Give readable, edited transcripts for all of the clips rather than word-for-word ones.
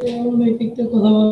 নৈতিকতা কথা বল।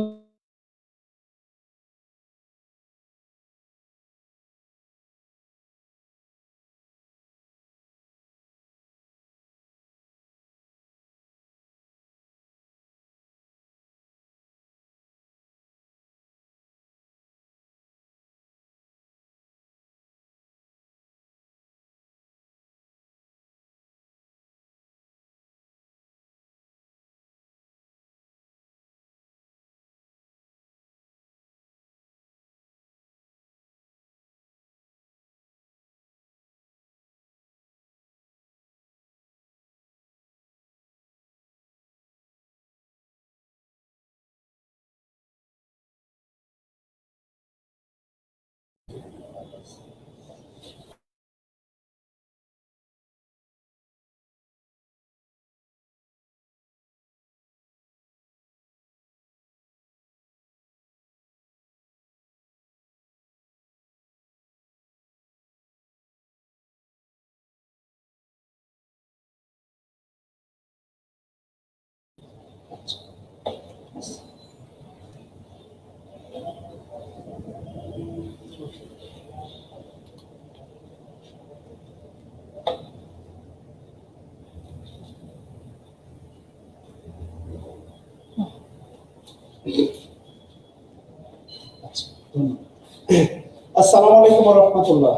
আসসালামু আলাইকুম ওয়া রাহমাতুল্লাহ।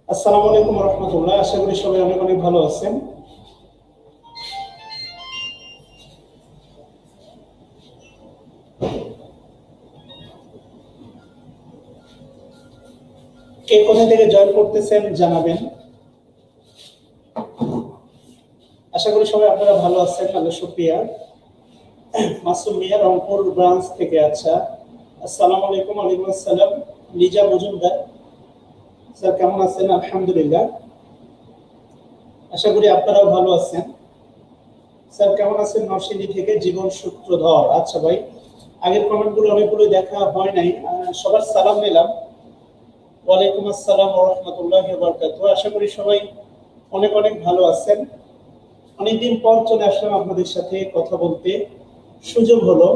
আসসালামু আলাইকুম ওয়া রাহমাতুল্লাহ। আশা করি সবাই অনেক অনেক ভালো আছেন। কে কোথা থেকে জয়েন করতেছেন জানাবেন। আশা করি সবাই আপনারা ভালো আছেন। আল্লাহ শুকরিয়া। মাসুম মিয়া রংপুর ব্রাঞ্চ থেকে। আচ্ছা, আসসালামু আলাইকুম। ওয়ালাইকুম আসসালাম। লিজা মজুমদার স্যার কেমন আছেন? আলহামদুলিল্লাহ, আশা করি আপনারাও ভালো আছেন। স্যার কেমন আছেন? নরসিংদী থেকে জীবন সূত্রধর। আচ্ছা ভাই, আগের কমেন্টগুলো অনেকগুলো দেখা হয় নাই। সবার সালাম নিলাম। ওয়ালাইকুম আসসালাম ওয়া রাহমাতুল্লাহি ওয়া বারাকাতুহু। আশা করি সবাই অনেক অনেক ভালো আছেন। অনেকদিন পর চলে আসলাম আপনাদের সাথে কথা বলতে, সুযোগ হলো।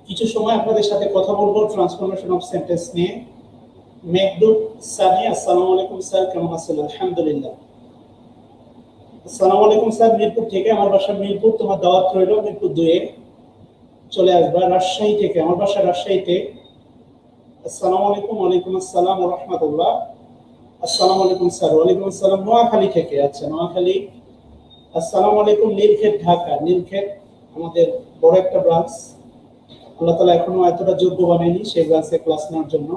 কিছু সময় আপনাদের সাথে কথা বলবো ট্রান্সফরমেশন অফ সেন্টেন্স নিয়ে। মেঘদুত সানি, আসসালামু আলাইকুম স্যার, কেমন আছেন? আলহামদুলিল্লাহ। আসসালামু আলাইকুম স্যার, মিরপুর থেকে। আমার বাসা মিরপুর, তোমার দাওয়াত রইল মিরপুর 2-এ চলে আসবা। রাজশাহী থেকে, আমার বাসা রাজশাহীতে। আসসালামু আলাইকুম। ওয়ালাইকুম আসসালাম ওয়া রাহমাতুল্লাহ। আসসালামু আলাইকুম স্যার। ওয়ালাইকুম আসসালাম। নোয়াখালী থেকে। আচ্ছা, নোয়াখালী। আসসালামু আলাইকুম। নীলক্ষেত, ঢাকা। নীলক্ষেত আমাদের বড় একটা ব্রাঞ্চ। আল্লাহ তাআলা এখনো এতটা যোগ্য বানায়নি সেই ব্রাঞ্চে ক্লাস নেওয়ার জন্য।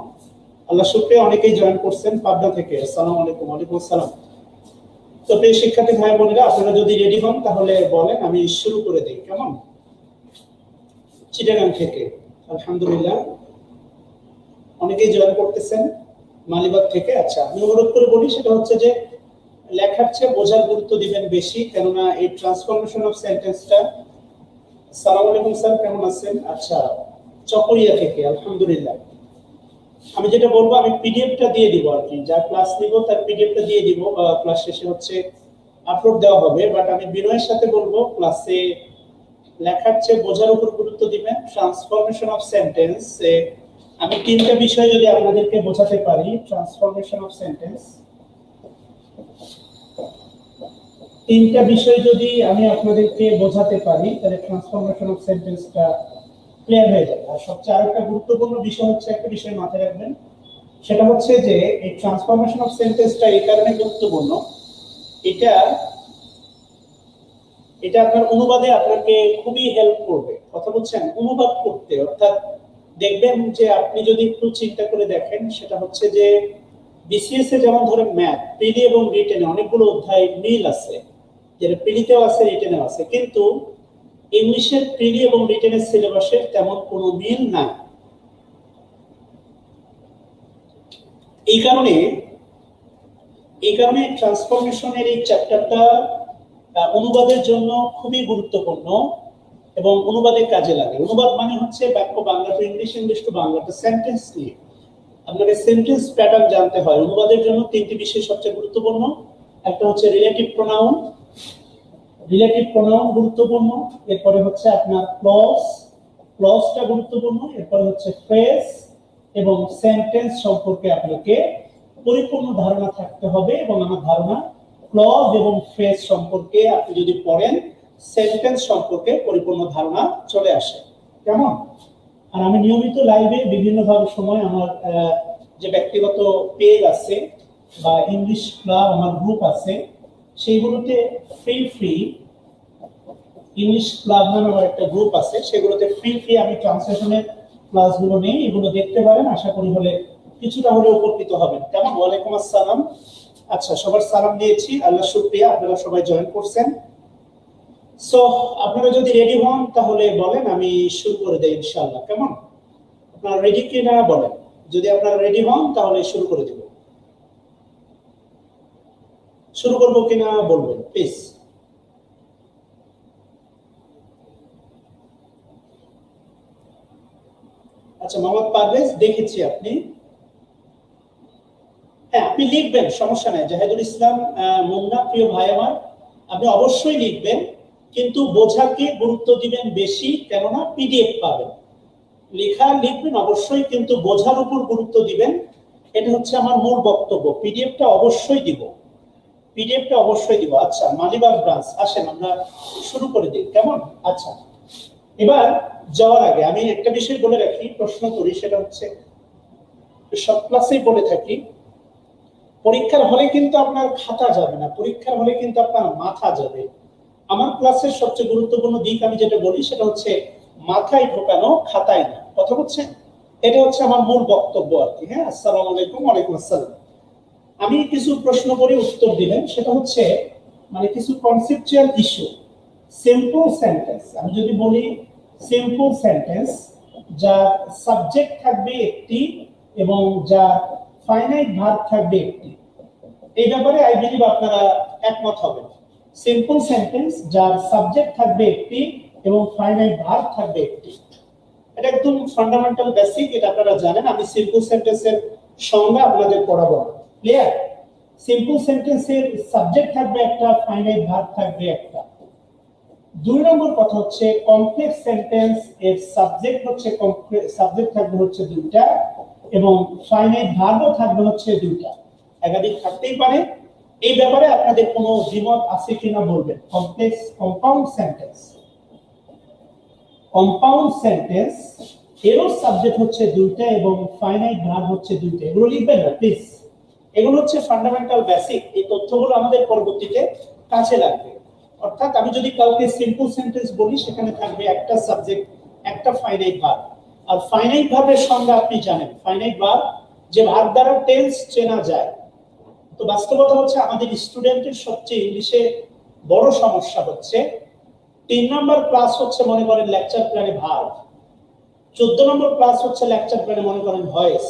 আল্লাহ শুকরিয়া, অনেকেই জয়েন করছেন পাবনা থেকে। আসসালামু আলাইকুম। ওয়ালাইকুম আসসালাম। তো প্রিয় শিক্ষার্থী ভাই বোনেরা, আপনারা যদি রেডি হন তাহলে বলেন, আমি শুরু করে দিই। কেমন? চিটাগাং থেকে। আলহামদুলিল্লাহ, অনেকেই জয়েন করতেছেন মালিবাগ থেকে। আচ্ছা, আমি অনুরোধ করে বলি, সেটা হচ্ছে যে লেখার চেয়ে বোঝার গুরুত্ব দিবেন বেশি, কেননা এই ট্রান্সফরমেশন অফ সেন্টেন্সটা। আসসালামু আলাইকুম স্যার, কেমন আছেন? আচ্ছা, চকরিয়া থেকে। আলহামদুলিল্লাহ। আমি যেটা বলবো, আমি পিডিএফটা দিয়ে দিব আর কি, যা ক্লাস নিব তার পিডিএফটা দিয়ে দিব, বা ক্লাস শেষে হচ্ছে আপলোড দেওয়া হবে। বাট আমি বিনয়ের সাথে বলবো, ক্লাসে লেখার চেয়ে বোঝার উপর গুরুত্ব দিবেন। ট্রান্সফরমেশন অফ সেন্টেন্স আমি 3টা বিষয় যদি আপনাদেরকে বোঝাতে পারি, ট্রান্সফরমেশন অফ সেন্টেন্স 3টা বিষয় যদি আমি আপনাদেরকে বোঝাতে পারি, তাহলে ট্রান্সফরমেশন অফ সেন্টেন্সটা ক্লিয়ার হয়ে যাবে। আর সবচেয়ে আরেকটা গুরুত্বপূর্ণ বিষয় হচ্ছে, একটা বিষয় মাথায় রাখবেন, সেটা হচ্ছে যে এই ট্রান্সফরমেশন অফ সেন্টেন্সটা এই কারণে গুরুত্বপূর্ণ, এটা এটা আপনার অনুবাদে আপনাকে খুবই হেল্প করবে। কথা বলছেন, অনুবাদ করতে। অর্থাৎ দেখবেন যে আপনি যদি একটু চিন্তা করে দেখেন, সেটা হচ্ছে যে বিসিএস এ যেমন ধরেন ম্যাথ, প্রিলি এবং রিটেনে অনেকগুলো অধ্যায় মিল আছে, যেটা প্রিলিতেও আছে রিটেনেও আছে, কিন্তু ইংলিশের প্রিলি এবং রিটেনের সিলেবাসে তেমন কোনো মিল নাই। এই কারণে ট্রান্সফরমেশনের এই চ্যাপ্টারটা অনুবাদের জন্য খুবই গুরুত্বপূর্ণ এবং অনুবাদে কাজে লাগে। অনুবাদ মানে হচ্ছে বাক্য Bangla to English, English to Bangla, two sentence নিয়ে আপনাকে সেন্টেন্স প্যাটার্ন জানতে হয়। অনুবাদের জন্য 3টি বিষয় সবচেয়ে গুরুত্বপূর্ণ। একটা হচ্ছে রিলেটিভ প্রোনাউন, রিলেটিভ প্রোনাউন গুরুত্বপূর্ণ, এরপরে হচ্ছে আপনার ক্লজ, ক্লজটা গুরুত্বপূর্ণ, এরপরে হচ্ছে ফ্রেজ এবং সেন্টেন্স সম্পর্কে আপনাকে পরিপূর্ণ ধারণা থাকতে হবে। এবং আমার ধারণা ক্লজ এবং ফ্রেজ সম্পর্কে আপনি যদি পড়েন, সেন্টেন্স সম্পর্কে পরিপূর্ণ ধারণা চলে আসে। কেমন? আর আমি নিয়মিত লাইভে বিভিন্নভাবে সময় আমার যে ব্যক্তিগত পেজ আছে বা ইংলিশ ক্লাব আমার গ্রুপ আছে, সেইগুলোতে ফ্রি ইংলিশ ক্লাব নামে আমার একটা গ্রুপ আছে, সেগুলোতে ফ্রি আমি ট্রান্সলেশনের ক্লাসগুলো নেই, এগুলো দেখতে পারেন। আশা করি হলে কিছুটা হলে উপকৃত হবেন। কেমন? ওয়ালাইকুম আসসালাম। আচ্ছা, সবার সালাম দিয়েছি, আল্লাহ শুকরিয়া, আপনারা সবাই জয়েন করছেন। সো আপনারা যদি রেডি হন তাহলে বলেন, আমি শুরু করে দেই ইনশাআল্লাহ। কেমন? আপনারা রেডি কিনা বলেন। যদি আপনারা রেডি হন তাহলে শুরু করে দেব। শুরু করবো কিনা বলবেন প্লিজ। আচ্ছা, মোহাম্মদ পারভেজ দেখেছি আপনি। হ্যাঁ, আপনি লিখবেন, সমস্যা নেই। জাহেদুল ইসলাম মুন্না, প্রিয় ভাই আমার, আপনি অবশ্যই লিখবেন, কিন্তু বোঝাকে গুরুত্ব দিবেন বেশি, কেননা পিডিএফ পাবেন। লেখা লিখবেন অবশ্যই, কিন্তু বোঝার উপর গুরুত্ব দিবেন। এটা হচ্ছে আমার মূল বক্তব্য। পিডিএফটা অবশ্যই দিব, পিডিএফটা অবশ্যই দিব। আচ্ছা, মালিবাগ ব্রাঞ্চ, আসেন আমরা শুরু করে দিই। কেমন? আচ্ছা, এবার যাওয়ার আগে আমি একটা বিষয় বলে রাখি, প্রশ্ন করি, সেটা হচ্ছে সব ক্লাসেই বলে থাকি, পরীক্ষার হলে কিন্তু আপনার খাতা যাবে না, পরীক্ষার হলে কিন্তু আপনার মাথা যাবে। আমার ক্লাসের সবচেয়ে গুরুত্বপূর্ণ দিক আমি যেটা বলি সেটা হচ্ছে মাথায় ঢোকানো, খাতায় না। কথা বলছেন? এটা হচ্ছে আমার মূল বক্তব্য আর কি। হ্যাঁ, আসসালামু আলাইকুম। ওয়ালাইকুম আসসালাম। আমি কিছু প্রশ্ন করে উত্তর দিবেন, সেটা হচ্ছে মানে কিছু কনসেপচুয়াল ইস্যু। সিম্পল সেন্টেন্স, আমি যদি বলি সিম্পল সেন্টেন্স যার সাবজেক্ট থাকবে একটি এবং যার ফাইনাইট ভার্ব থাকবে একটি, এই ব্যাপারে আই বিলিভ আপনারা একমত হবেন। সিম্পল সেন্টেন্স যার সাবজেক্ট থাকবে একটি এবং ফাইনাইট ভার্ব থাকবে একটি, এটা একদম ফান্ডামেন্টাল বেসিক, এটা আপনারা জানেন। আমি সিম্পল সেন্টেন্সের সংজ্ঞা আপনাদের পড়াবো। ক্লিয়ার? সিম্পল সেন্টেন্সের সাবজেক্ট থাকবে একটা, ফাইনাইট ভার্ব থাকবে একটা। দুই নম্বর কথা হচ্ছে কমপ্লেক্স সেন্টেন্স এর সাবজেক্ট হচ্ছে সাবজেক্ট থাকবে হচ্ছে দুইটা এবং ফাইনাইট ভার্বও থাকবে হচ্ছে দুইটা। একাধিক থাকতেই পারে। এই ব্যাপারে আপনাদের কোনো দ্বিমত আছে কিনা বলবেন। Complex compound sentence, compound sentence এরও সাবজেক্ট হচ্ছে দুইটা এবং ফাইনাইট ভার্ব হচ্ছে দুইটা। এগুলো লিখবেন না প্লিজ, এগুলো হচ্ছে ফান্ডামেন্টাল বেসিক। এই তথ্যগুলো আমাদের পরবর্তীতে কাজে লাগবে। অর্থাৎ আমি যদি কাউকে সিম্পল সেন্টেন্স বলি, সেখানে থাকবে একটা সাবজেক্ট, একটা ফাইনাইট ভার্ব। আর ফাইনাইট ভার্বের সংজ্ঞা আপনি জানেন। ফাইনাইট ভার্ব যে ভার্ব দ্বারা টেন্স চেনা যায়। তো বাস্তবতা হচ্ছে আমাদের স্টুডেন্টের সবচেয়ে ইংলিশে বড় সমস্যা হচ্ছে 3 নম্বর ক্লাস হচ্ছে মনে করেন লেকচার প্ল্যানে ভার্ব, 14 নম্বর ক্লাস হচ্ছে লেকচার প্ল্যানে মনে করেন ভয়েস।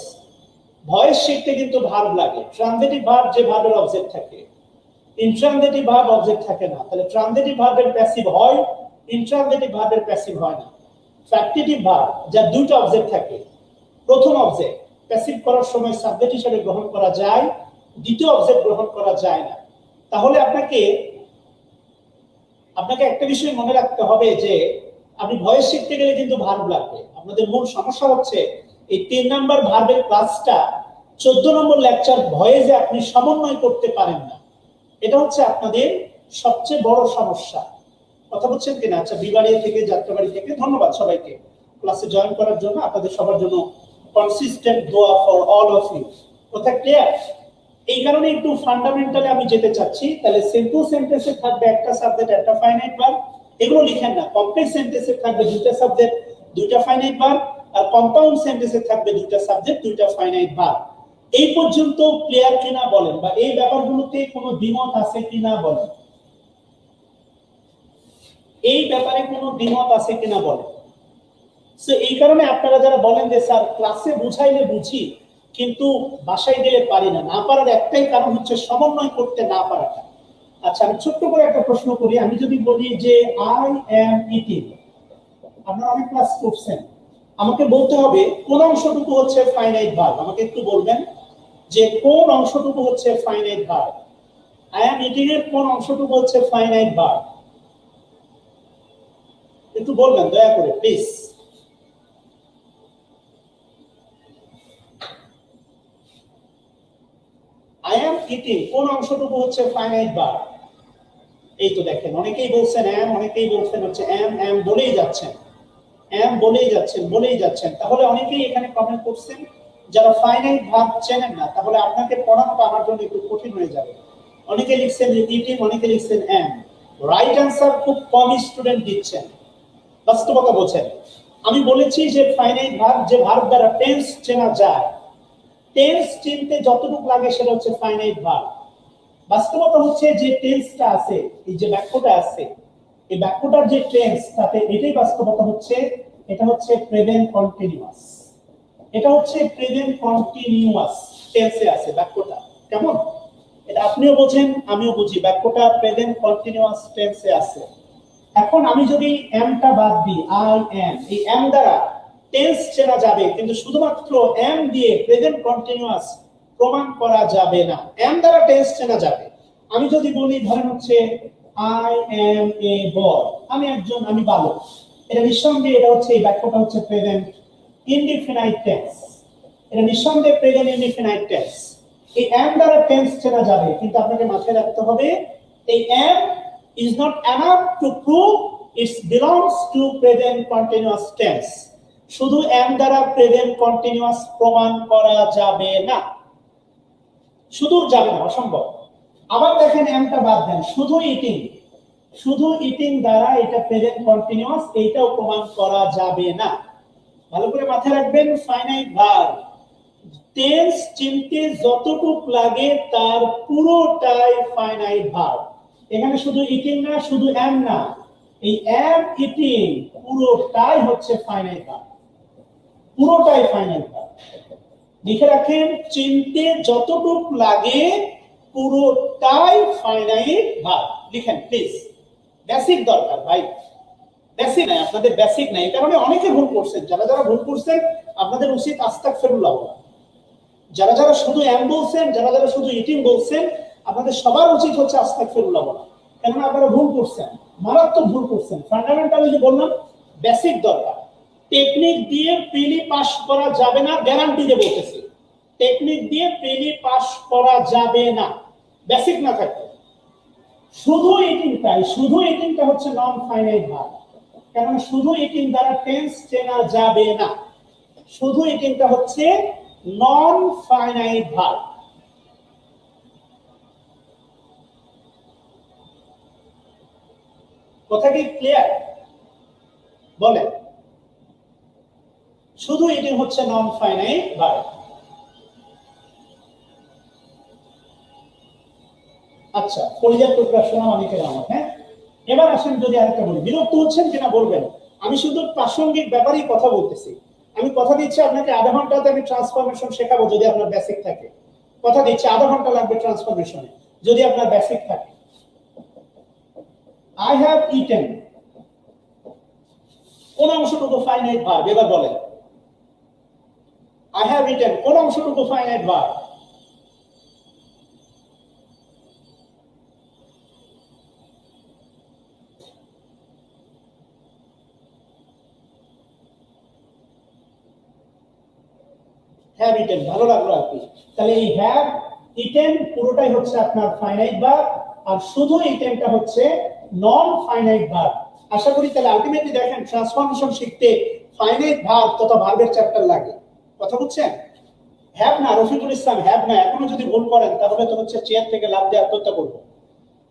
ভয়েস শিখতে কিন্তু ভার্ব লাগে। ট্রান্সিটিভ ভার্ব যে ভার্বের অবজেক্ট থাকে, ইনট্রান্সিটিভ ভার্ব অবজেক্ট থাকে না। তাহলে ট্রান্সিটিভ ভার্বের প্যাসিভ হয়, ইনট্রান্সিটিভ ভার্বের প্যাসিভ হয় না। ফ্যাক্টিটিভ ভার্ব যার দুটো অবজেক্ট থাকে, প্রথম অবজেক্ট প্যাসিভ করার সময় সাবজেক্ট হিসেবে গ্রহণ করা যায়, দ্বিতীয় অবজেক্ট গ্রহণ করা যায় না। তাহলে আপনাকে একটা বিষয় মনে রাখতে হবে যে আপনি ভয়েস শিখতে গেলে কিন্তু ভার্ব লাগবে। আপনাদের মূল সমস্যা হচ্ছে এই 3 নম্বর ভার্বের ক্লাসটা 14 নম্বর লেকচার ভয়েসে আপনি সমন্বয় করতে পারেন না। এটা হচ্ছে আপনাদের সবচেয়ে বড় সমস্যা। কথা বলছেন কিনা? আচ্ছা, বিবাড়িয়া থেকে, যাত্রাবাড়ি থেকে ধন্যবাদ সবাইকে ক্লাসে জয়েন করার জন্য। আপনাদের সবার জন্য কনসিস্টেন্ট দোয়া ফর অল অফ ইউ। কথা ক্লিয়ার? এই কারণে একটু ফান্ডামেন্টালি আমি যেতে চাচ্ছি। তাহলে সিম্পল সেন্টেন্সে থাকবে একটা সাবজেক্ট, একটা ফাইনাইট ভার্ব। এগুলো লিখেন না। কমপ্লেক্স সেন্টেন্সে থাকবে দুইটা সাবজেক্ট, দুইটা ফাইনাইট ভার্ব। আর কম্পাউন্ড সেন্টেন্সে থাকবে দুইটা সাবজেক্ট, দুইটা ফাইনাইট ভার্ব। এই পর্যন্ত ক্লিয়ার কিনা বলেন, বা এই ব্যাপারগুলোতে কোনো দ্বিমত আছে কিনা বলেন। এই ব্যাপারে কোনো দ্বিমত আছে কিনা বলেন। সো এই কারণে আপনারা যারা বলেন যে স্যার ক্লাসে বুঝাইলে বুঝি কিন্তু বাসায় গেলে পারি না, না পারার একটাই কারণ হচ্ছে সমন্বয় করতে না পারাটা। আচ্ছা, আমি ছোট্ট করে একটা প্রশ্ন করি। আমি যদি বলি যে আই অ্যাম ইটিং, আপনারা অনেক ক্লাস করছেন, আমাকে বলতে হবে কোন অংশটুকু হচ্ছে ফাইনাইট ভার্ব। আমাকে একটু বলবেন যে কোন অংশটুকু হচ্ছে finite verb. I am eating এর কোন অংশটুকু হচ্ছে ফাইনাইট ভার্ব? একটু বলবেন দয়া করে প্লিজ। আই অ্যাম ইটিং কোন অংশটুকু হচ্ছে ফাইনাইট ভার্ব? এই তো দেখেন, অনেকেই বলছেন অ্যাম, অনেকেই বলছেন হচ্ছে অ্যাম বলেই যাচ্ছেন, বলেই যাচ্ছেন। তাহলে অনেকেই এখানে কমেন্ট করছেন যারা ফাইনাইট ভার্ব চেনেন না, তাহলে আপনাকে পড়ানোটা আমার জন্য একটু কঠিন হয়ে যাবে। অনেকে লিখছেন ইটিং, অনেকে লিখছেন অ্যাম। রাইট অ্যান্সার খুব কম স্টুডেন্ট দিচ্ছেন, বাস্তবতা বোঝেন। আমি বলেছি যে ফাইনাইট ভার্ব যে ভার্ব দ্বারা টেন্স চেনা যায়, টেন্স চিনতে যতটুকু লাগে সেটা হচ্ছে ফাইনাইট ভার্ব। বাস্তবতা হচ্ছে যে টেন্সটা আছে, এই যে বাক্যটা আছে, এই বাক্যটার যে টেন্স তাতে এটাই বাস্তবতা হচ্ছে, এটা হচ্ছে প্রেজেন্ট কন্টিনিউয়াস। এটা হচ্ছে প্রেজেন্ট কন্টিনিউয়াস টেন্সে আছে বাক্যটা। কেমন? এটা আপনিও বোঝেন, আমিও বুঝি, বাক্যটা প্রেজেন্ট কন্টিনিউয়াস টেন্সে আছে। এখন আমি যদি এমটা বাদ দিই, আই এম, এই এম দ্বারা টেন্স চেনা যাবে, কিন্তু শুধুমাত্র এম দিয়ে প্রেজেন্ট কন্টিনিউয়াস প্রমাণ করা যাবে না। এম দ্বারা টেন্স চেনা যাবে। আমি যদি বলি ধরেন হচ্ছে আই এম এ বয়, আমি একজন, আমি বালক, এটা নিঃসন্দেহে এটা হচ্ছে, এই বাক্যটা হচ্ছে প্রেজেন্ট ইনডিফিনাইট টেন্স। এটা নিঃসন্দেহে প্রেজেন্ট ইনডিফিনাইট টেন্স। এই এম দ্বারা টেন্স চেনা যাবে, কিন্তু আপনাকে মাথায় রাখতে হবে এই M is not enough to prove it belongs to present continuous tense. শুধু এম দ্বারা প্রেজেন্ট কন্টিনিউয়াস প্রমাণ করা যাবে না, শুধু যাবে না, অসম্ভব। আবার দেখেন এমটা বাদ দেন, শুধু ইটিং দ্বারা এটা প্রেজেন্ট কন্টিনিউয়াস, এইটাও প্রমাণ করা যাবে না। ভালো করে মাথায় রাখবেন, ফাইনাইট ভার্ব টেন্স চিনতে যতটুক লাগে তার পুরোটাই ফাইনাইট ভার্ব। এখানে শুধু ইটিং না, শুধু এম না, এই এম ইটিং পুরোটাই হচ্ছে ফাইনাইট ভার্ব, পুরোটাই ফাইনাইট ভার্ব। লিখে রাখেন, চিনতে যতটুক লাগে পুরোটাই ফাইনাইট ভার্ব। লিখেন প্লিজ, বেসিক দরকার ভাই, বেসিক নাই, আপনাদের বেসিক নাই। এই কারণে অনেকে ভুল করছেন। যারা যারা ভুল করছেন আপনাদের উচিত আস্তাগফিরুল্লাহ বলা। যারা যারা শুধু এম বলছেন, যারা যারা শুধু ইটিং বলছেন, আপনাদের সবার উচিত হচ্ছে আস্তাগফিরুল্লাহ বলা। কেননা আপনারা ভুল করছেন, মারাত্মক ভুল করছেন। ফান্ডামেন্টালি যে বললাম, বেসিক দরকার। টেকনিক দিয়ে প্রিলি পাস করা যাবে না, গ্যারান্টি দিয়ে বলতেছি, টেকনিক দিয়ে প্রিলি পাস করা যাবে না বেসিক না থাকলে। শুধু ইটিংটা হচ্ছে নন ফাইনাইট ভার্ব, কারণ শুধু ইটিং দ্বারা টেন্স চেনা যাবে না। শুধু ইটিংটা হচ্ছে নন ফাইনাইট ভার্ব। কথা কি ক্লিয়ার? বলেন, শুধু ইটিং হচ্ছে নন ফাইনাইট ভার্ব। আচ্ছা, পরিযার টুকরা শোনা অনেকের আমার। হ্যাঁ, এবার আসেন যদি আরেকটা বলি, বিরক্ত হচ্ছেন কিনা বলবেন। আমি শুধু প্রাসঙ্গিক ব্যাপারেই কথা বলতেছি। আমি কথা দিচ্ছি আপনাকে আধা ঘন্টাতে আমি ট্রান্সফরমেশন শেখাবো, যদি আপনার বেসিক থাকে। কথা দিচ্ছি আধা ঘন্টা লাগবে ট্রান্সফরমেশনে, যদি আপনার বেসিক থাকে। আই হ্যাভ ইটেন কোন অংশটুকু ফাইনাইট ভার্ব? এবার বলেন, আই হ্যাভ ইটেন কোন অংশটুকু ফাইনাইট ভার্ব? হ্যাভ ইটেন, ভালো লাগলো আর কি। তাহলে এই হ্যাভ ইটেন পুরোটাই হচ্ছে আপনার ফাইনাইট ভার্ব, আর শুধু ইটেনটা হচ্ছে নন ফাইনাইট ভার্ব। আশা করি তাহলে আলটিমেটলি দেখেন, ট্রান্সফরমেশন শিখতে ফাইনাইট ভার্ব তথা ভার্বের চ্যাপ্টার লাগে। কথা বুঝছেন? হ্যাভ না, রফিকুল ইসলাম হ্যাভ না। এখনো যদি ভুল করেন তাহলে তো হচ্ছে চেয়ার থেকে লাফ দিয়ে আত্মহত্যা করবো।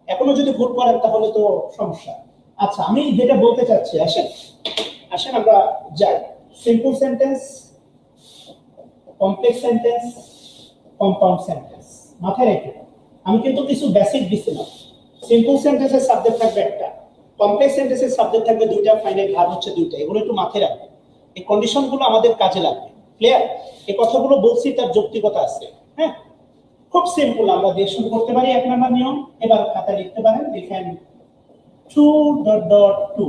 এখনো যদি ভুল করেন তাহলে তো সমস্যা। আচ্ছা, আমি যেটা বলতে চাচ্ছি, আসেন আমরা যাই। Simple sentence, complex sentence, compound sentence মাথায় রেখে আমি কিন্তু কিছু বেসিক দিছিলাম। সিম্পল সেন্টেন্সের সাবজেক্ট থাকবে একটা, কমপ্লেক্স সেন্টেন্সের সাবজেক্ট থাকবে দুইটা, ফাইনাইট ভার্ব হচ্ছে দুইটা। এগুলো একটু মাথায় রাখবেন, এই কন্ডিশনগুলো আমাদের কাজে লাগবে। ক্লিয়ার? এই কথাগুলো বলছি তার যৌক্তিকতা আছে। হ্যাঁ, খুব সিম্পল। আমরা দিয়ে শুরু করতে পারি। 1 নম্বর নিয়ম, এবার খাতা লিখতে পারেন। লিখেন 2.2।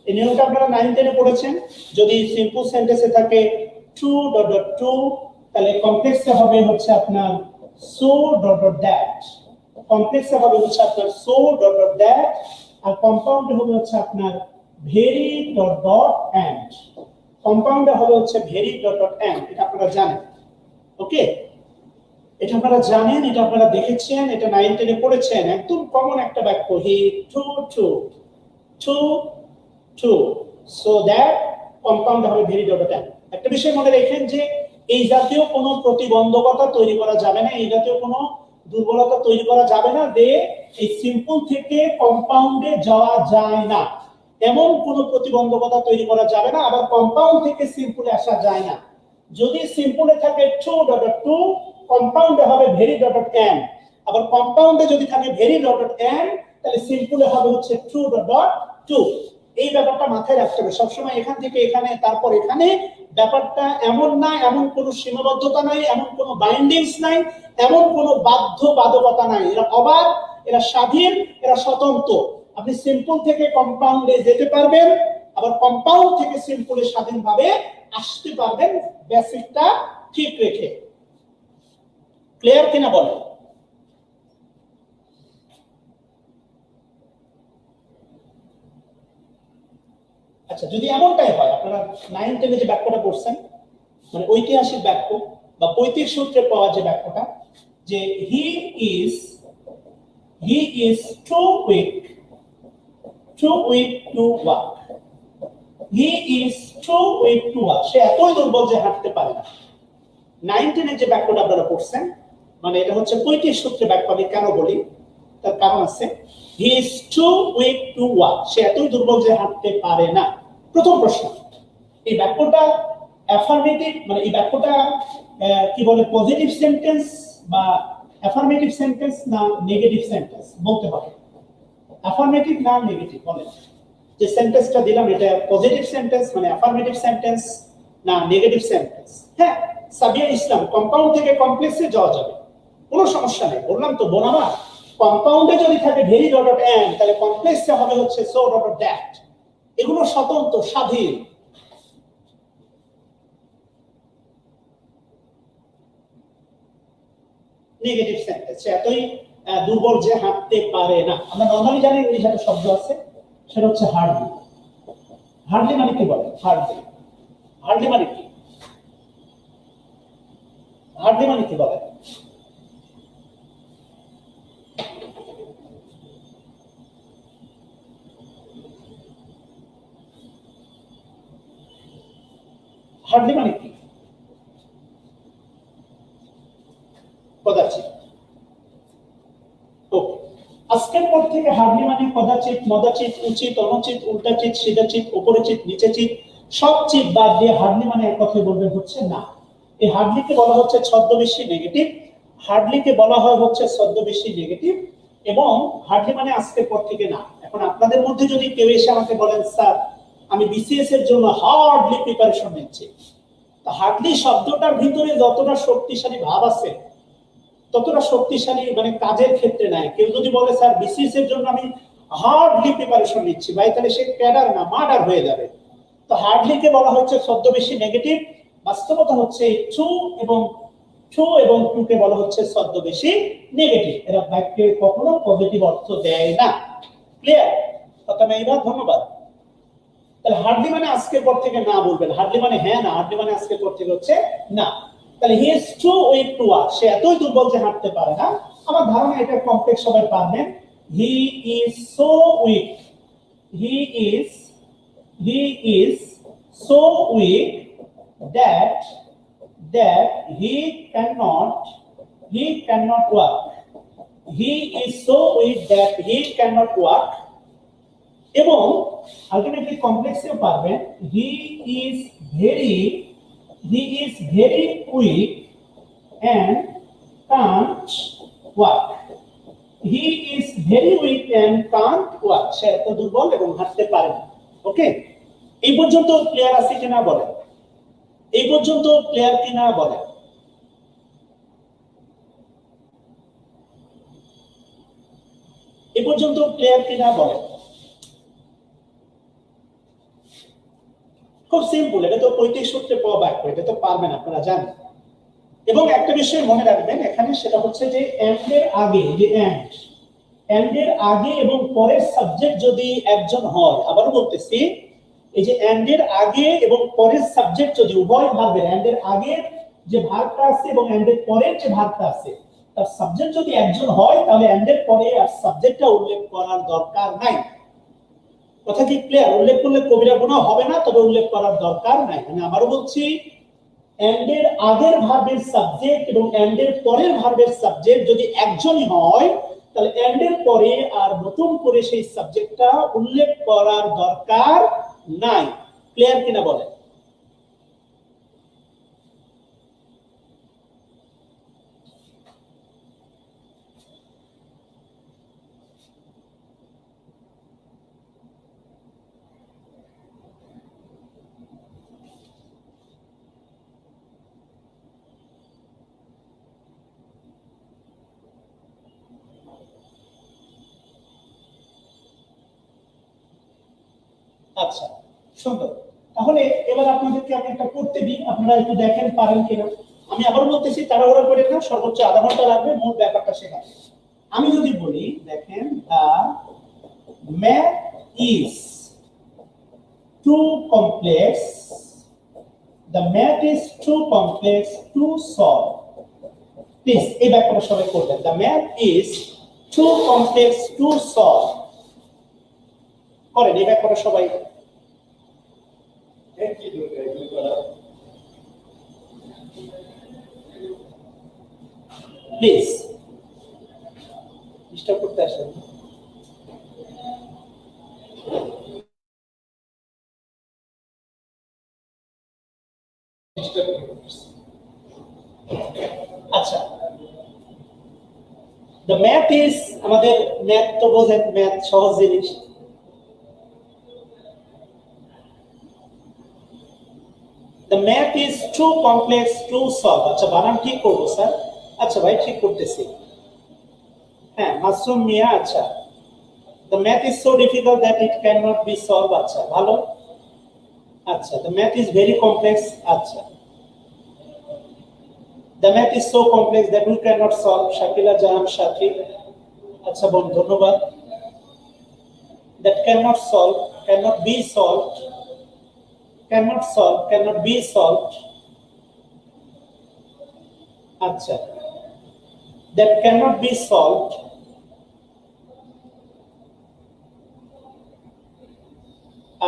এই নিয়মটা আপনারা 9-10 পড়েছেন। যদি সিম্পল সেন্টেন্সে থাকে 2.2, তাহলে কমপ্লেক্সে হবে হচ্ছে আপনার so ... that। কমপ্লেক্সে হবে হচ্ছে আপনার সো ডট ডট দ্যাট, আর কম্পাউন্ডে হবে হচ্ছে আপনার ভেরি ডট ডট এন্ড। কম্পাউন্ডে হবে হচ্ছে ভেরি ডট ডট এন্ড, এটা আপনারা জানেন। ওকে, এটা আপনারা জানেন, এটা আপনারা দেখেছেন, এটা 9 10 এ পড়েছেন, একদম কমন একটা বাক্য। He to to to to, so that compound হবে ভেরি ডট ডট এন্ড। একটা বিষয় মনে রাখেন যে এই জাতীয় কোনো প্রতিবন্ধকতা তৈরি করা যাবে না, এই জাতীয় কোনো দুর্বলতা তৈরি করা যাবে না যে এই সিম্পল থেকে কম্পাউন্ডে যাওয়া যায় না, এমন কোনো প্রতিবন্ধকতা তৈরি করা যাবে না। আবার কম্পাউন্ড থেকে সিম্পলে আসা যায় না। যদি সিম্পলে থাকে টু ডট ডট টু, কম্পাউন্ডে হবে ভেরি ডট ডট এন্ড। আবার কম্পাউন্ডে যদি থাকে ভেরি ডট ডট এন্ড, তাহলে সিম্পলে হবে হচ্ছে টু ডট ডট টু। এই ব্যাপারটা মাথায় রাখতে হবে সবসময়, এখান থেকে এখানে তারপর এখানে। ব্যাপারটা এমন না, এমন কোনো সীমাবদ্ধতা নাই, এমন কোনো বাইন্ডিংস নাই, এমন কোনো বাধ্যবাধকতা নাই। এরা অবাধ, এরা স্বাধীন, এরা স্বতন্ত্র। আপনি সিম্পল থেকে কম্পাউন্ডে যেতে পারবেন, আবার কম্পাউন্ড থেকে সিম্পলে স্বাধীনভাবে আসতে পারবেন, বেসিকটা ঠিক রেখে। ক্লিয়ার কিনা বলেন? আচ্ছা, যদি এমনটাই হয়, আপনারা 9 10 যে বাক্যটা পড়ছেন, মানে ঐতিহাসিক বাক্য বা পৈতৃক সূত্রে পাওয়া যে বাক্যটা, যে he is too weak to walk. He is too weak to walk, সে এতই দুর্বল যে হাঁটতে পারে না। 9 10 যে বাক্যটা আপনারা পড়ছেন, মানে এটা হচ্ছে পৈতৃক সূত্রে বাক্য। আমি কেন বলি, তার কারণ আছে। He is too weak to walk, সে এতই দুর্বল যে হাঁটতে পারে না। প্রথম প্রশ্ন, এই বাক্যটা অ্যাফার্মেটিভ, মানে এই বাক্যটা কি বলে, পজিটিভ সেন্টেন্স বা অ্যাফার্মেটিভ সেন্টেন্স না নেগেটিভ সেন্টেন্স বলতে হবে? অ্যাফার্মেটিভ না নেগেটিভ বলেন? যে সেন্টেন্সটা দিলাম এটা পজিটিভ সেন্টেন্স মানে অ্যাফার্মেটিভ সেন্টেন্স না নেগেটিভ সেন্টেন্স? হ্যাঁ, সাবিয়া ইসলাম, কম্পাউন্ড থেকে কমপ্লেক্সে যাওয়া যাবে, কোনো সমস্যা নেই। বললাম তো বোনামা, কম্পাউন্ডে যদি থাকে ভেরি ডট ডট এন্ড, তাহলে কমপ্লেক্সে হবে হচ্ছে সো ডট ডট দ্যাট। এগুলো স্বতন্ত্র, স্বাধীন। নেগেটিভ সেন্টেন্স, এতই দুর্বল যে হাঁটতে পারে না। আমরা নরমালি জানি ইংলিশে একটা শব্দ আছে, সেটা হচ্ছে হার্ডলি। হার্ডলি মানে কি বলে? হার্ডলি মানে কি? হার্ডলি মানে কি বলে? হার্ডলি মানে কি? কদাচিৎ। ওকে, আজকের পর থেকে হার্ডলি মানে কদাচিৎ, মদাচিৎ, উচিত, অনুচিত, উল্টাচিৎ, সিধাচিৎ, উপরচিৎ, নিচেচিৎ, সব চিৎ বাদ দিয়ে হার্ডলি মানে এক কথায় বলবেন হচ্ছে না। এই হার্ডলিকে বলা হচ্ছে ছদ্মবেশী নেগেটিভ। হার্ডলিকে বলা হয় হচ্ছে ছদ্মবেশী নেগেটিভ, এবং হার্ডলি মানে আজকের পর থেকে না। এখন আপনাদের মধ্যে যদি কেউ এসে আমাকে বলেন, স্যার আমি বিসিএস এর জন্য হার্ডলি প্রিপারেশন নিচ্ছি, তো হার্ডলি শব্দটার ভিতরে যতটা শক্তিশালী ভাব আছে, ততটা শক্তিশালী মানে কাজের ক্ষেত্রে নাই। কেউ যদি বলে স্যার বিসিএস এর জন্য আমি হার্ডলি প্রিপারেশন নিচ্ছি, ভাই তাহলে সে ক্যাডার না, মার্ডার হয়ে যাবে। তো হার্ডলিকে বলা হচ্ছে ছদ্মবেশী নেগেটিভ। বাস্তবতা হচ্ছে টু এবং টু কে বলা হচ্ছে ছদ্মবেশী নেগেটিভ। এরা বাক্যে কখনো পজিটিভ অর্থ দেয় না। ক্লিয়ার কথা মেয়েরা? ধন্যবাদ। তাহলে হার্ডলি মানে আজকের পর থেকে না বলবেন। হার্ডলি মানে হ্যাঁ না, হার্ডলি মানে আজকের পর থেকে হচ্ছে না। তাহলে he is too weak to walk, সে এতই দুর্বল যে হাঁটতে পারে না। আমার ধারণা এটা কমপ্লেক্স সবাই পারবেন। হি is so weak, he is so weak that he cannot walk. He is so weak that he cannot walk. এবং আলটিমেটলি কমপ্লেক্সেও পারবেন, he is very weak and can't walk. He is very weak and can't walk. সে এত দুর্বল এবং হাঁটতে পারে না। ওকে, এই পর্যন্ত ক্লিয়ার আছে কিনা বলেন? এই পর্যন্ত ক্লিয়ার কিনা বলেন? এই পর্যন্ত ক্লিয়ার কিনা বলেন? খুব সিম্পল, এটা তো পৈতৃক সূত্রে পাওয়া বাক্য, এটা তো পারবেন, আপনারা জানেন। এবং একটা বিষয় মনে রাখবেন এখানে, সেটা হচ্ছে যে এন্ড এর আগে, যে এন্ড এর আগে এবং পরের সাবজেক্ট যদি একজন হয়, আবারও বলতেছি, এই যে এন্ড এর আগে এবং পরের সাবজেক্ট যদি উভয় ভার্বের, এন্ড এর আগে যে ভার্বটা আছে এবং এন্ড এর পরের যে ভার্বটা আছে, তার সাবজেক্ট যদি একজন হয়, তাহলে এন্ড এর পরে আর সাবজেক্টটা উল্লেখ করার দরকার নাই। কথা কি ক্লিয়ার? উল্লেখ করলে কবিরা গুনাহ হবে না, তবে উল্লেখ করার দরকার নাই। আমি আবারও বলছি, এন্ড এর আগের ভার্বের সাবজেক্ট এবং এন্ড এর পরের ভার্বের সাবজেক্ট যদি একজনই হয়, তাহলে এন্ড এর পরে আর নতুন করে সেই সাবজেক্টটা উল্লেখ করার দরকার নাই। ক্লিয়ার কিনা বলেন? আচ্ছা, সুন্দর। তাহলে এবার আপনাদেরকে আমি একটা করতে দিই, আপনারা একটু দেখেন পারেন কিনা। আমি আবার বলতেছি, তাড়াহুড়া করে না, সর্বোচ্চ আধা ঘন্টা লাগবে মূল ব্যাপারটা শেখাতে। আমি যদি বলি, দেখেন, the math is too complex, the math is too complex to solve. Please এই ব্যাপারটা সবাই করবেন, the math is too complex to solve। করেন এই ব্যাপারটা সবাই। প্লিজ ডিস্টার্ব করতে আসেন। আচ্ছা, the math is, আমাদের ম্যাথ তো বোঝেন, ম্যাথ সহজ জিনিস। the math is too complex to solve। আচ্ছা, বানান ঠিক করবো স্যার? আচ্ছা ভাই, ঠিক করতেছি। হ্যাঁ, মাসুম মিয়া, আচ্ছা, the math is so difficult that it cannot be solved। আচ্ছা, ভালো। আচ্ছা, the math is very complex। আচ্ছা, the math is so complex that we cannot solve। Shakila জাহান সাথী, আচ্ছা বোন, ধন্যবাদ। that cannot solve, cannot be solved, cannot solve, cannot be solved। আচ্ছা, that cannot be solved।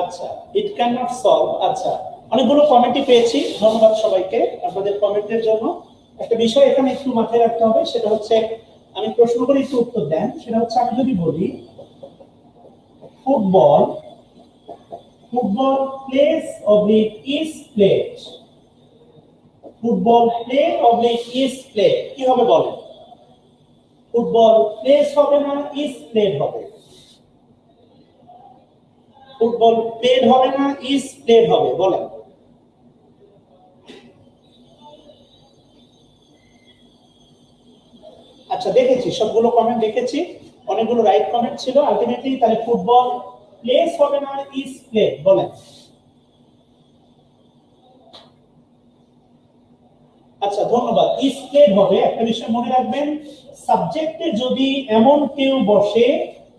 আচ্ছা, it cannot solve। আচ্ছা, অনেকগুলো কমেন্টই পেয়েছি, ধন্যবাদ সবাইকে আপনাদের কমেন্টের জন্য। একটা বিষয় এখানে একটু মাথায় রাখতে হবে, সেটা হচ্ছে, আমি প্রশ্ন করে একটু উত্তর দেন। সেটা হচ্ছে, আমি যদি বলি football, football place oblique is played, football played oblique is played, কি হবে বলেন? ফুটবল প্লেস হবে না, ইজ প্লেড হবে? ফুটবল প্লেড হবে না, ইজ প্লেড হবে? বলেন। আচ্ছা, দেখেছি সবগুলো কমেন্ট দেখেছি, অনেকগুলো রাইট কমেন্ট ছিল। আলটিমেটলি তাহলে ফুটবল প্লেস হবে না, ইজ প্লেড? বলেন। আচ্ছা, ধন্যবাদ। ইজ প্লেড হবে। একটা বিষয় মনে রাখবেন, সাবজেক্টে যদি এমন কেউ বসে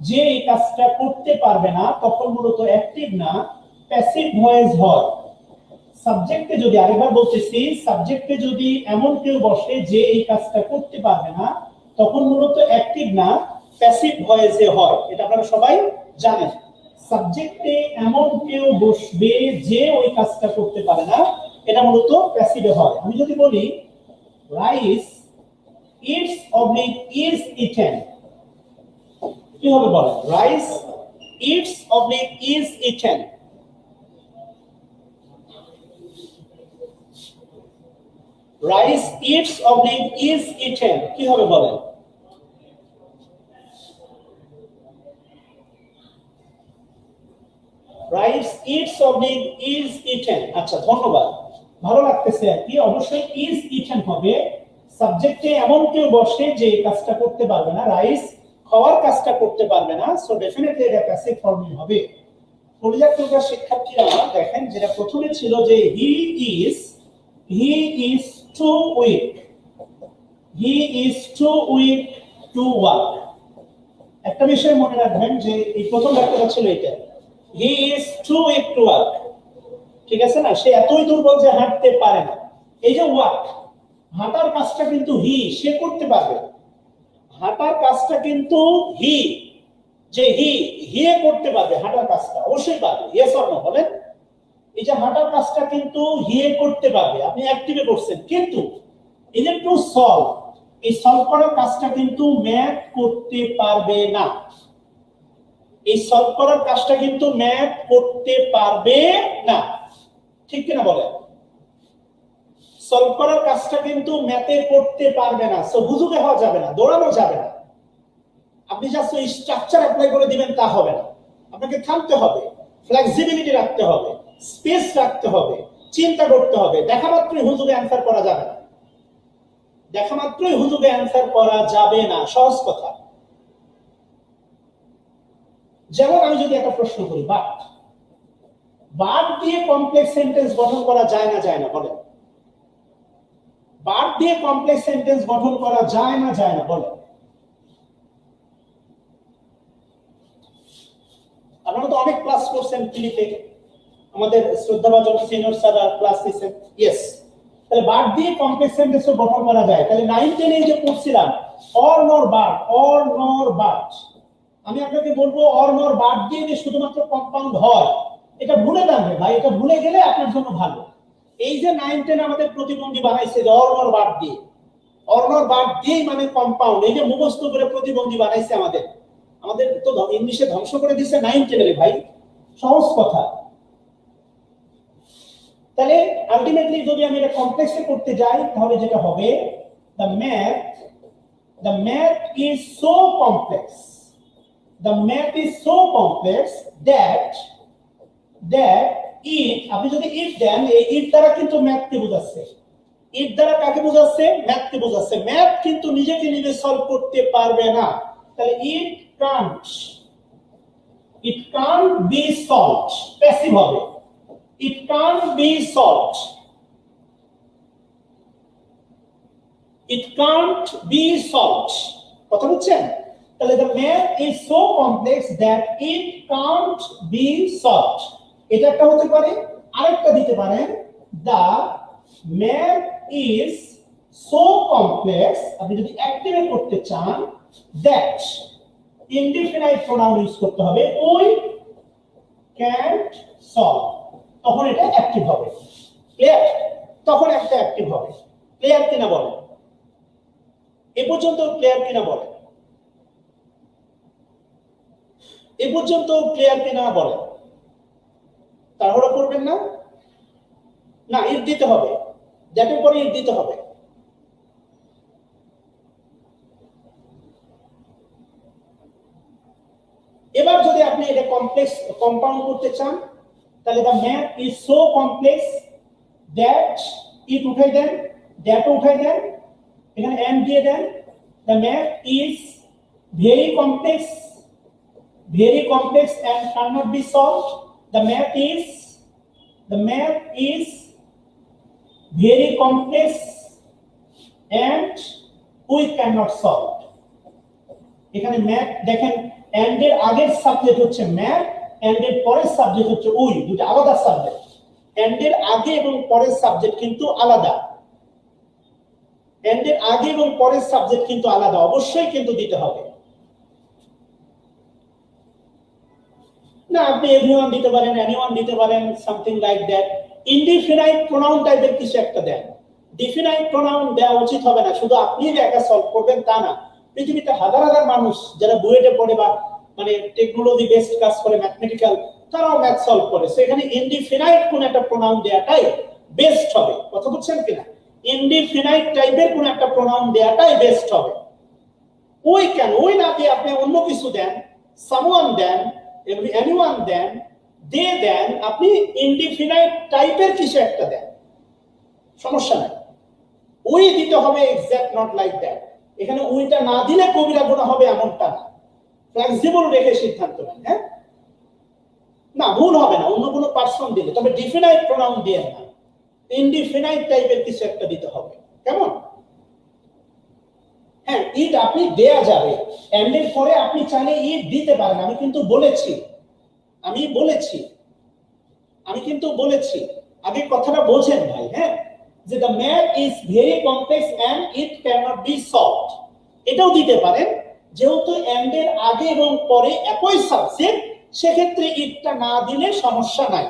যে এই কাজটা করতে পারবে না, তখন মূলত অ্যাক্টিভ না, প্যাসিভ ভয়েস হয়। সাবজেক্টে যদি, আরেকবার বলতেছি, সাবজেক্টে যদি এমন কেউ বসে যে এই কাজটা করতে পারবে না, তখন মূলত অ্যাক্টিভ না, প্যাসিভ ভয়েসে হয়। এটা আপনারা সবাই জানেন। সাবজেক্টে এমন কেউ বসবে যে ওই কাজটা করতে পারে না, এটা মূলত প্যাসিভে হয়। আমি যদি বলি rice it's oblique is eaten, কি হবে বলেন? Rice it's oblique is eaten. Rice it's oblique is eaten, কি হবে বলেন? Rice it's oblique is eaten. আচ্ছা, ধন্যবাদ, ভালো লাগতেছে আর কি। অবশ্যই ইজ ইটেন হবে। সাবজেক্টে এমন কেউ বসে যে এই কাজটা করতে পারবে না, রাইস খাওয়ার কাজটা করতে পারবে না, সো ডেফিনেটলি এটা প্যাসিভ ফর্মে হবে। পরিযাক্তরা শিক্ষার্থীরা দেখেন, যেটা প্রথমে ছিল যে he is too weak, he is too weak to walk. একটা বিষয় মনে রাখবেন যে এই প্রথম বাক্যটা ছিল এটা, he is too weak to walk, ঠিক আছে না, সে এতই দুর্বল যে হাঁটতে পারে না। এই যে ওয়াক, হাঁটার কাজটা কিন্তু সে করতে পারবে, হাঁটার কাজটা কিন্তু হি করতে পারবে, হাঁটার কাজটা অবশ্যই পারবে, ইয়েস অর নো বলেন। এই যে হাঁটার কাজটা কিন্তু করতে পারবে, আপনি অ্যাক্টিভে করছেন, কিন্তু এই যে টু সলভ, এই সলভ করার কাজটা কিন্তু ম্যাথ করতে পারবে না, এই সলভ করার কাজটা কিন্তু ম্যাথ করতে পারবে না, ঠিক কিনা বলেন? সলভ করার কাজটা কিন্তু ম্যাথে করতে পারবে না, সো হুজুগে হওয়া যাবে না, দৌড়ানো যাবে না। আপনি জাস্ট ওই স্ট্রাকচার অ্যাপ্লাই করে দিবেন তা হবে না, আপনাকে থামতে হবে, ফ্লেক্সিবিলিটি রাখতে হবে, স্পেস রাখতে হবে, চিন্তা করতে হবে। দেখা মাত্রই হুজুগে অ্যান্সার করা যাবে না, দেখা মাত্রই হুজুগে অ্যান্সার করা যাবে না, সহজ কথা। যেমন আমি যদি একটা প্রশ্ন করি, বাট দিয়ে কমপ্লেক্স সেন্টেন্স গঠন করা যায় না বলেন? বাট দিয়ে কমপ্লেক্স সেন্টেন্স গঠন করা যায় না বলেন? আপনারা তো অনেক ক্লাস করছেন ফ্রিতে, আমাদের শ্রদ্ধাভাজন সিনিয়র স্যার ক্লাস দিয়েছেন, ইয়েস। তাহলে বাট দিয়ে কমপ্লেক্স সেন্টেন্স গঠন করা যায়, তাহলে 9 10 যে পড়ছিলাম অর নর বাট, আমি আপনাকে বলবো অর নর বাট দিয়ে যে শুধুমাত্র কম্পাউন্ড হয়, এটা ভুলে যান ভাই, এটা ভুলে গেলে আপনার জন্য ভালো। এই যে 9 10 আমাদের প্রতিবন্ধী বানাইছে অর নর বাট দিয়ে, অর নর বাট দিয়ে মানে কম্পাউন্ড, এই যে মুখস্থ করে প্রতিবন্ধী বানাইছে আমাদের তো ইংলিশে ধ্বংস করে দিচ্ছে 9 10 ভাই, সহজ কথা। তাহলে আলটিমেটলি যদি আমি এটা কমপ্লেক্সে করতে যাই, তাহলে যেটা হবে, the math is so complex that it, আপনি যদি ইট দেন, এই ইট দ্বারা কিন্তু ম্যাথকে বোঝাচ্ছে, ইট দ্বারা কাকে বোঝাচ্ছে? ম্যাথকে বোঝাচ্ছে। ম্যাথ কিন্তু নিজেকে নিজে সলভ করতে পারবে না, তাহলে ইট can't be solved, প্যাসিভ হবে, it can't be solved, কথা বুঝছেন? তাহলে the math is so complex that it can't be solved, এটা একটা হতে পারে। আরেকটা দিতে পারেন, the math is so complex, আপনি যদি অ্যাক্টিভেট করতে চান, that indefinite pronoun ইউজ করতে হবে, we can't solve, তখন এটা অ্যাক্টিভ হবে, ক্লিয়ার? তখন একটা অ্যাক্টিভ হবে, ক্লিয়ার কিনা বলেন? এ পর্যন্ত ক্লিয়ার কিনা বলেন? এ পর্যন্ত ক্লিয়ার কিনা বলেন? তাহলে করবেন না, না ইট দিতে হবে, দ্যাটের পরে ইট দিতে হবে। এবার যদি আপনি এটা কমপ্লেক্স কম্পাউন্ড করতে চান, তাহলে the math is so complex that it উঠাই দেন, that উঠাই দেন, এখানে and দিয়ে দেন, the math is very complex and cannot be solved, the math is very complex and we cannot solve। এখানে ম্যাথ দেখেন, and এর আগের সাবজেক্ট হচ্ছে ম্যাথ, and এর পরের সাবজেক্ট হচ্ছে উই, দুটো আলাদা সাবজেক্ট। and এর আগে এবং পরের সাবজেক্ট কিন্তু আলাদা, and এর আগে এবং পরের সাবজেক্ট কিন্তু আলাদা, অবশ্যই কিন্তু দিতে হবে না। আপনি এভরিওয়ান দিতে পারেন, এনিওয়ান দিতে পারেন, something like that. Indefinite pronoun টাইপের কিছু একটা দেন। ডিফিনাইট প্রোনাউন দেওয়া উচিত হবে না, শুধু আপনি যে একা সলভ করবেন তা না, পৃথিবীতে হাজার হাজার মানুষ যারা বুয়েটে পড়ে বা মানে টেকনোলজি বেসড কাজ করে, ম্যাথমেটিক্যাল, তারাও ম্যাথ সলভ করে, সেখানে ইনডিফিনাইট কোন একটা প্রোনাউন দেওয়াটাই বেস্ট হবে, কথা বুঝছেন কিনা? ইনডিফিনাইট টাইপের কোন একটা প্রোনাউন দেওয়াটাই বেস্ট হবে। ওই না দিয়ে আপনি অন্য কিছু দেন, সামওয়ান দেন, এনিওয়ান দেন, দে দেন, আপনি ইনডিফিনাইট টাইপের কিছু একটা দেন, সমস্যা নাই। ওই দিতে হবে এক্সাক্ট, নট লাইক দ্যাট। এখানে ওইটা না দিলে কবিরা গুনাহ হবে এমনটা না, ফ্লেক্সিবল রেখে সিদ্ধান্ত নেন। হ্যাঁ, না ভুল হবে না অন্য কোনো পার্সন দিলে, তবে ডিফিনাইট প্রোনাউন দিয়ে না, ইনডিফিনাইট টাইপের কিছু একটা দিতে হবে, কেমন? হ্যাঁ, ইট আপনি দেয়া যাবে, এন্ড এর পরে আপনি চাইলে ইট দিতে পারেন। আমি কিন্তু বলেছি আগে কথাটা বোঝেন ভাই। হ্যাঁ, যে the math is very complex and it can not be solved, এটাও দিতে পারেন। যেহেতু এন্ড এর আগে এবং পরে একই সাবজেক্ট, সেক্ষেত্রে ইটটা না দিলে সমস্যা নাই,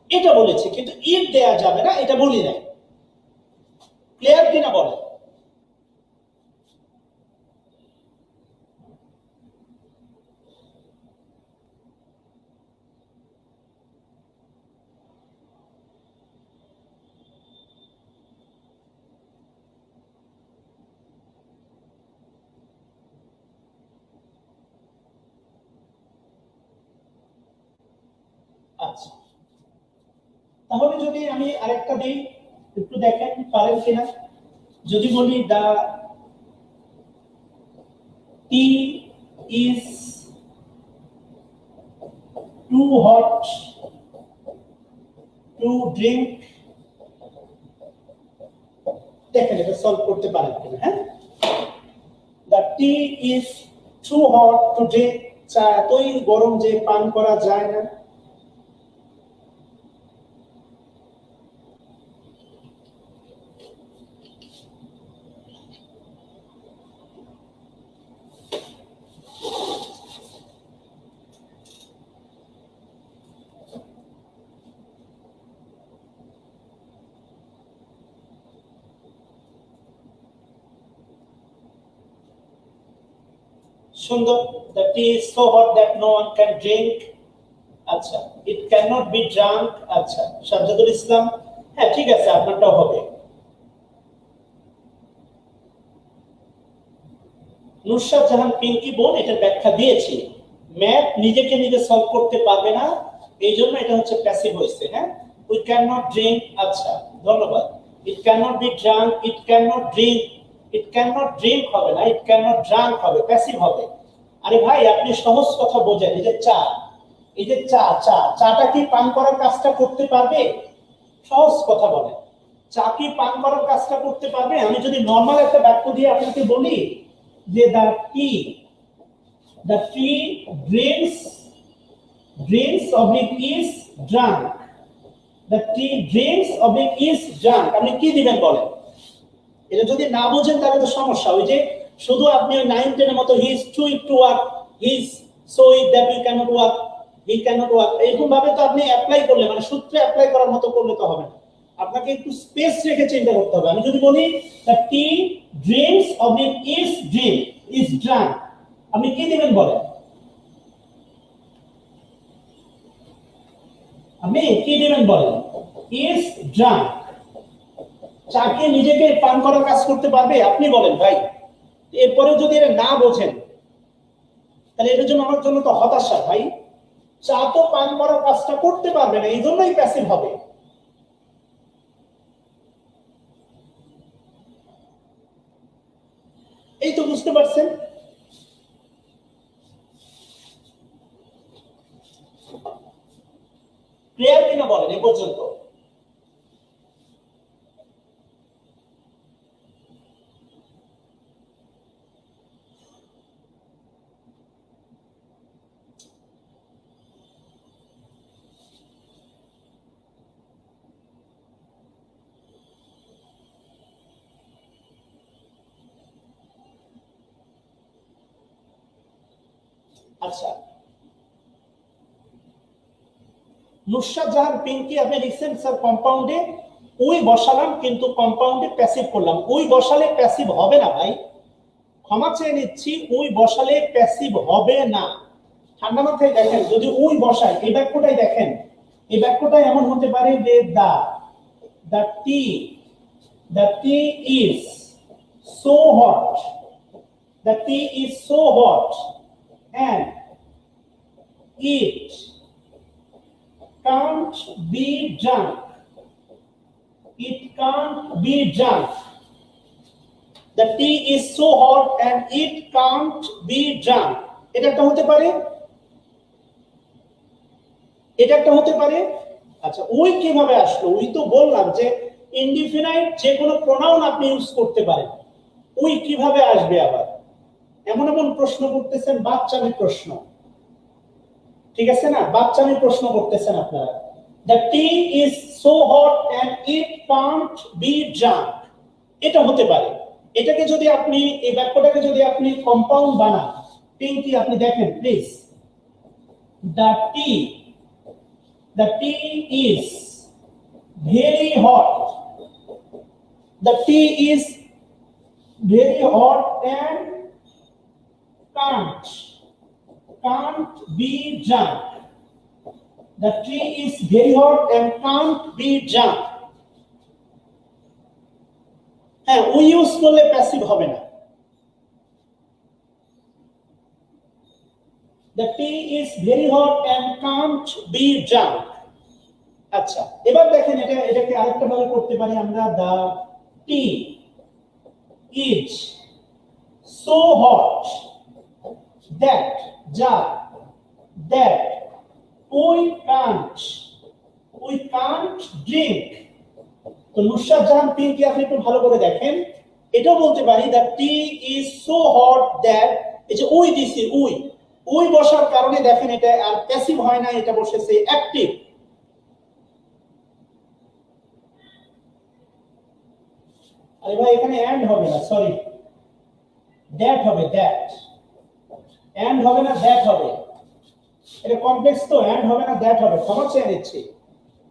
এটা বলেছি। কিন্তু ইট দেয়া যাবে না, এটা বলি নাই। ক্লিয়ার কিনা বলেন? আচ্ছা, তাহলে যদি আমি আরেকটা দিই, একটু দেখেন পারেন কিনা। যদি বলি the tea is too hot to drink, দেখেন এটা সলভ করতে পারেন কিনা। হ্যাঁ, the tea is too hot to drink, চা এতই গরম যে পান করা যায় না। সুন্দর। The tea is so hot that no one can drink. আচ্ছা, it cannot be drunk. আচ্ছা, সাজ্জাদুল ইসলাম, হ্যাঁ ঠিক আছে, আপনারটাও হবে। নুসরাত জাহান পিঙ্কি বোন এটার ব্যাখ্যা দিয়েছি। ম্যাথ নিজেকে নিজে সলভ করতে পারবে না, এই জন্য এটা হচ্ছে প্যাসিভ হয়েছে। হ্যাঁ, উই ক্যান নট ড্রিঙ্ক। আচ্ছা, ধন্যবাদ। It can not be drunk, it can not drink, it can not drink হবে না, ইট ক্যান নট ড্রাঙ্ক হবে, প্যাসিভ হবে। আরে ভাই, আপনি সহজ কথা বোঝেন। এই যে চা, এই যে চাটা কি পান করার কাজটা করতে পারবে? সহজ কথা বলেন, চা কি পান করার কাজটা করতে পারবে? আমি যদি নরমাল একটা বাক্য দিয়ে আপনাকে বলি যে the tea drinks oblique is drunk, the tea drinks oblique is drunk, আপনি কি দিবেন বলেন? এটা যদি না বোঝেন তাহলে তো সমস্যা। ওই যে শুধু আপনি ওই 9-10 এর মতো he is too it to work, he is so it that he can't work, he can't work, এরকম ভাবে তো আপনি অ্যাপ্লাই করলে, মানে সূত্রে অ্যাপ্লাই করার মতো করলে তো হবে না। আপনাকে একটু স্পেস রেখে চিন্তা করতে হবে। আমি যদি বলি the tea drinks oblique is drunk, আপনি কি দিবেন বলেন? আপনি কি দিবেন বলেন? Is drunk. চাকে নিজেকে পান করার কাজ করতে পারবে? আপনি বলেন ভাই। এরপরে যদি এটা না বোঝেন তাহলে এটার জন্য আমার জন্য তো হতাশা ভাই। চা তো পান করার কাজটা করতে পারবে না, এই জন্যই প্যাসিভ হবে। এই তো বুঝতে পারছেন। ক্লিয়ার কিনা বলেন এই পর্যন্ত? আচ্ছা, নুসরাত জাহান পিঙ্কি আপনি লিখছেন স্যার কম্পাউন্ডে ওই বসালাম, কিন্তু কম্পাউন্ডে প্যাসিভ করলাম। ওই বসালে প্যাসিভ হবে না ভাই, ক্ষমা চেয়ে নিচ্ছি, ওই বসালে প্যাসিভ হবে না। ঠান্ডা মাথায় দেখেন, যদি ওই বসাই, এই বাক্যটাই দেখেন, এই বাক্যটাই এমন হতে পারে যে the tea is so hot, the tea is so hot and it can't be drunk, it can't be drunk, the tea is so hot and it can't be drunk, এটা একটা হতে পারে, এটা একটা হতে পারে। আচ্ছা, ওই কিভাবে আসলো? ওই তো বললাম যে ইনডিফিনাইট যে কোনো প্রোনাউন আপনি ইউজ করতে পারেন, ওই কিভাবে আসবে আবার? এমন এমন প্রশ্ন করতেছেন, বাচ্চামি প্রশ্ন, ঠিক আছে না, বাচ্চামি প্রশ্ন করতেছেন আপনারা। The tea is so hot and it can't be drunk. এটা হতে পারে। এটাকে যদি আপনি, এই বাক্যটাকে যদি আপনি কম্পাউন্ড বানান, পিঙ্কি আপনি দেখেন please, the tea is very hot, the tea is very hot and can't be drunk. The tea is very hot and can't be drunk. হ্যাঁ, we use করলে প্যাসিভ হবে না। The tea is very hot and can't be drunk. আচ্ছা, এবার দেখেন এটাকে আরেকটা ভাবে করতে পারি আমরা, the tea is so hot that we can't drink. তো নুসরাত জাহান পিঙ্কি আপনি একটু ভালো করে দেখেন, এটাও বলতে পারি the tea is so hot that, এই যে উই দিছি, উই বসার কারণে দেখেন এটা আর প্যাসিভ হয় না, এটা বসেছে অ্যাক্টিভ। আরে ভাই এখানে এন্ড হবে না, সরি, দ্যাট হবে, দ্যাট এন্ড হবে না, দ্যাট হবে, এটা কমপ্লেক্স তো, এন্ড হবে না, দ্যাট হবে, ক্ষমা চেয়ে নিচ্ছি।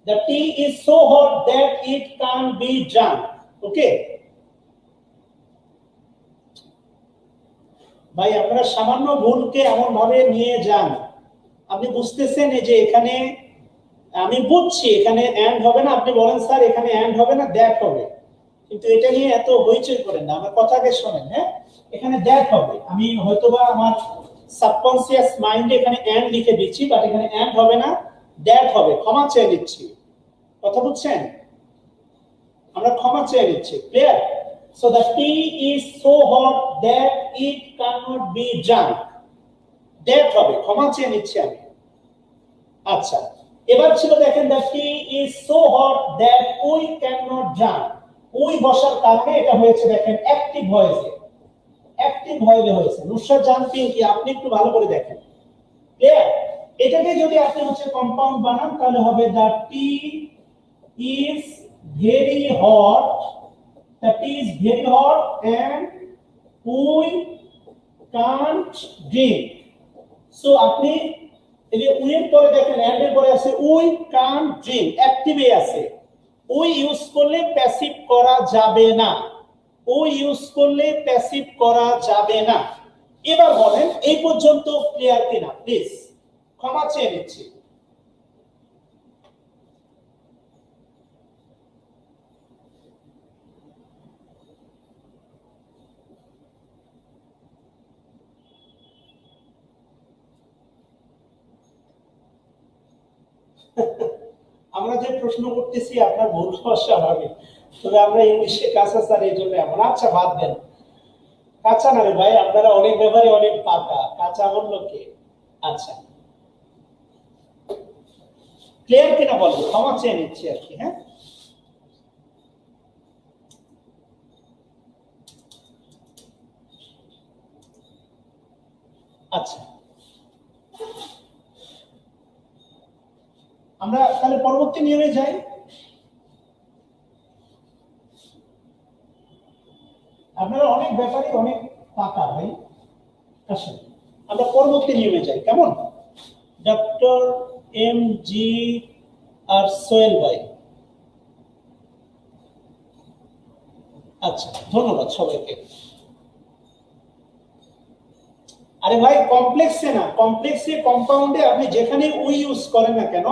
The tea is so hot that it can't be drunk. Okay? ভাই আপনারা সামান্য ভুলকে এমন ভাবে নিয়ে যান, আপনি বুঝতেছেন এই যে এখানে, আমি বুঝছি এখানে এন্ড হবে না, আপনি বলেন স্যার এখানে এন্ড হবে না, দ্যাট হবে, কিন্তু এটা নিয়ে এত হইচই করেন না, আমার কথাকে শোনেন। হ্যাঁ, এখানে দ্যাট হবে, আমি হয়তোবা আমার সাবকনসিয়াস মাইন্ডে এখানে এন্ড লিখে দিচ্ছি, বাট এখানে এন্ড হবে না, দ্যাট হবে, ক্ষমা চেয়ে নিচ্ছি। কথা বুঝছেন? আমরা ক্ষমা চেয়ে নিচ্ছি, clear? So the tea is so hot that it cannot be drunk. That হবে, ক্ষমা চেয়ে নিচ্ছি আমি। আচ্ছা, এবার ছিল দেখেন the tea is so hot that we cannot drink. ওই বসার কারণে এটা হয়েছে, দেখেন অ্যাক্টিভ ভয়েসে, অ্যাক্টিভ ভয়েসে হয়েছে। নুসরাত জাহান পিঙ্কি আপনি একটু ভালো করে দেখেন, ক্লিয়ার? এটাকে যদি আপনি হচ্ছে কম্পাউন্ড বানান তাহলে হবে the tea is very hot, that is very hot and we can't drink. So আপনি এই যে উই এর পরে দেখেন এন্ড এর পরে আছে we can't drink, অ্যাক্টিভে আছে, we ইউজ করলে প্যাসিভ করা যাবে না, we ইউজ করলে প্যাসিভ করা যাবে না। এবার বলেন এই পর্যন্ত ক্লিয়ার কিনা প্লিজ, ক্ষমা চেয়ে নিচ্ছি। আমরা যে প্রশ্ন করতেছি আপনার ভুল স্বাভাবিক, তবে আমরা ইংলিশে কাঁচা স্যার এই জন্য এমন। আচ্ছা বাদ দেন, কাঁচা না রে ভাই, আপনারা অনেক ব্যাপারে অনেক পাকা, কাঁচা বলল কে? আচ্ছা ক্লিয়ার কিনা বলেন, ক্ষমা চেয়ে নিচ্ছি আর কি। হ্যাঁ, আচ্ছা আমরা তাহলে পরবর্তী নিয়মে যাই। আপনারা অনেক ব্যাপারে অনেক পাকা ভাই, আসলে আমরা পরবর্তী নিয়মে যাই, কেমন? ডক্টর এম জি আর সোহেল ভাই, আচ্ছা ধন্যবাদ সবাইকে। আরে ভাই কমপ্লেক্সে না, কমপ্লেক্সে কম্পাউন্ডে আপনি যেখানে উই ইউজ করেন না কেন,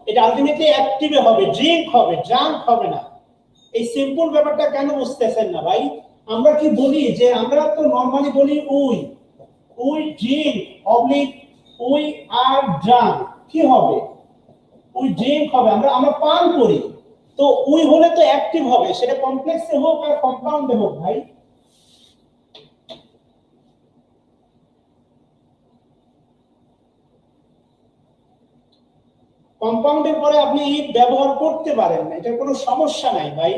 এটা আলটিমেটলি অ্যাক্টিভে হবে, ড্রিঙ্ক হবে, ড্রাঙ্ক হবে না। এই সিম্পল ব্যাপারটা কেন বুঝতেছেন না ভাই? আমরা কি বলি যে, আমরা তো নরমালি বলি we drink oblique we are drunk, কি হবে? উই ড্রিঙ্ক হবে, আমরা পান করি, তো উই হলে তো অ্যাক্টিভ হবে, সেটা কমপ্লেক্সে হোক আর কম্পাউন্ডে হোক ভাই। কম্পাউন্ডের পরে আপনি ইট ব্যবহার করতে পারেন না, এটা কোনো সমস্যা নাই ভাই।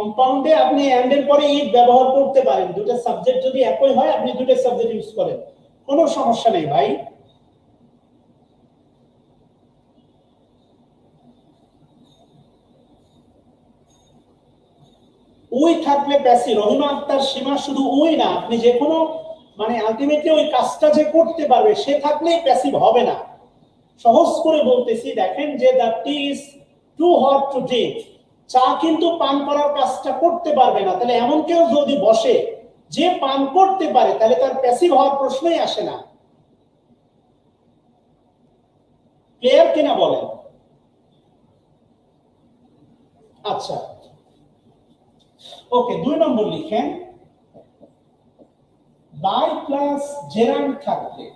কম্পাউন্ডে আপনি এন্ড এর পরে ইট ব্যবহার করতে পারেন, দুটো সাবজেক্ট যদি একই হয় আপনি দুটো সাবজেক্ট ইউজ করেন, কোনো সমস্যা নেই ভাই। উই থাকলে প্যাসিভ, রহিমা আক্তার সীমা শুধু উই না, আপনি যে কোনো মানে আলটিমেটলি ওই কাজটা যে করতে পারবে সে থাকলেই প্যাসিভ হবে না। সহজ করে বলতেছি, দেখেন যে the tea is too hot to drink, চা কিন্তু পান করার কাজটা করতে পারবে না, তাহলে এমন কেউ যদি বসে যে পান করতে পারে তাহলে তার প্যাসিভ হওয়ার প্রশ্নই আসে না। ক্লিয়ার কিনা বলেন? আচ্ছা ওকে, 2 নম্বর লিখেন বাই প্লাস জেরান্ড থাকলে।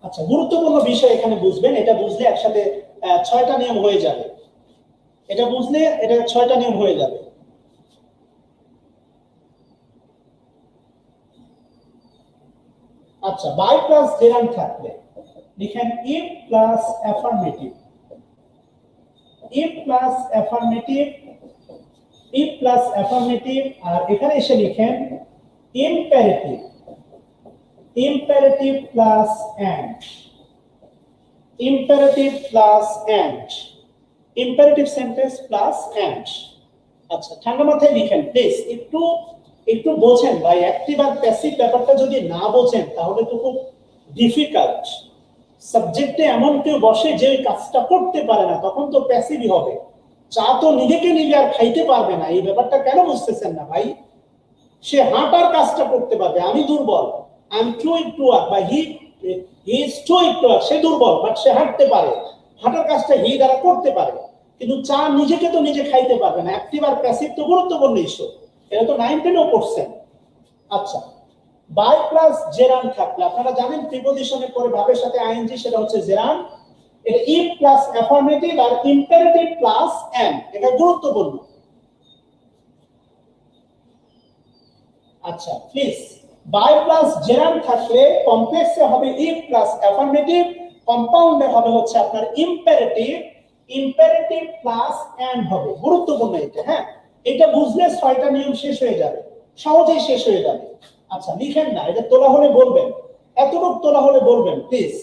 আচ্ছা, গুরুত্বপূর্ণ বিষয় এখানে বুঝবেন, এটা বুঝলে একসাথে 6টা নিয়ম হয়ে যাবে, এটা বুঝলে এটা 6টা নিয়ম হয়ে যাবে। আচ্ছা, বাই প্লাস জেরান্ড থাকলে লিখেন if plus affirmative, if plus affirmative, if plus affirmative, আর এখানে এসে লিখেন imperative, imperative plus and, imperative plus and, imperative sentence plus and. আচ্ছা, ঠান্ডা মাথায় লিখেন প্লিজ, একটু একটু বোঝেন ভাই, অ্যাক্টিভ আর প্যাসিভ ব্যাপারটা যদি না বোঝেন তাহলে তো খুব ডিফিকাল্ট। সাবজেক্টে এমন কেউ বসে যে কাজটা করতে পারে না, তখন তো প্যাসিভই হবে। চা তো নিজেকে নিজে আর খাইতে পারবে না, এই ব্যাপারটা কেন বুঝতেছেন না ভাই? সে হাঁটার কাজটা করতে পারবে, আমি দুর্বল, I am too weak to walk, বা he is too weak to walk, সে দুর্বল বাট সে হাঁটতে পারে, হাঁটার কাজটা হি দ্বারা করতে পারে, কিন্তু চা নিজেকে তো নিজে খাইতে পারবে না। অ্যাক্টিভ আর প্যাসিভ তো গুরুত্বপূর্ণ ইস্যু, এটা তো 9 10 পড়ছেন। আচ্ছা, বাই প্লাস জেরান্ড থাকলে আপনারা জানেন প্রিপজিশনের পরে ভাবের সাথে আইএনজি, সেটা হচ্ছে জেরান্ড। এটা ইফ প্লাস অ্যাফার্মেটিভ আর ইম্পারেটিভ প্লাস এন্ড, এটা গুরুত্বপূর্ণ। আচ্ছা প্লিজ, বাই প্লাস জেরান্ড থাকলে কমপ্লেক্সে হবে ইফ প্লাস অ্যাফার্মেটিভ, কম্পাউন্ডে হবে হচ্ছে আপনার ইম্পারেটিভ, ইম্পারেটিভ প্লাস এন্ড হবে। গুরুত্বপূর্ণ এটা, হ্যাঁ, এটা বুঝলে 6টা নিয়ম শেষ হয়ে যাবে, সহজেই শেষ হয়ে যাবে। আচ্ছা লিখেন না, এটা তোলা হলে বলবেন, এতটুকু তোলা হলে বলবেন প্লিজ।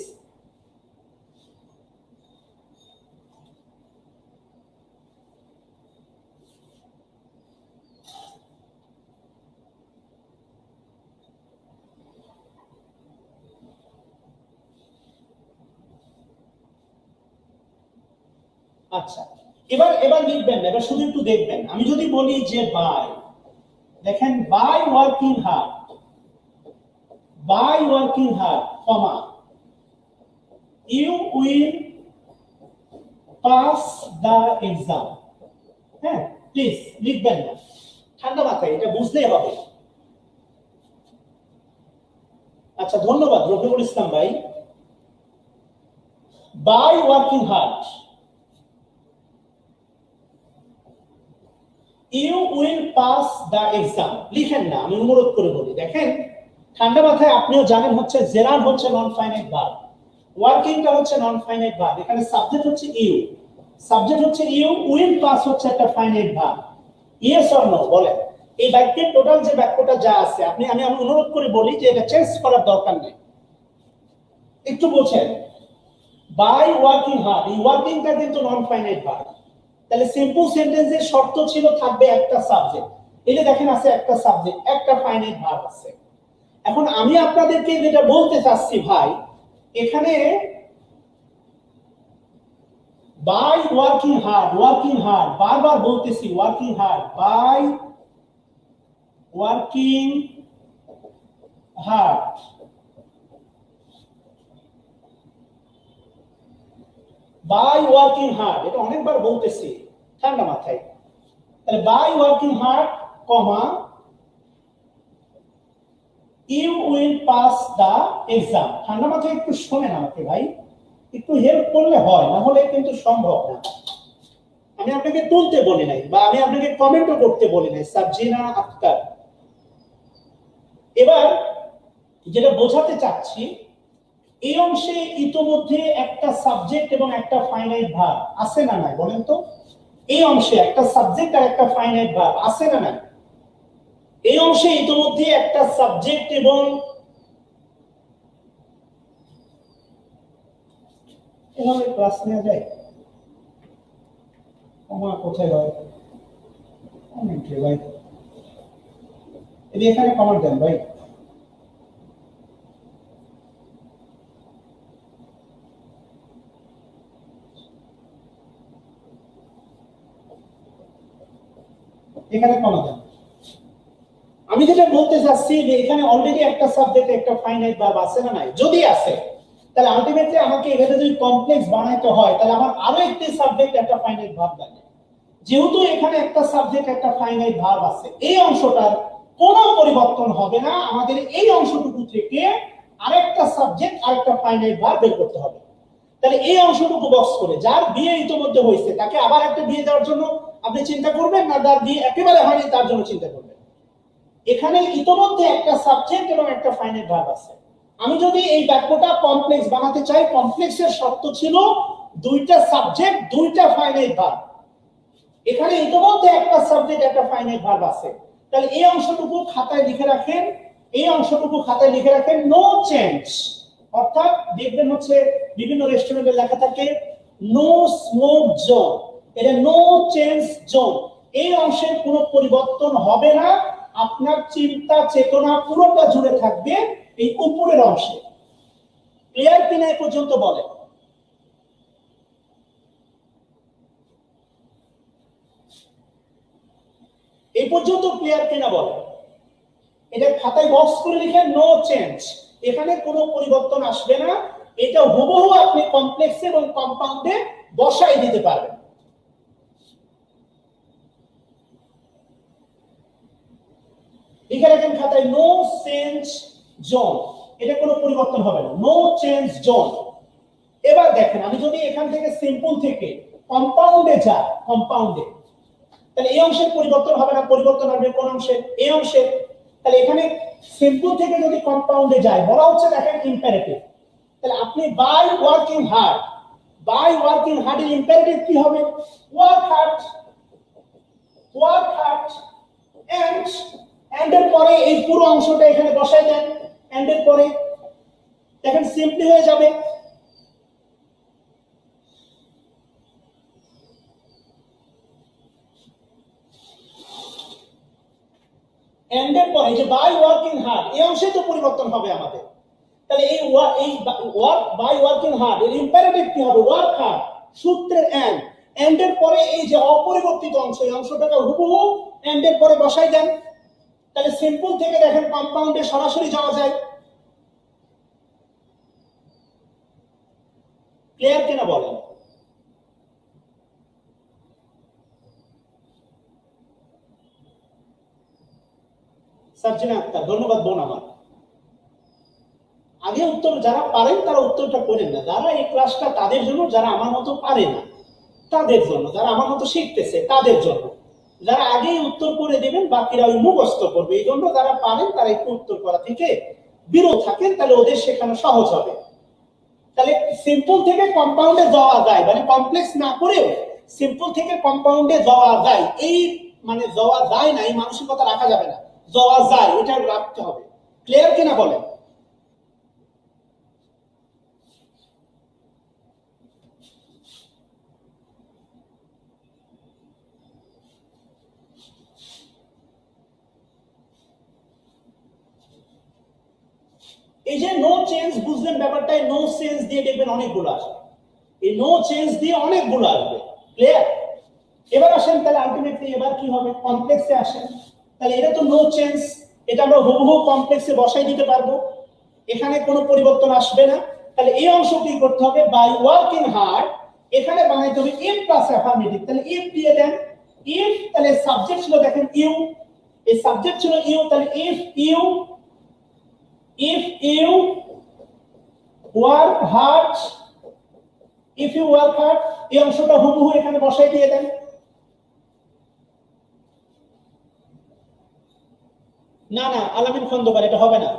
আচ্ছা, এবার এবার লিখবেন না, এবার শুধু একটু দেখবেন। আমি যদি বলি যে বাই, দেখেন by working hard, by working hard, comma you will pass the exam. হ্যাঁ প্লিজ লিখবেন না, ঠান্ডা মাথায়, এটা বুঝলেই হবে। আচ্ছা ধন্যবাদ রফিকুল ইসলাম ভাই। By working hard you will pass the exam, লিখেন না, আমি অনুরোধ করে বলি। দেখেন ঠান্ডা মাথায়, আপনিও জানেন হচ্ছে জেরান্ড হচ্ছে নন ফাইনাইট ভার্ব, ওয়ার্কিংটা হচ্ছে নন ফাইনাইট ভার্ব, এখানে সাবজেক্ট হচ্ছে ইউ, সাবজেক্ট হচ্ছে ইউ, উইল পাস হচ্ছে একটা finite verb. Yes or no বলেন, এই বাক্যের টোটাল যে বাক্যটা যা আছে, আমি অনুরোধ করে বলি যে এটা চেঞ্জ করার দরকার নেই, একটু বোঝেন। বাই ওয়ার্কিং হার্ড, এই ওয়ার্কিংটা কিন্তু নন ফাইনাইট ভার্ব, তাহলে সিম্পল সেন্টেন্সের শর্ত ছিল থাকবে একটা সাবজেক্ট, এই যে দেখেন আছে একটা সাবজেক্ট, একটা ফাইনাইট ভার্ব আছে। এখন আমি আপনাদেরকে যেটা বলতে চাচ্ছি ভাই, এখানে by working hard, working hard বারবার বলতেছি, working hard, by working hard, by working hard, এটা অনেকবার বলতেছি ঠান্ডা মাথায়। তাহলে by working hard, comma you will pass the exam. ঠান্ডা মাথায় একটু শোনেন আমাকে ভাই, একটু হেল্প করলে হয়, না হলে কিন্তু সম্ভব না। আমি আপনাকে তুলতে বলি নাই, বা আমি আপনাকে কমেন্টও করতে বলি নাই, সাবজিনা আক্তার। এবার যেটা বোঝাতে চাচ্ছি, এই অংশে ইতোমধ্যে একটা সাবজেক্ট এবং একটা ফাইনাইট ভার্ব আছে না নাই বলেন তো? এই অংশে একটা সাবজেক্ট আর একটা ফাইনাইট ভার্ব আছে না নাই? এই অংশে ইতিমধ্যে একটা সাবজেক্ট এবং এভাবে ক্লাস নেওয়া যায়? কমা কোথায় হয়? কমেন্টে ভাই, এখানে কমেন্ট দেন ভাই। এখানে কমা দেন। আমি যেটা বলতে চাচ্ছি যে এখানে অলরেডি একটা সাবজেক্ট একটা ফাইনাইট ভার্ব আছে না নাই? যদি আছে তাহলে আলটিমেটলি আমাকে এখানে যদি কমপ্লেক্স বানাইতে হয় তাহলে আমার আরো একটি সাবজেক্ট একটা ফাইনাইট ভার্ব লাগে। যেহেতু এখানে একটা সাবজেক্ট একটা ফাইনাইট ভার্ব আছে, এই অংশটার কোনো পরিবর্তন হবে না। আমাদের এই অংশটুকু থেকে আরেকটা সাবজেক্ট আরেকটা ফাইনাইট ভার্ব বের করতে হবে। তাহলে এই অংশটুকু বক্স করে যার বিয়ে ইতিমধ্যে হয়েছে তাকে আবার একটা বিয়ে দেওয়ার জন্য আপনি চিন্তা করবেন, না যার বিয়ে একেবারে হয়নি তার জন্য চিন্তা করবেন? এখানে ইতিমধ্যে একটা সাবজেক্ট এবং একটা ফাইনাইট ভার্ব আছে। আমি যদি এই বাক্যটা কমপ্লেক্স বানাতে চাই, কমপ্লেক্সের শর্ত ছিল দুইটা সাবজেক্ট দুইটা ফাইনাইট ভার্ব। এখানে ইতিমধ্যে একটা সাবজেক্ট একটা ফাইনাইট ভার্ব আছে। তাহলে এই অংশটুকু খাতায় লিখে রাখেন, এই অংশটুকু খাতায় লিখে রাখেন নো চেঞ্জ। অর্থাৎ দেখবেন হচ্ছে বিভিন্ন রেস্টুরেন্টে লেখা থাকে নো স্মোক জোন, এটা নো চেঞ্জ জোন। এই অংশের কোনো পরিবর্তন হবে না। আপনার চিন্তা চেতনা পুরোটা জুড়ে থাকবে এই উপরের অংশে। ক্লিয়ার কিনা এ পর্যন্ত বলেন? এই পর্যন্ত ক্লিয়ার কিনা বলেন? এটা খাতায় বক্স করে লিখেন নো চেঞ্জ, এখানে কোনো পরিবর্তন আসবে না। এটা হুবহু আপনি কমপ্লেক্সে এবং কম্পাউন্ডে বসাই দিতে পারবেন। লিখে রাখেন খাতায় নো চেঞ্জ জোন, এটা কোনো পরিবর্তন হবে না, নো চেঞ্জ জোন। এবার দেখেন আমি যদি এখান থেকে সিম্পল থেকে কম্পাউন্ডে যাই, কম্পাউন্ডে, তাহলে এই অংশের পরিবর্তন হবে না। পরিবর্তন হবে কোন অংশে? এই অংশে। তাহলে এখানে সিম্পল থেকে যদি কম্পাউন্ডে যায়, বলা হচ্ছে দেখেন ইম্পারেটিভ। তাহলে আপনি by working hard, by working hard এর ইম্পারেটিভ কি হবে? Work hard, work hard. And and এর পরে এই পুরো অংশটা এখানে বসাই দেন, এন্ড এর পরে দেখেন সিম্পলি হয়ে যাবে। এন্ড এর পরে যে বাই ওয়ার্কিং হার্ড এই অংশে তো পরিবর্তন হবে আমাদের। তাহলে এই ওয়ার্ক বাই ওয়ার্কিং হার্ড এর ইম্পারেটিভ কি হবে? Work hard. সূত্রের এন্ড, এন্ড এর পরে এই যে অপরিবর্তিত অংশ এই অংশটাকে হুবহু এন্ড এর পরে বসাই দেন। তাহলে সিম্পল থেকে দেখেন কম্পাউন্ডে সরাসরি যাওয়া যায়। ক্লিয়ার কিনা বলেন? সার্জিনা আক্তার, ধন্যবাদ বোন আমার। আগে উত্তর যারা পারেন তারা উত্তরটা করেন না। যারা এই ক্লাসটা তাদের জন্য, যারা আমার মতো পারে না তাদের জন্য, যারা আমার মতো শিখতেছে তাদের জন্য। যারা আগেই উত্তর করে দেবেন বাকিরা ওই মুখস্থ করবে। এই জন্য যারা পারেন তারা একটু উত্তর করা থেকে বিরত থাকেন, তাহলে ওদের শেখানো সহজ হবে। তাহলে সিম্পল থেকে কম্পাউন্ডে যাওয়া যায়, মানে কমপ্লেক্স না করেও সিম্পল থেকে কম্পাউন্ডে যাওয়া যায়। এই মানে যাওয়া যায় না এই মানসিকতা রাখা যাবে না, যাওয়া যায় এটা রাখতে হবে। ক্লিয়ার কিনা বলেন? এই যে নো চেঞ্জ বুঝলেন ব্যাপারটা, নো চেঞ্জ দিয়ে দেখবেন অনেকগুলো আসবে, এই নো চেঞ্জ দিয়ে অনেকগুলো আসবে। ক্লিয়ার? এবার আসেন তাহলে আলটিমেটলি এবার কি হবে? কমপ্লেক্সে আসেন। তাহলে এটা তো নো চেঞ্জ, এটা আমরা হুবহু কমপ্লেক্সে বসাই দিতে পারবো, এখানে কোনো পরিবর্তন আসবে না। তাহলে এই অংশ কি করতে হবে? বাই ওয়ার্কিং হার্ড এখানে বানাইতে হবে ইফ প্লাস অ্যাফার্মেটিভ। তাহলে ইফ দিয়ে দেন, ইফ, তাহলে সাবজেক্ট ছিল দেখেন ইউ, এই সাবজেক্ট ছিল ইউ। তাহলে if you, if you work hard, if you work hard এই অংশটা হুবহু এখানে বসাই দিয়ে দেন। না না আলামিন খন্দকার, এটা হবে না,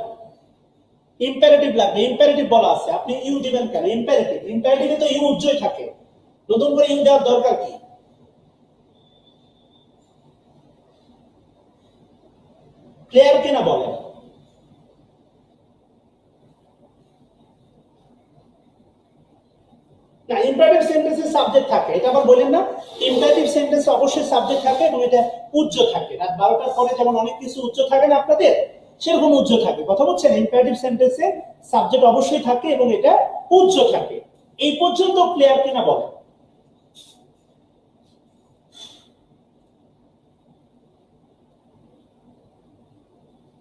ইম্পারেটিভ লাগবে। ইম্পারেটিভ বলা আছে, আপনি ইউ দিবেন কেন? ইম্পারেটিভ, ইম্পারেটিভে তো ইউ উজ্জ্বল থাকে, নতুন করে ইউ দেওয়ার দরকার কি? ক্লিয়ার কিনা বলেন? না, ইম্পারেটিভ সেন্টেন্সে সাবজেক্ট থাকে, এটা আবার বলেন না। ইম্পারেটিভ সেন্টেন্সে অবশ্যই সাবজেক্ট থাকে এবং এটা উজ্জ থাকে। রাত 12টার পরে যেমন অনেক কিছু উজ্জ থাকে না আপনাদের, সেরকম উজ্জ থাকে। কথা বলছেন? ইম্পারেটিভ সেন্টেন্সে সাবজেক্ট অবশ্যই থাকে এবং এটা উজ্জ থাকে। এই পর্যন্ত ক্লিয়ার কিনা বলেন?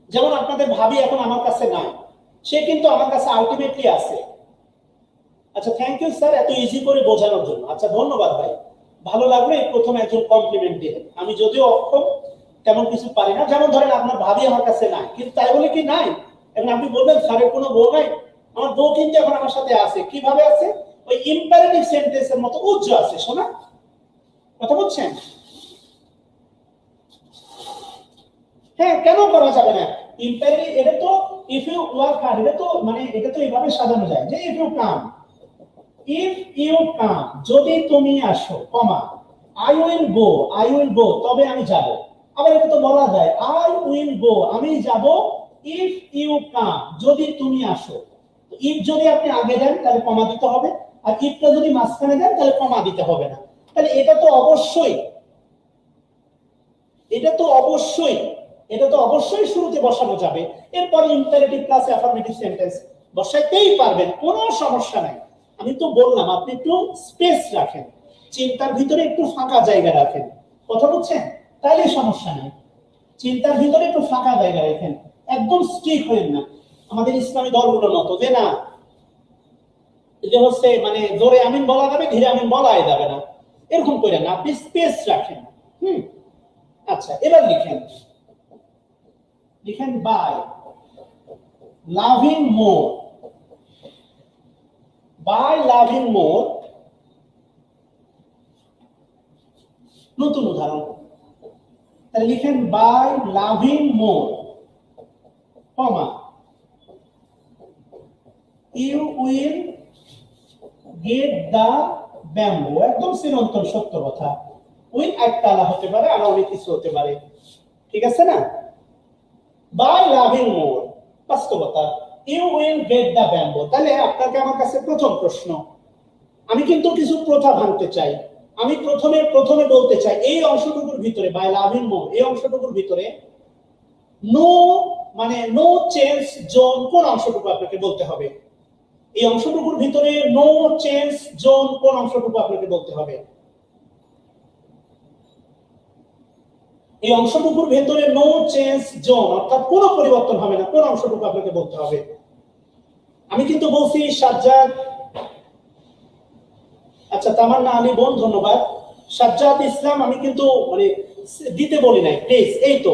যেমন আপনাদের ভাবি এখন আমার কাছে নাই, সে কিন্তু আমার কাছে আলটিমেটলি আছে। আচ্ছা, থ্যাংক ইউ স্যার এত ইজি করে বোঝানোর জন্য। আচ্ছা, ধন্যবাদ ভাই, ভালো লাগলো। এই প্রথম একজন কমপ্লিমেন্ট দিলেন। আমি যদিও অক্ষম, তেমন কিছু পারি না। যেমন ধরেন আপনার ভাবি আমার কাছে নাই, কিন্তু তাই বলে কি নাই? এখন আপনি বলবেন স্যারের কোনো বউ নাই। আমার বউ কিন্তু এখন আমার সাথে আছে। কিভাবে আছে? ওই ইম্পারেটিভ সেন্টেন্সের মতো উজ্জ আছে। শোনা কথা বলছেন? হ্যাঁ, কেন করা যাবে না? ইম্পারেটিভ, এটা তো ইফ ইউ ওয়ার্ক হার্ড, এটা তো মানে এটা তো এইভাবে সাজানো যায় যে if you come, if you come, যদি তুমি আসো, কমা, আই উইল গো, তবে আমি যাব। আবার এটা তো বলা যায় আই উইল গো, আমি যাব, ইফ ইউ কাম, যদি তুমি আসো। ইফ যদি আপনি আগে দেন তাহলে কমা দিতে হবে, আর ইফটা যদি মাঝখানে দেন তাহলে কমা দিতে হবে না। তাহলে এটা তো অবশ্যই, এটা তো অবশ্যই, এটা তো অবশ্যই শুরুতে বসানো যাবে। এরপর ইম্পারেটিভ প্লাস অ্যাফার্মেটিভ সেন্টেন্স বসাইতেই পারবেন, কোনো সমস্যা নাই। আমি তো বললাম আপনি একটু স্পেস রাখেন, চিন্তার ভিতরে একটু ফাঁকা জায়গা রাখেন। কথা বলছেন? তাহলে সমস্যা নেই। চিন্তার ভিতরে একটু ফাঁকা জায়গা রাখেন, একদম স্ট্রিক্ট হবেন না আমাদের ইসলামী দলগুলোর মতো, যে না যে হচ্ছে মানে জোরে আমিন বলা যাবে, ধীরে আমিন বলাই যাবে না, এরকম করে না। আপনি স্পেস রাখেন। আচ্ছা, এবার লিখেন, লিখেন by loving more, by loving more. নতুন উদাহরণ, তাহলে লিখেন by loving more, comma, you will get the bamboo. একদম চিরন্তন সত্য কথা। উইল একতলা হতে পারে, আর অনেক কিছু হতে পারে। ঠিক আছে না? বাই লাভিং মোর বাস্তবতা, you will get the bamboo. তাহলে আপনাকে আমার কাছে প্রথম প্রশ্ন, আমি কিন্তু কিছু প্রথা ভাঙতে চাই। আমি প্রথমে বলতে চাই এই অংশটুকুর ভিতরে বাই লাভিং মোর, এই অংশটুকুর ভিতরে নো মানে নো চেঞ্জ জোন, কোন অংশটুকু আপনাকে বলতে হবে? এই অংশটুকুর ভিতরে নো চেঞ্জ জোন কোন অংশটুকু আপনাকে বলতে হবে? এই অংশটুকুর ভেতরে নো চেঞ্জ জোন অর্থাৎ কোনো পরিবর্তন হবে না, কোন অংশটুকু আপনাকে বলতে হবে? আমি কিন্তু বলছি সাজ্জাদ, আচ্ছা তামান্না আলী বোন ধন্যবাদ। সাজ্জাদ ইসলাম আমি কিন্তু মানে দিতে বলি নাই, প্লিজ। এই তো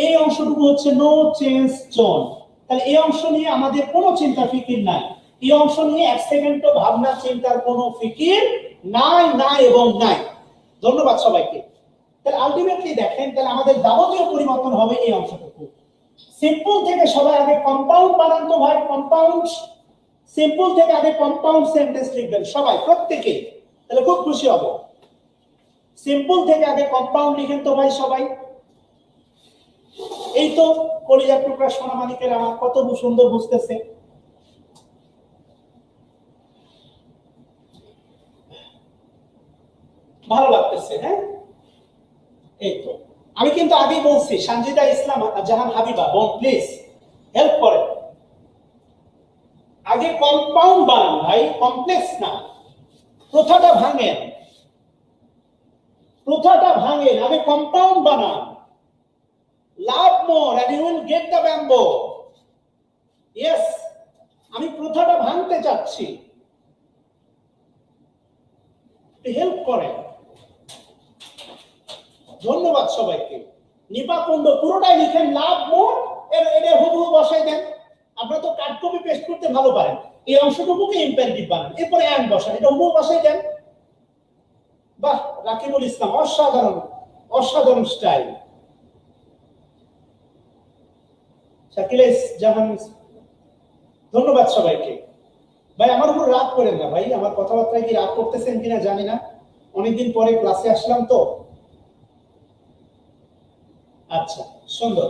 এই অংশটুকু হচ্ছে নো চেঞ্জ জোন। তাহলে এই অংশ নিয়ে আমাদের কোনো চিন্তা ফিকির নাই। এই অংশ নিয়ে এক সেকেন্ড ভাবনা চিন্তার কোনো ফিকির নাই, নাই এবং নাই। ধন্যবাদ সবাইকে। তাহলে আলটিমেটলি দেখেন, তাহলে আমাদের যাবতীয় পরিবর্তন হবে এই অংশটুকু। সিম্পল থেকে সবাই আগে কম্পাউন্ড বানান তো ভাই, কম্পাউন্ড। সিম্পল থেকে আগে কম্পাউন্ড সেন্টেন্স লিখবেন সবাই, প্রত্যেকে, তাহলে খুব খুশি হব। সিম্পল থেকে আগে কম্পাউন্ড লিখেন তো ভাই সবাই। এই তো কলিজার টুকরা সোনা মানিকের আমার কত সুন্দর বুঝতেছে। ভালো লাগতেছে? হ্যাঁ, এই তো আমি কিন্তু আগেই বলছি, সঞ্জিদা ইসলাম জাহান হাবিবা বোন প্লিজ হেল্প করেন। আগে কম্পাউন্ড বানান ভাই, কমপ্লেক্স না। প্রথাটা ভাঙেন, প্রথাটা ভাঙেন, আগে কম্পাউন্ড বানান। লাভ মোর and you will get the bamboo. Yes, আমি প্রথাটা ভাঙতে চাচ্ছি, হেল্প করেন। ধন্যবাদ সবাইকে। নিপাকুণ্ড পুরোটাই লিখেন লাভ মোর, এর হুবহু বসাই দেন। আপনারা তো কাট কপি পেস্ট করতে ভালো পারেন। এই অংশটুকুকে ইম্পারেটিভ বানান, এরপরে এন্ড বসান, এটা হুবহু বসাই দেন। বাহ, রাকিবুল ইসলাম অসাধারণ, অসাধারণ স্টাইল। শাকিলেস জাহান ধন্যবাদ সবাইকে। ভাই আমার উপর রাগ করেন না ভাই, আমার কথাবার্তায় কি রাগ করতেছেন কিনা জানি না, অনেকদিন পরে ক্লাসে আসলাম তো। আচ্ছা সুন্দর।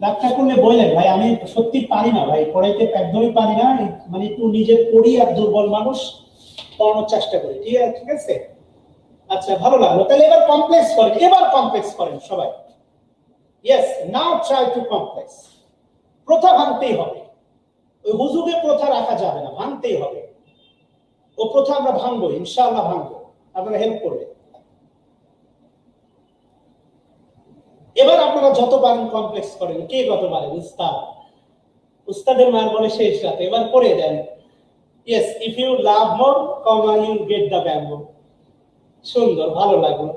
রাগটা করলে বললেন ভাই, আমি সত্যি পারি না ভাই, পড়াইতে একদমই পারি না, মানে একটু নিজের পড়ি আর দুর্বল মানুষ, পড়ানোর চেষ্টা করি, ঠিক আছে ঠিক আছে। আচ্ছা ভালো লাগলো, তাহলে এবার কমপ্লেক্স করেন, এবার কমপ্লেক্স করেন সবাই। Yes, now try to complex. প্রথা ভাঙতেই হবে, ওই হুজুগে প্রথা রাখা যাবে না, ভাঙতেই হবে। ও প্রথা আমরা ভাঙবো, ইনশাআল্লাহ ভাঙবো, আপনারা হেল্প করবে। এবার আপনারা যত পারেন কমপ্লেক্স করেন, কে কত পারেন? উস্তাদ, উস্তাদের মার বলে শেষ রাতে, এবার করে দেন। Yes, if you love more comma you get the bamboo. সুন্দর, ভালো লাগলো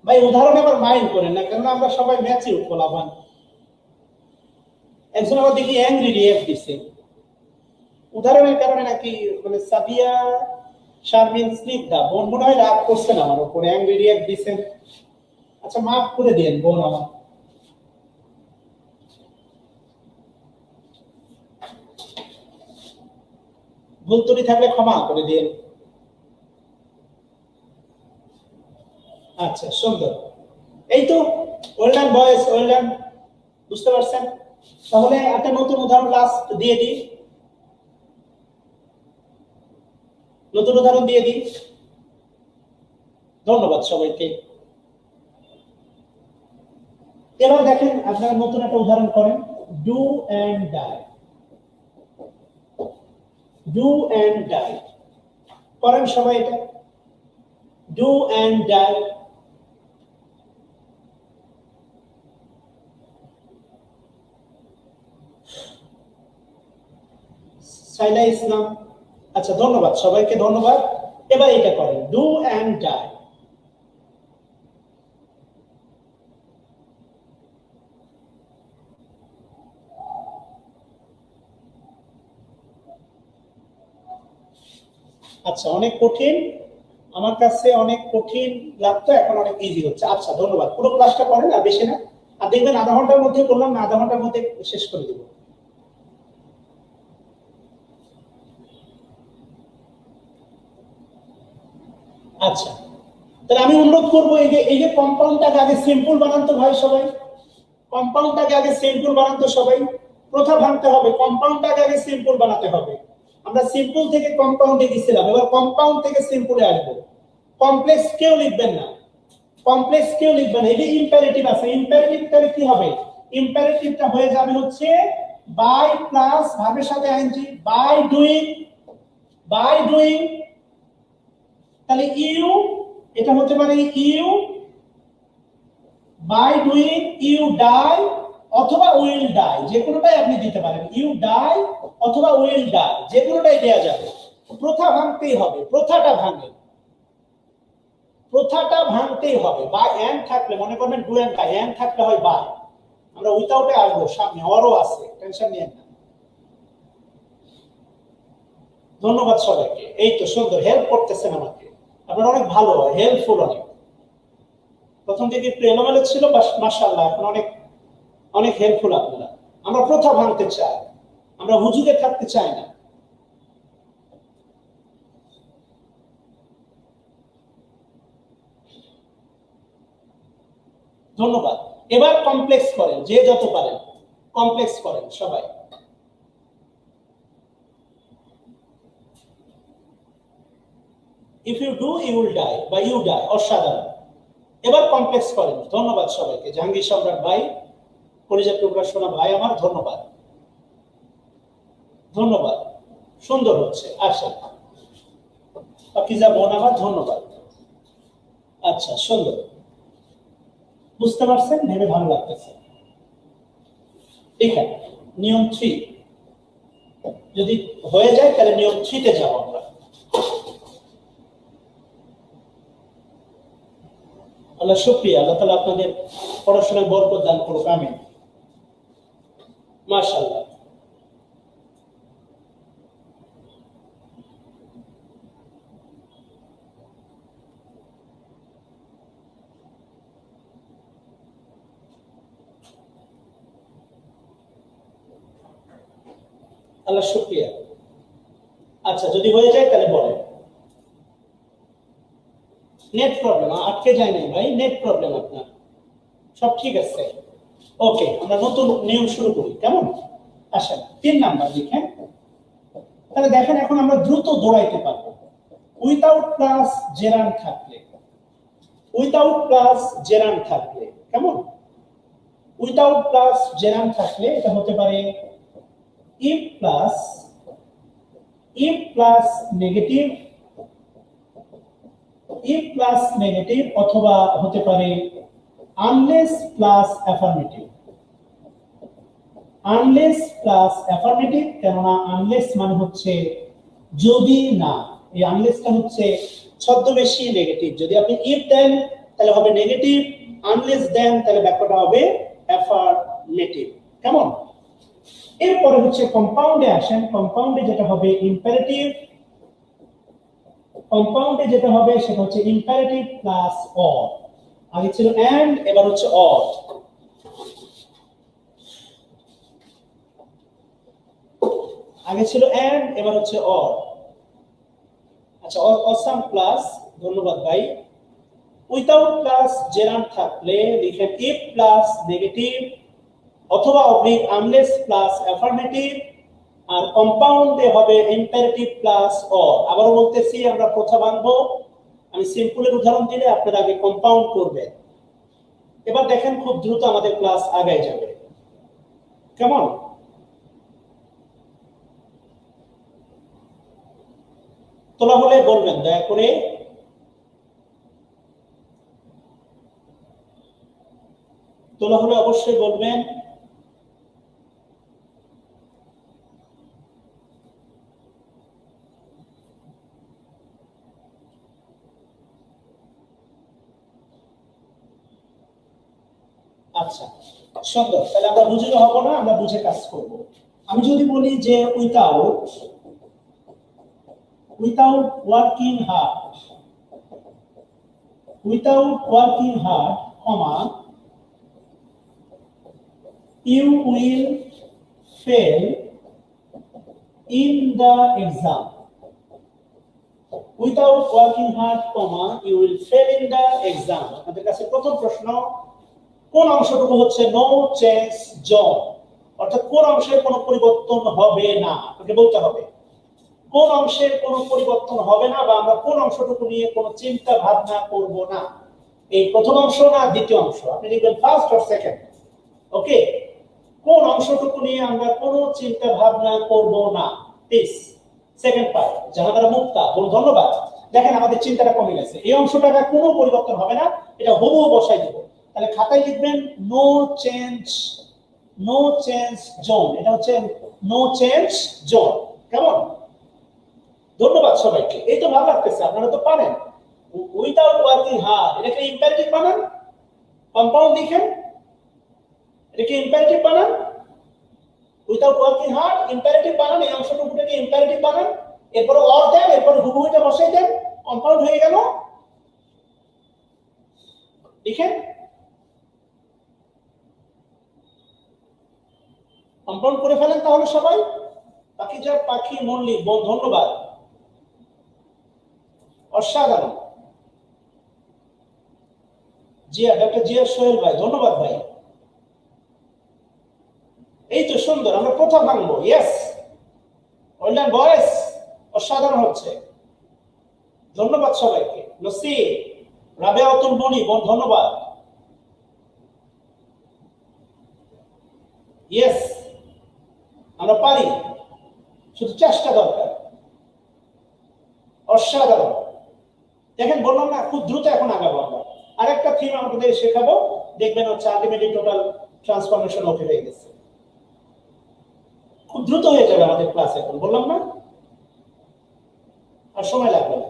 ভাই। উদাহরণ আবার মাইন্ড করেন না, কারণ আমরা সবাই ম্যাচিউর পোলাপান। একজন আবার দেখি অ্যাংরি রিঅ্যাক্ট দিচ্ছে উদাহরণের কারণে, নাকি মানে সাবিয়া শারমিন স্নিগ্ধা বোন মনে হয় রাগ করছেন আমার উপরে, অ্যাংরি রিঅ্যাক্ট দিচ্ছেন। আচ্ছা মাফ করে দেন বোন আমার, ভুল ত্রুটি থাকলে ক্ষমা করে দিন। আচ্ছা সুন্দর, এই তো ওয়েল ডান বয়েস, ওয়েল ডান। বুঝতে পারছেন? তাহলে একটা নতুন উদাহরণ লাস্ট দিয়ে দিই, নতুন উদাহরণ দিয়ে দিই। ধন্যবাদ সবাইকে। এবার দেখেন আপনারা নতুন একটা উদাহরণ করেন, do and die. Do and die করেন সবাই, এটা do and die. Saila Islam, আচ্ছা ধন্যবাদ সবাইকে, ধন্যবাদ। এবার এটা করেন, ডু এন্ড ডাই। আচ্ছা অনেক কঠিন, আমার কাছে অনেক কঠিন লাগতো, এখন অনেক ইজি হচ্ছে। আচ্ছা ধন্যবাদ, পুরো ক্লাসটা করেন আর বেশি না, আর দেখবেন আধা ঘন্টার মধ্যে করলাম না, আধা ঘন্টার মধ্যে শেষ করে দেব। আচ্ছা তাহলে আমি অনুরোধ করবো, এই যে কম্পাউন্ডটাকে আগে সিম্পল বানান তো ভাই সবাই, কম্পাউন্ডটাকে আগে সিম্পল বানান তো সবাই। প্রথা ভাঙতে হবে, কম্পাউন্ডটাকে আগে সিম্পল বানাতে হবে। আমরা সিম্পল থেকে কম্পাউন্ডে গেছিলাম, এবার কম্পাউন্ড থেকে সিম্পলে আসবো। কমপ্লেক্স কেউ লিখবেন না, কমপ্লেক্স কেউ লিখবেন না। এই যে ইম্পারেটিভ আছে, ইম্পারেটিভ তাহলে কি হবে? ইম্পারেটিভটা হয়ে যাবে হচ্ছে বাই প্লাস ভার্বের সাথে ING, by doing, by doing. তাহলে ইউ, এটা হতে পারে you by doing, you die অথবা উইল ডাই, যে কোনোটাই আপনি দিতে পারেন। ইউ ডাই অথবা উইল ডাই, যে কোনোটাই দেয়া যাবে। প্রথা ভাঙতেই হবে, প্রথাটা ভাঙে, প্রথাটা ভাঙতেই হবে। বা এন্ড থাকলে মনে করবেন ডু এন্ড বাই, এন্ড থাকলে হয় বাই। আমরা উইথাউটে আসবো, সামনে অরও আছে, টেনশন নিয়েন না। ধন্যবাদ সবাইকে, এই তো সুন্দর হেল্প করতেছেন আমাকে, আপনারা অনেক ভালো, হেল্পফুল অনেক। প্রথম দিকে একটু এলোমেলো ছিল, মাশাআল্লাহ এখন অনেক অনেক হেল্পফুল আপনারা। আমরা প্রথা ভাঙতে চাই, আমরা হুজুগে থাকতে চাই না। ধন্যবাদ। এবার কমপ্লেক্স করেন, যে যত পারেন কমপ্লেক্স করেন সবাই। If you do you will die বা ইউ ডাই, অসাধারণ। এবার কমপ্লেক্স করেন। ধন্যবাদ সবাইকে, জাহাঙ্গীর সম্রাট ভাই, কলিজার টুকরা সোনা ভাই আমার, ধন্যবাদ ধন্যবাদ। সুন্দর হচ্ছে, আচ্ছা পাকিজা বোন আমার, ধন্যবাদ। আচ্ছা সুন্দর, বুঝতে পারছেন, ভেবে ভালো লাগতেছে। ঠিক আছে, নিয়ম 3 যদি হয়ে যায় তাহলে নিয়ম 3 তে যাবো আমরা। আল্লাহ শুকরিয়া, আল্লাহ তাআলা আপনাদের পড়াশোনায় বরকত দান করুক, আমিন। মাশাআল্লাহ, আল্লাহ শুকরিয়া। আচ্ছা যদি হয়ে যায় তাহলে বলেন। নেট প্রবলেম, আটকে যায় নাই ভাই, নেট প্রবলেম আপনার, সব ঠিক আছে? ওকে, আমরা নতুন নিয়ম শুরু করি, কেমন? আসেন 3 নাম্বার লিখেন। তাহলে দেখেন এখন আমরা দ্রুত দৌড়াইতে পারবো। উইথাউট প্লাস জেরান্ড থাকলে, উইথাউট প্লাস জেরান্ড থাকলে, কেমন? উইথাউট প্লাস জেরান্ড থাকলে এটা হতে পারে if plus negative, if plus negative, অথবা হতে পারে unless plus affirmative. Unless plus affirmative, কেননা আনলেস মানে হচ্ছে যদি না, এই আনলেসটা হচ্ছে ছদ্মবেশী নেগেটিভ। যদি আপনি ইফ দেন তাহলে হবে নেগেটিভ, আনলেস দেন তাহলে ব্যাপারটা হবে অ্যাফার্মেটিভ, কেমন? এরপরে হচ্ছে কম্পাউন্ডে আসেন। কম্পাউন্ডে যেটা হবে ইম্পারেটিভ, কম্পাউন্ডে যেটা হবে সেটা হচ্ছে ইম্পারেটিভ প্লাস অর। আগে ছিল এন্ড, এবার হচ্ছে অর। আগে ছিল এন্ড, এবার হচ্ছে অর। আচ্ছা, অসাম প্লাস, ধন্যবাদ ভাই। উইথাউট প্লাস জেরান্ড থাকলে লিখেন ইফ প্লাস নেগেটিভ, অথবা অবলিক আনলেস প্লাস অ্যাফার্মেটিভ, আর কম্পাউন্ডে হবে ইম্পারেটিভ প্লাস অর। আবারও বলতেছি, আমরা কথা বাঁধবো। আমি সিম্পলের উদাহরণ দিলে আপনারা আগে কম্পাউন্ড করবেন। এবার দেখেন খুব দ্রুত আমাদের ক্লাস আগায় যাবে, কেমন? তোলা হলে বলবেন দয়া করে। তোলা হলে অবশ্যই বলবেন। আচ্ছা, সুন্দর। তাহলে আমরা বুঝে হবো না, আমরা বুঝে কাজ করব। আমি যদি বলি যে without working hard, without working hard, comma, you will fail in the exam. Without working hard, comma, you will fail in the exam. আমাদের কাছে প্রথম প্রশ্ন, কোন অংশটুকু হচ্ছে নো চেঞ্জ জোন, অর্থাৎ কোন অংশের কোনো পরিবর্তন হবে না। আপনাকে বলতে হবে কোন অংশের কোনো পরিবর্তন হবে না, বা আমরা কোন অংশটুকু নিয়ে কোনো চিন্তা ভাবনা করব না। এই প্রথম অংশ না দ্বিতীয় অংশ, আপনি লিখবেন ফার্স্ট অর সেকেন্ড। ওকে, কোন অংশটুকু নিয়ে আমরা কোনো চিন্তা ভাবনা করব না, প্লিজ। সেকেন্ড পার্ট, জাহানারা মুক্তা বল, ধন্যবাদ। দেখেন আমাদের চিন্তাটা কমে গেছে। এই অংশটা কোনো পরিবর্তন হবে না, এটা হুবহু বসাই দেব। তাহলে খাতায় লিখবেন নো চেঞ্জ জোন। এটা হচ্ছে নো চেঞ্জ জোন, কেমন? ধন্যবাদ সবাইকে। এই তো ভালো লাগতেছে, আপনারা তো পারেন। উইথাউট ওয়ার্কিং হার্ড, এটাকে ইম্পারেটিভ বানান। কম্পাউন্ড লিখেন, এটাকে ইম্পারেটিভ বানান। উইথাউট ওয়ার্কিং হার্ড ইম্পারেটিভ বানান, এই অংশটুকুটাকে ইম্পারেটিভ বানান। এরপরে অর দেন, এরপরে হুবহু এটা বসাই দেন, কম্পাউন্ড হয়ে গেল। লিখেন কম্পাউন্ড করে ফেলেন তাহলে সবাই। পাখিজার পাখি মল্লিক বল, ধন্যবাদ, অসাধারণ। জিয়া, ডক্টর জিয়া সোহেল ভাই, ধন্যবাদ ভাই। এই তো সুন্দর, আমরা প্রথম ভাঙবো। ইয়েস, ওয়েল ডান বয়েস, অসাধারণ হচ্ছে। ধন্যবাদ সবাইকে। নসির, রাবেয়া অতুল মনি বল, ধন্যবাদ। ইয়েস, আমরা পারি, শুধু চেষ্টা দরকার। অসাধারণ। দেখেন বললাম না, খুব দ্রুত এখন আগাবো আমরা। আরেকটা থিম আমাদের শেখাবো, দেখবেন হচ্ছে আলটিমেটলি টোটাল ট্রান্সফরমেশন ওকে হয়ে গেছে। খুব দ্রুত হয়ে যাবে আমাদের ক্লাস এখন, বললাম না, আর সময় লাগবে না।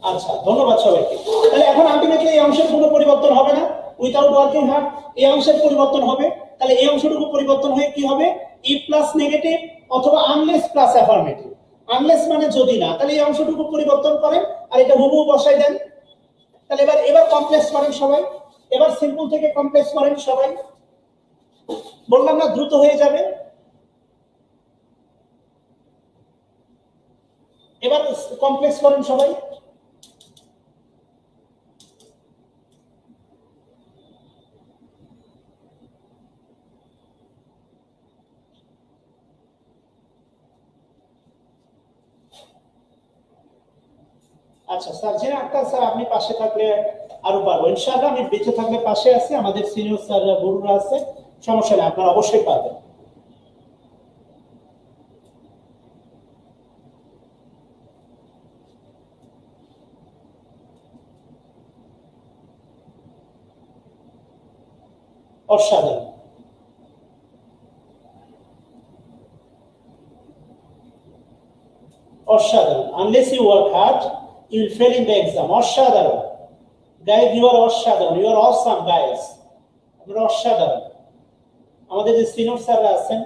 আচ্ছা, ধন্যবাদ সবাইকে। তাহলে এখন আলটিমেটলি এই অংশের কোনো পরিবর্তন হবে না। উইথাউট ওয়ার্কিং হার্ড এই অংশের পরিবর্তন হবে। তাহলে এই অংশটুকু পরিবর্তন হয়ে কি হবে? ই প্লাস নেগেটিভ অথবা আনলেস প্লাস অ্যাফার্মেটিভ। আনলেস মানে যদি না, তাহলে এই অংশটুকু পরিবর্তন করেন আর এটা হুবহু বসাই দেন। তাহলে এবার কমপ্লেক্স করেন সবাই। এবার সিম্পল থেকে কমপ্লেক্স করেন সবাই। বললাম না দ্রুত হয়ে যাবে। এবার কমপ্লেক্স করেন সবাই। আচ্ছা স্যার, যে আক্তার স্যার আপনি পাশে থাকলে আরো পারবো ইনশাআল্লাহ। আমি বেঁচে থাকলে পাশে আছি, আমাদের সিনিয়র স্যাররা গুরুরা আছে, সমস্যা নেই, আপনারা অবশ্যই পারবেন। অসাধারণ, অসাধারণ। Unless you work hard you will fail in the exam. অসাধারণ গাইজ, ইউ আর অসাধারণ, ইউ আর অসাম গাইজ, আপনারা অসাধারণ। আমাদের যে সিনিয়র স্যাররা আছেন,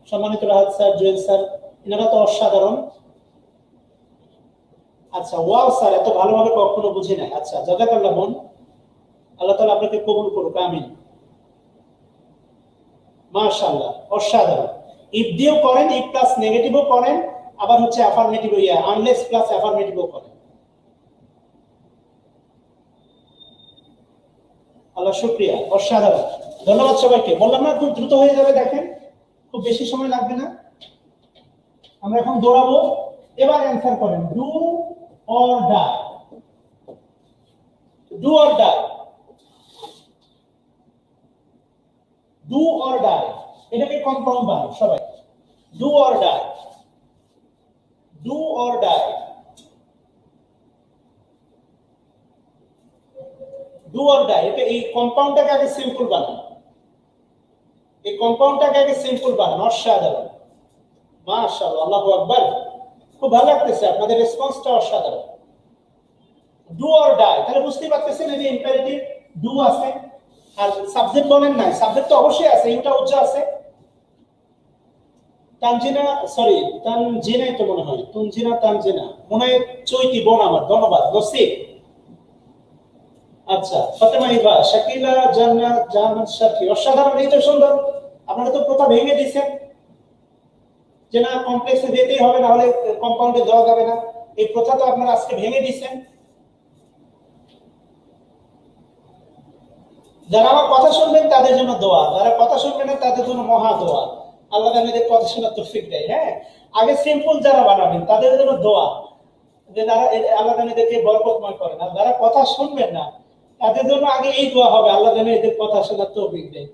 সম্মানিত রাহাত স্যার, জুয়েল স্যার, এনারা তো অসাধারণ। আচ্ছা ওয়াও স্যার, এত ভালোভাবে কখনো বুঝি নাই। আচ্ছা জাযাকাল্লাহ বোন, আল্লাহ তাআলা আপনাকে কবুল করুক, আমিন। মাশাআল্লাহ, অসাধারণ। ইফ দিয়েও করেন, ইফ প্লাস নেগেটিভও করেন, আবার হচ্ছে অ্যাফার্মেটিভ আনলেস প্লাস অ্যাফার্মেটিভও করেন। আল্লাহ শুকরিয়া, অসাধারণ, ধন্যবাদ সবাইকে। বললাম না খুব দ্রুত হয়ে যাবে, দেখেন খুব বেশি সময় লাগবে না। আমরা এখন দৌড়াবো, এবার অ্যান্সার করেন। Do or die, do or die, do or die, এটাকে কনফার্ম বানাও সবাই। Do or die, do or die, do or die. এটা এই কম্পাউন্ডটাকে আগে সিম্পল বানান, এই কম্পাউন্ডটাকে আগে সিম্পল বানান। অসাধারণ, মাশাআল্লাহ, আল্লাহু আকবার। খুব ভালো লাগতেছে আপনাদের রেসপন্সটা, অসাধারণ। ডু অর ডাই, তাহলে বুঝতেই পারতেছেন এই যে ইম্পারেটিভ ডু আছে, আর সাবজেক্ট বলেন নাই, সাবজেক্ট তো অবশ্যই আছে, ইউটা উজ্জা আছে। তানজিনা, সরি তানজিনাই তো মনে হয়, তুনজিনা তানজিনা মনে হয়, চৈতি বোন আমার, ধন্যবাদ। নসিব, আচ্ছা ফাতেমা ইভা, শাকিলা জান্নাত, জান্নাত শাফি, অসাধারণ। এই তো সুন্দর, আপনারা তো প্রথা ভেঙে দিয়েছেন যে না কমপ্লেক্সে দিতেই হবে, না হলে কম্পাউন্ডে দেওয়া যাবে না। এই প্রথা তো আপনারা আজকে ভেঙে দিয়েছেন। যারা আমার কথা শুনবেন তাদের জন্য দোয়া, যারা কথা শুনবেন না তাদের জন্য মহা দোয়া। আল্লাহ আমাদের কথা শোনার তৌফিক দেয়। হ্যাঁ, আগে সিম্পল যারা বানাবেন তাদের জন্য দোয়া, যে যারা আল্লাহ এদেরকে বরকতময় করেন। আর যারা কথা শুনবেন না তাদের জন্য আগে এই দোয়া হবে, আল্লাহ যেন এদের কথা শোনার তৌফিক দেয়।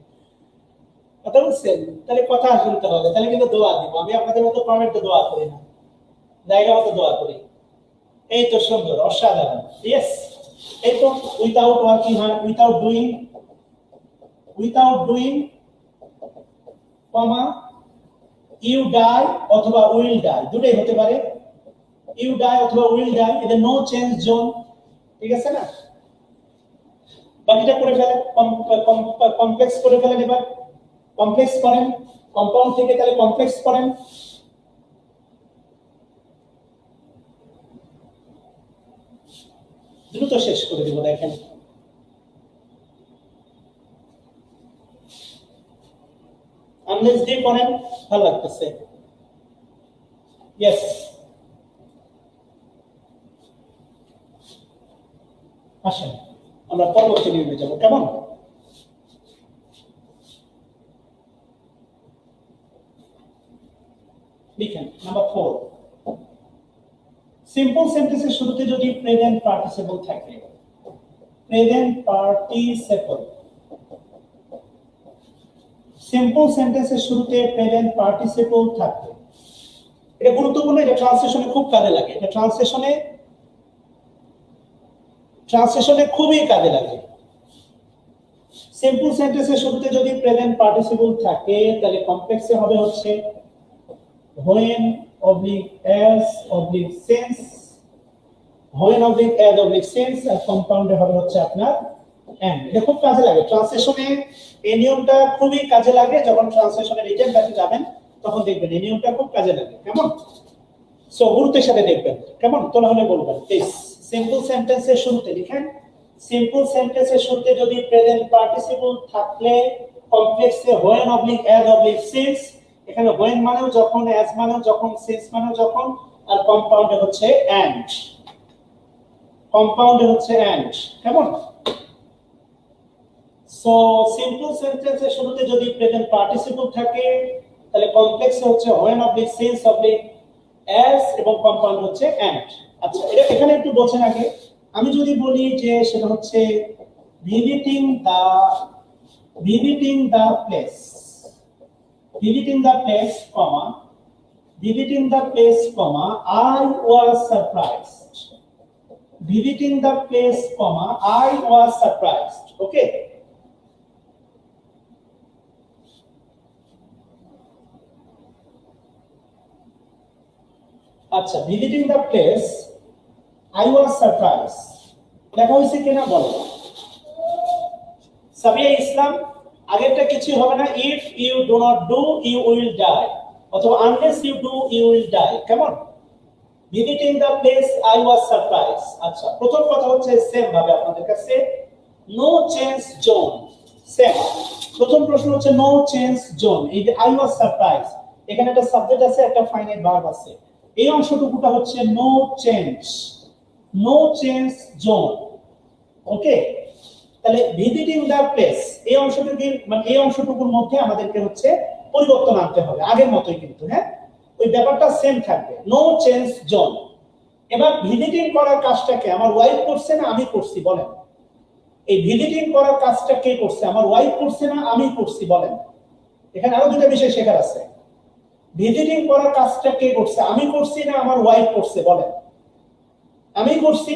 কথা বুঝছেন? তাহলে কথা শুনতে হবে, তাহলে কিন্তু দোয়া দিব। আমি আপনাদের মতো কমেন্টে দোয়া করি না, জায়গা মতো দোয়া করি। এই তো সুন্দর, অসাধারণ। ইয়েস, এই তো উইথাউট ওয়ার্কিং হয়, without doing, without doing comma you die অথবা উইল ডাই, দুটোই হতে পারে। ইউ ডাই অথবা উইল ডাই, এদের নো চেঞ্জ জোন, ঠিক আছে না? বাকিটা করে ফেলেন, কমপ্লেক্স করে ফেলেন। এবার কমপ্লেক্স করেন, কম্পাউন্ড থেকে তাহলে কমপ্লেক্স করেন। দ্রুত শেষ করে দিব, দেখেন আনলেস দিয়ে করেন, ভালো লাগতেছে। ইয়েস, আসেন আমরা পরবর্তী নিয়মে যাব, কেমন? লিখেন নাম্বার 4, সিম্পল সেন্টেন্সের শুরুতে যদি প্রেজেন্ট পার্টিসিপল থাকে, প্রেজেন্ট পার্টিসিপল, সিম্পল সেন্টেন্সের শুরুতে প্রেজেন্ট পার্টিসিপল থাকবে, এটা গুরুত্বপূর্ণ। এটা ট্রান্সলেশনে খুব কাজে লাগে, এটা ট্রান্সলেশনে খুবই কাজে লাগে। সিম্পল সেন্টেন্সের শুরুতে যদি প্রেজেন্ট পার্টিসিপল থাকে তাহলে কমপ্লেক্সে হবে হচ্ছে when oblique as oblique since, when oblique as oblique since, আর কম্পাউন্ডে হবে হচ্ছে আপনার and। এটা খুব কাজে লাগে ট্রান্সলেশনে, এই নিয়মটা খুবই কাজে লাগে। যখন ট্রান্সলেশনে রিটেন কাছে যাবেন তখন দেখবেন এই নিয়মটা খুব কাজে লাগে, কেমন? সো গুরুত্বের সাথে দেখবেন, কেমন? তোলা হলে বলবেন প্লিজ। সিম্পল সেন্টেন্সের শুরুতে লিখেন, সিম্পল সেন্টেন্সের শুরুতে যদি প্রেজেন্ট পার্টিসিপল থাকলে কমপ্লেক্সে when oblique as oblique since, এখানে when মানেও যখন, as মানেও যখন, since মানেও যখন, আর কম্পাউন্ডে হচ্ছে and, কম্পাউন্ডে হচ্ছে and, কেমন? সো সিম্পল সেন্টেন্সের শুরুতে যদি প্রেজেন্ট পার্টিসিপল থাকে তাহলে কমপ্লেক্সে হচ্ছে when oblique since oblique as এবং কম্পাউন্ড হচ্ছে অ্যান্ড। আচ্ছা, এটা এখানে একটু বোঝেন আগে। আমি যদি বলি যে সেটা হচ্ছে visiting the place, visiting the place comma visiting the place, comma, I was surprised. Visiting the place, comma, I was surprised. Okay. আচ্ছা, visiting the place, I was surprised. লেখা হয়েছে কিনা বলো। সাবিয়া ইসলাম, আগেরটা কিছু হবে না। If you do not do, you will die. অথবা unless you do, you will die. কেমন? Visiting the place, I was surprised. আচ্ছা, প্রথম কথা হচ্ছে সেম ভাবে আপনাদের কাছে no change zone, সেম। প্রথম প্রশ্ন হচ্ছে no change zone। এই যে I was surprised, এখানে একটা সাবজেক্ট আছে, একটা ফাইনাইট ভার্ব আছে। এই অংশটুকুটা হচ্ছে no change zone। ওকে, তাহলে ভিজিটিং দা প্লেস এই অংশটুকু, মানে এই অংশটুকুর মধ্যে আমাদেরকে হচ্ছে পরিবর্তন আনতে হবে, আগের মতোই কিন্তু। হ্যাঁ, ওই ব্যাপারটা সেম থাকবে, নো চেঞ্জ জোন। এবার ভিজিটিং করার কাজটাকে আমার ওয়াইফ করছে না আমি করছি বলেন? এই ভিজিটিং করার কাজটা কে করছে? আমার ওয়াইফ করছে না আমি করছি বলেন? এখানে আরো দুটো বিষয় শেখার আছে। ভিজিটিং করার কাজটা কে করছে? আমি করছি না আমার ওয়াইফ করছে বলেন? আমি করছি।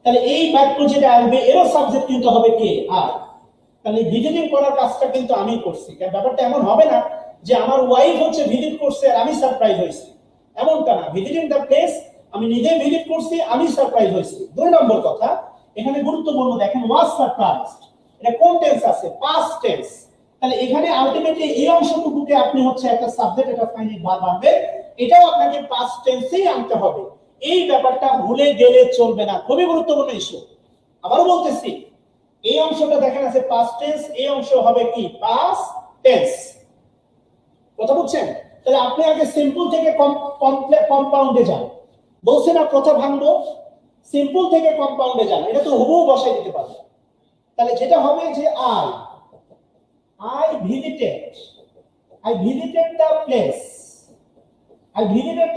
তাহলে এই বাক্য যেটা আসবে এরও সাবজেক্ট কিন্তু হবে কে? আর। তাহলে ভিজিটিং করার কাজটা কিন্তু আমি করছি। কারণ ব্যাপারটা এমন হবে না যে আমার ওয়াইফ হচ্ছে ভিজিট করছে আর আমি সারপ্রাইজ হয়েছি, এমনটা না। ভিজিটিং দ্য প্লেস আমি নিজে ভিজিট করছি, আমি সারপ্রাইজ হয়েছি। দুই নম্বর কথা এখানে গুরুত্বপূর্ণ, দেখেন ওয়াজ সারপ্রাইজড, এটা কোন টেন্স আছে? Past tense. তাহলে এখানে আলটিমেটলি এই অংশটুকুকে আপনি হচ্ছে একটা সাবজেক্ট, একটা ফাইনাইট ভার্ব আনবে, এটাও আপনাকে পাস্ট টেন্সেই আনতে হবে। এই ব্যাপারটা ভুলে গেলে চলবে না, খুবই গুরুত্বপূর্ণ ইস্যু। আবারও বলতেছি, এই অংশটা দেখেন আছে পাস্ট টেন্স, এই অংশ হবে কি? Past tense. কথা বুঝছেন? তাহলে আপনি আগে সিম্পল থেকে কম্পাউন্ডে যান। বলছে না কথা ভাঙবো, সিম্পল থেকে কম্পাউন্ডে যান, এটা তো হুবহু বসাই দিতে পারবে। তাহলে যেটা হবে যে I visited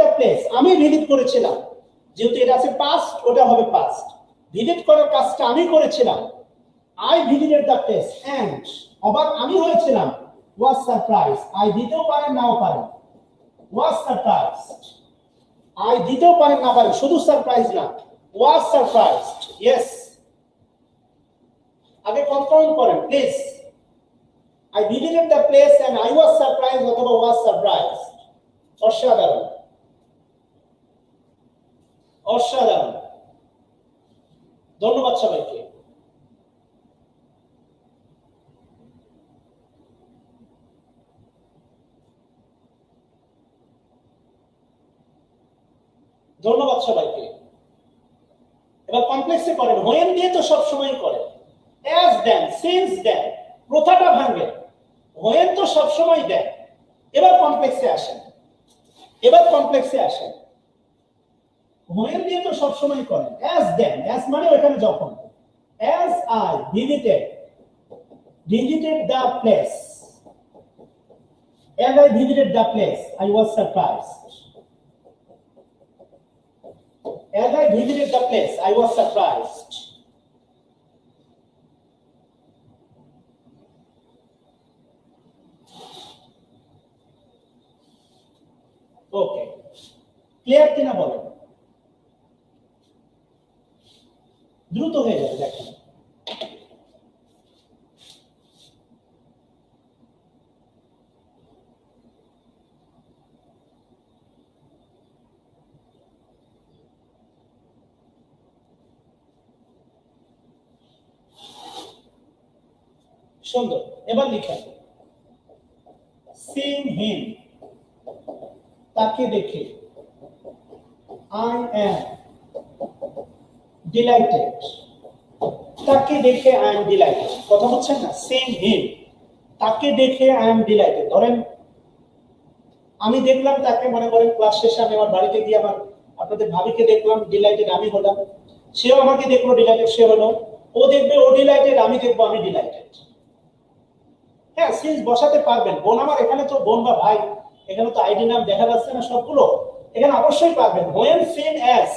the place, আমি ভিজিট করেছিলাম। যেহেতু এটা আছে পাস্ট, ওটা হবে পাস্ট। ভিজিট করার কাজটা আমি করেছিলাম, I visited the place, and অবাক আমি হয়েছিলাম, was surprised, I দিতেও পারেন নাও পারেন, was surprised, I দিতেও পারেন না পারেন, শুধু সারপ্রাইজ না, was surprised। yes, আগে কম্পাউন্ড করেন please. I visited the place and I was surprised অথবা was surprised। অসাধারণ, অসাধারণ। ধন্যবাদ সবাইকে। ধন্যবাদ সবাইকে। এবার কমপ্লেক্সে করেন, হোয়েন দিয়ে তো সব সময় করেন, অ্যাজ দেন, সিন্স দেন, প্রথাটা ভাঙেন। হোয়েন তো সব সময় দেন। এবার কমপ্লেক্সে আসেন, হোয়েন দিয়ে তো সব সময় করেন, অ্যাজ দেন, অ্যাজ মানে ওখানে যখন। As I visited the place, as I visited the place, I was surprised. As I visited the place, I was surprised. Okay. Clear কিনা বলেন? দ্রুত হয়ে যাবে দেখেন। সুন্দর, এবার লিখেন সিন হিম, তাকে দেখে, I am delighted, তাকে দেখে I am delighted। কথা বলছেন না? সিন হিম, তাকে দেখে I am delighted। ধরেন আমি দেখলাম তাকে, মনে করেন ক্লাস শেষে আমি আমার বাড়িতে গিয়ে আমার আপনাদের ভাবিকে দেখলাম, ডিলাইটেড আমি হলাম, সেও আমাকে দেখলো, ডিলাইটেড সে হলো, ও দেখবে ও ডিলাইটেড, আমি দেখবো আমি ডিলাইটেড। হ্যাঁ, সিন্স বসাতে পারবেন। বোন আমার, এখানে তো বোন বা ভাই, এখানে তো আইডি নাম দেখা যাচ্ছে না সবগুলো, এখানে অবশ্যই পাবেন when seen as,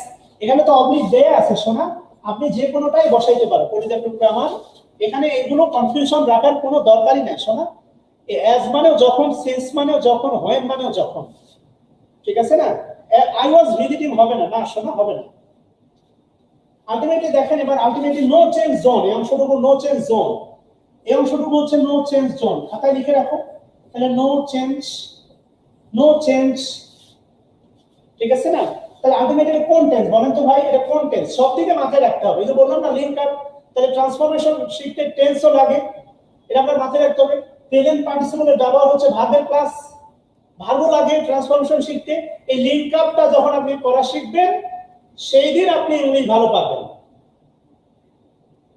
এখানে তো অবলিক দেয়া আছে শোনা, আপনি যে কোনোটাই বসাইতে পারেন পরিচিত টুকরা আমার, এখানে এগুলো কনফিউশন রাখার কোনো দরকারই নাই শোনা। as মানেও যখন, since মানেও যখন, when মানেও যখন, ঠিক আছে না? I was visiting হবে না, না শোনা হবে না। আলটিমেটলি দেখেন এবার আলটিমেটলি নো চেঞ্জ জোন, এই অংশটুকু নো চেঞ্জ জোন, এই অংশটুকু হচ্ছে নো চেঞ্জ জোন, খাতায় লিখে রাখো তাহলে নো চেঞ্জ, নো চেঞ্জ, ঠিক আছে না? তাহলে আলটিমেটলি কোন টেন্স বলেন তো ভাই, এটা কোন টেন্স? সব দিকে মাথায় রাখতে হবে, এই যে বললাম না লিঙ্ক আপ, তাহলে ট্রান্সফরমেশন শিফটের টেন্সও লাগে, এটা আপনার মাথায় রাখতে হবে। প্রেজেন্ট পার্টিসিপলের ব্যবহার হচ্ছে ভার্বের ক্লাস, ভার্বও লাগে ট্রান্সফরমেশন শিখতে। এই লিঙ্ক আপটা যখন আপনি করা শিখবেন সেই দিন আপনি ইংলিশ ভালো পাবেন,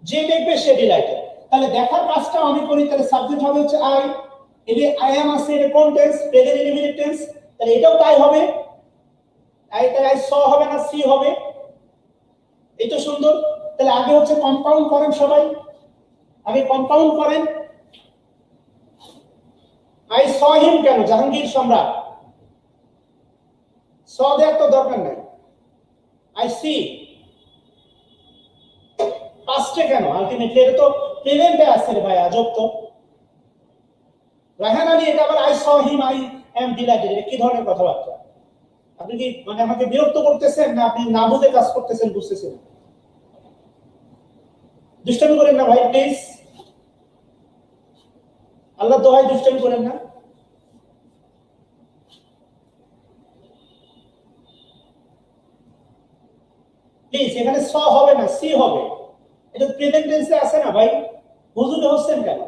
যে দেখবে সে ডিলাইটেড। তাহলে দেখার কাজটা আমি করি, তাহলে সাবজেক্ট হবে হচ্ছে আই, এই যে আই অ্যাম আছে এটা কোন টেন্স? প্রেজেন্ট ইনডিফিনিট টেন্স, তাহলে এটাও তাই হবে, আই স হবে না সি হবে, এই তো সুন্দর। তাহলে আগে হচ্ছে কম্পাউন্ড করেন সবাই, আগে কম্পাউন্ড করেন। আই স হিম কেন? জাহাঙ্গীর সম্রাট, স দেওয়ার তো দরকার নাই। আই সি পাস্টে কেন? আলটিমেটলি এটা তো প্রেজেন্টে আছে রে ভাই, আজব তো। রায়হান আলী এটা আবার I saw him I am delighted, এটা কি ধরনের কথাবার্তা? আপনি কি মানে আমাকে বিরক্ত করতেছেন না আপনি না বুঝে কাজ করতেছেন বুঝতেছেন? দুষ্টামি করেন না ভাই প্লিজ, আল্লাহ দোহাই দুষ্টামি করেন না। প্লিজ এখানে স হবে না সি হবে, এটা প্রেজেন্ট টেন্সে আছে না ভাই, হুজুরে হচ্ছেন কেন?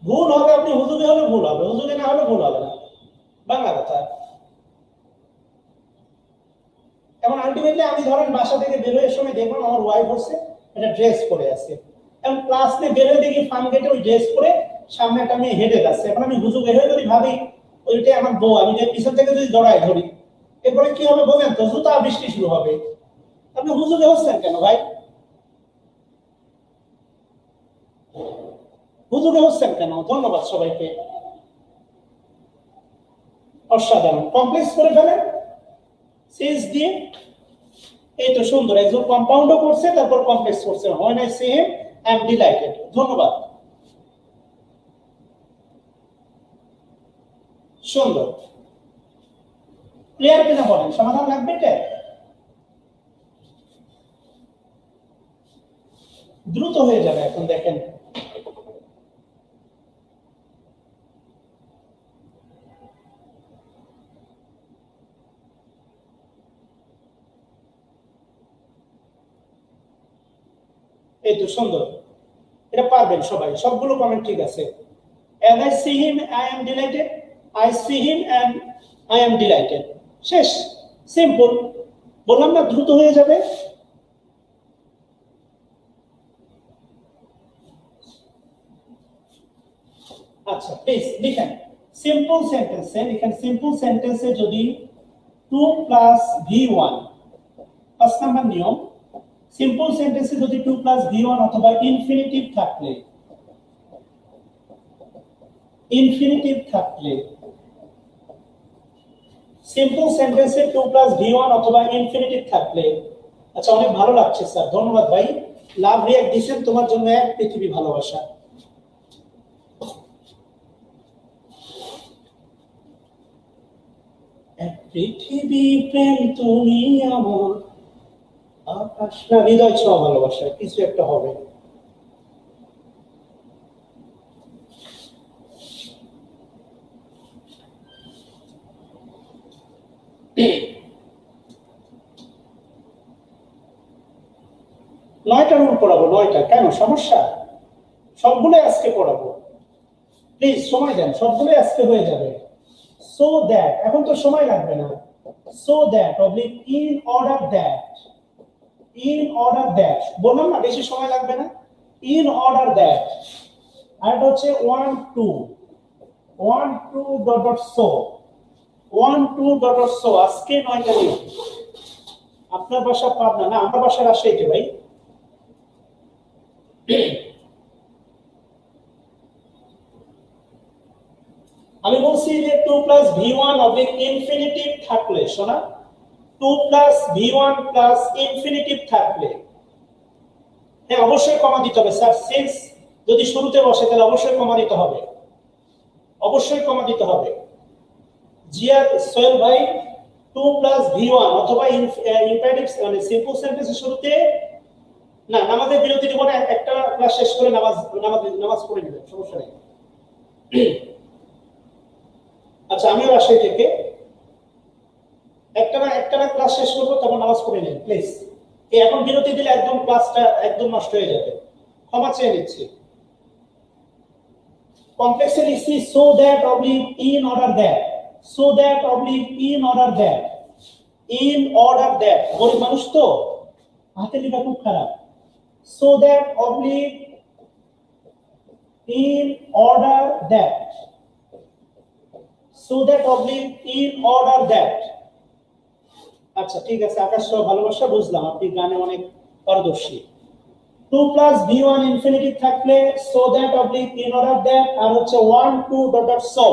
ভুল হবে, আপনি হুজুরে হলে ভুল হবে, হুজুরে না হলে ভুল হবে না, বাংলা কথা। এখন আলটিমেটলি আমি ধরেন বাসা থেকে বেরোয় সময় দেখলাম আমার ওয়াইফ হচ্ছে একটা ড্রেস পরে আছে, এবং ক্লাস নিয়ে বেরোয় দেখি ফার্ম গেটে ওই ড্রেস পরে সামনে একটা মেয়ে হেঁটে যাচ্ছে, এখন আমি হুজুর বের হয়ে যদি ভাবি ওইটাই আমার বউ, আমি যে পিছন থেকে যদি জড়াই ধরি এরপরে কি হবে বলেন তো? জুতা বৃষ্টি শুরু হবে। আপনি হুজুরে হচ্ছেন কেন ভাই? হুজুরে হচ্ছেন কেন? ধন্যবাদ সবাইকে, অসাধারণ। কমপ্লেক্স করে ফেলেন সিএস দিয়ে, এই তো সুন্দর, একজন কম্পাউন্ডও করছে তারপর কমপ্লেক্স করছে, হয় না see him I am delighted, ধন্যবাদ, সুন্দর। ক্লিয়ার কিনা বলেন, সমাধান লাগবে এটা? দ্রুত হয়ে যাবে এখন দেখেন। এই তো সুন্দর, এটা পারবেন সবাই, সবগুলো কমেন্ট ঠিক আছে। As I see him, I am delighted. I see him and I am delighted. শেষ, সিম্পল। বললাম না দ্রুত হয়ে যাবে। আচ্ছা প্লিজ লিখেন সিম্পল সেন্টেন্সে, লিখেন সিম্পল সেন্টেন্সে যদি 2 প্লাস v1, পাঁচ নাম্বার নিয়ম, সিম্পল সেন্টেন্সে যদি 2 প্লাস v1 অথবা ইনফিনিটিভ থাকলে, ইনফিনিটিভ থাকলে, সিম্পল সেন্টেন্সে 2 প্লাস v1 অথবা ইনফিনিটিভ থাকলে, আচ্ছা অনেক ভালো লাগছে স্যার, ধন্যবাদ ভাই, লাভ রিয়াক্ট দিয়েছেন, তোমার জন্য এক পৃথিবী ভালোবাসা। এক পৃথিবী প্রেম তুমি আমার, আকাশ না হৃদয় ছোঁয়া ভালোবাসা, কিছু একটা হবে। নয়টা রুল পড়াবো, নয়টা, কেন সমস্যা? সবগুলো আজকে পড়াবো, প্লিজ সময় দেন, সবগুলো আজকে হয়ে যাবে। সো দ্যাট, এখন তো সময় লাগবে না, so that oblique in order that, in order that, বললাম না বেশি সময় লাগবে না, ইন অর্ডার দ্যাট। আর এটা হচ্ছে 1 2 1 2 dot dot so, 1 2 dot dot so, আজকে 9টা দিন। আপনার বাসা পাবনা না, আমার বাসা রাজশাহীতে ভাই। আমি বলছি যে 2 প্লাস v1 অবলিক ইনফিনিটিভ থাকলে, শোনা, 2 প্লাস v1 প্লাস ইনফিনিটিভ থাকলে, হ্যাঁ অবশ্যই কমা দিতে হবে স্যার। সিন্স যদি শুরুতে বসে তাহলে অবশ্যই কমা দিতে হবে, অবশ্যই কমা দিতে হবে। জিয়ার সোহেল ভাই 2 প্লাস v1 অথবা ইম্পারেটিভ মানে সিম্পল সেন্টেন্সের শুরুতে, না নামাজের বিরতি দিব না, একটা ক্লাস শেষ করে নামাজ পড়ে নেবেন, সমস্যা নেই। আচ্ছা আমিও রাজশাহী থেকে, একটা না ক্লাস শেষ করবো, তখন নামাজ পড়ে নেন প্লিজ। এখন বিরতি দিলে একদম ক্লাসটা একদম নষ্ট হয়ে যাবে, ক্ষমা চেয়ে নিচ্ছি। কমপ্লেক্সে লিখছি so that oblique in order that, so that oblique in order that, in order that. গরিব মানুষ তো হাতে লেখা খুব খারাপ। So that oblique in order that, so that oblique in order that. আচ্ছা ঠিক আছে, আকাশ ভালোবাসা বুঝলাম, আপনি গানে অনেক পারদর্শী। 2 প্লাস v1 ইনফিনিটিভ থাকলে so that oblique in order that, আর হচ্ছে 1 2 ডট ডট সো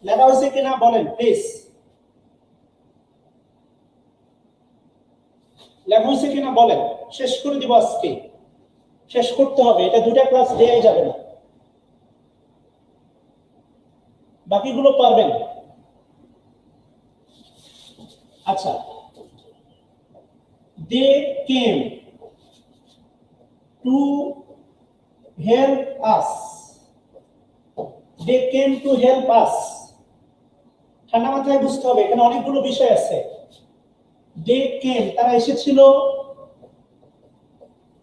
লেখা হয়েছে কিনা বলেন প্লিজ, লেখা হয়েছে কিনা বলেন। শেষ করে দিব আজকে, শেষ করতে হবে, এটা দুটা ক্লাস দেয়াই যাবে না, বাকিগুলো পারবেন। আচ্ছা, they came to help us, they came to help us। ঠান্ডা মাথায় বুঝতে হবে, এখানে অনেকগুলো বিষয় আছে। they came তারা এসেছিল,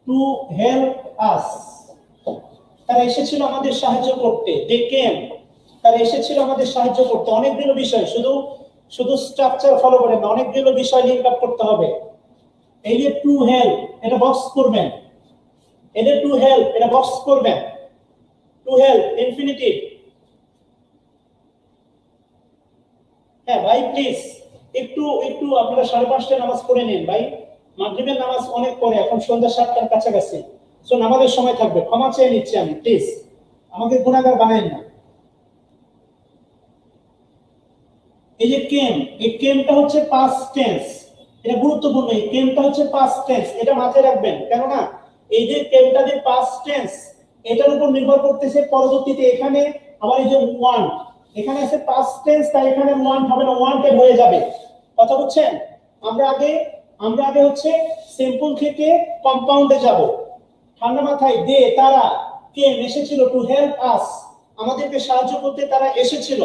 to help us তারা এসেছিল আমাদের সাহায্য করতে, they came তারা এসেছিল আমাদের সাহায্য করতে। অনেকগুলো বিষয়, শুধু শুধু স্ট্রাকচার ফলো করে না, অনেকগুলো বিষয় লিংক আপ করতে হবে। এই যে টু হেল্প, এটা বক্স করবেন, এটা টু হেল্প, এটা বক্স করবেন। To help infinitive. হ্যাঁ ভাই প্লিজ একটু একটু আপনারা 5:30টায় নামাজ পড়ে নিন ভাই, মাগরিবের নামাজ অনেক পরে, এখন সন্ধ্যা 7টার কাছাকাছি, সো নামাজের সময় থাকবে। ক্ষমা চেয়ে নিচ্ছি আমি, প্লিজ আমাকে গুনাহগার বানায়েন না। এই যে কেম, এই কেমটা হচ্ছে পাস্ট টেন্স, এটা গুরুত্বপূর্ণ। এই কেমটা হচ্ছে পাস্ট টেন্স, এটা মাথায় রাখবেন, কেননা এই যে কেমটা যে পাস্ট টেন্স, এটার উপর নির্ভর করতেছে পরবর্তীতে এখানে আবার এই যে ওয়ান্ট, এখানে আছে পাস্ট টেন্স, তাই এখানে ওয়ান্ট হবে না, ওয়ান্টেড হয়ে যাবে। কথা বুঝছেন? আমরা আগে হচ্ছে সিম্পল থেকে কম্পাউন্ডে যাব। ঠান্ডা মাথায়, দে তারা, কেম এসেছিল, টু হেল্প আস আমাদেরকে সাহায্য করতে তারা এসেছিল।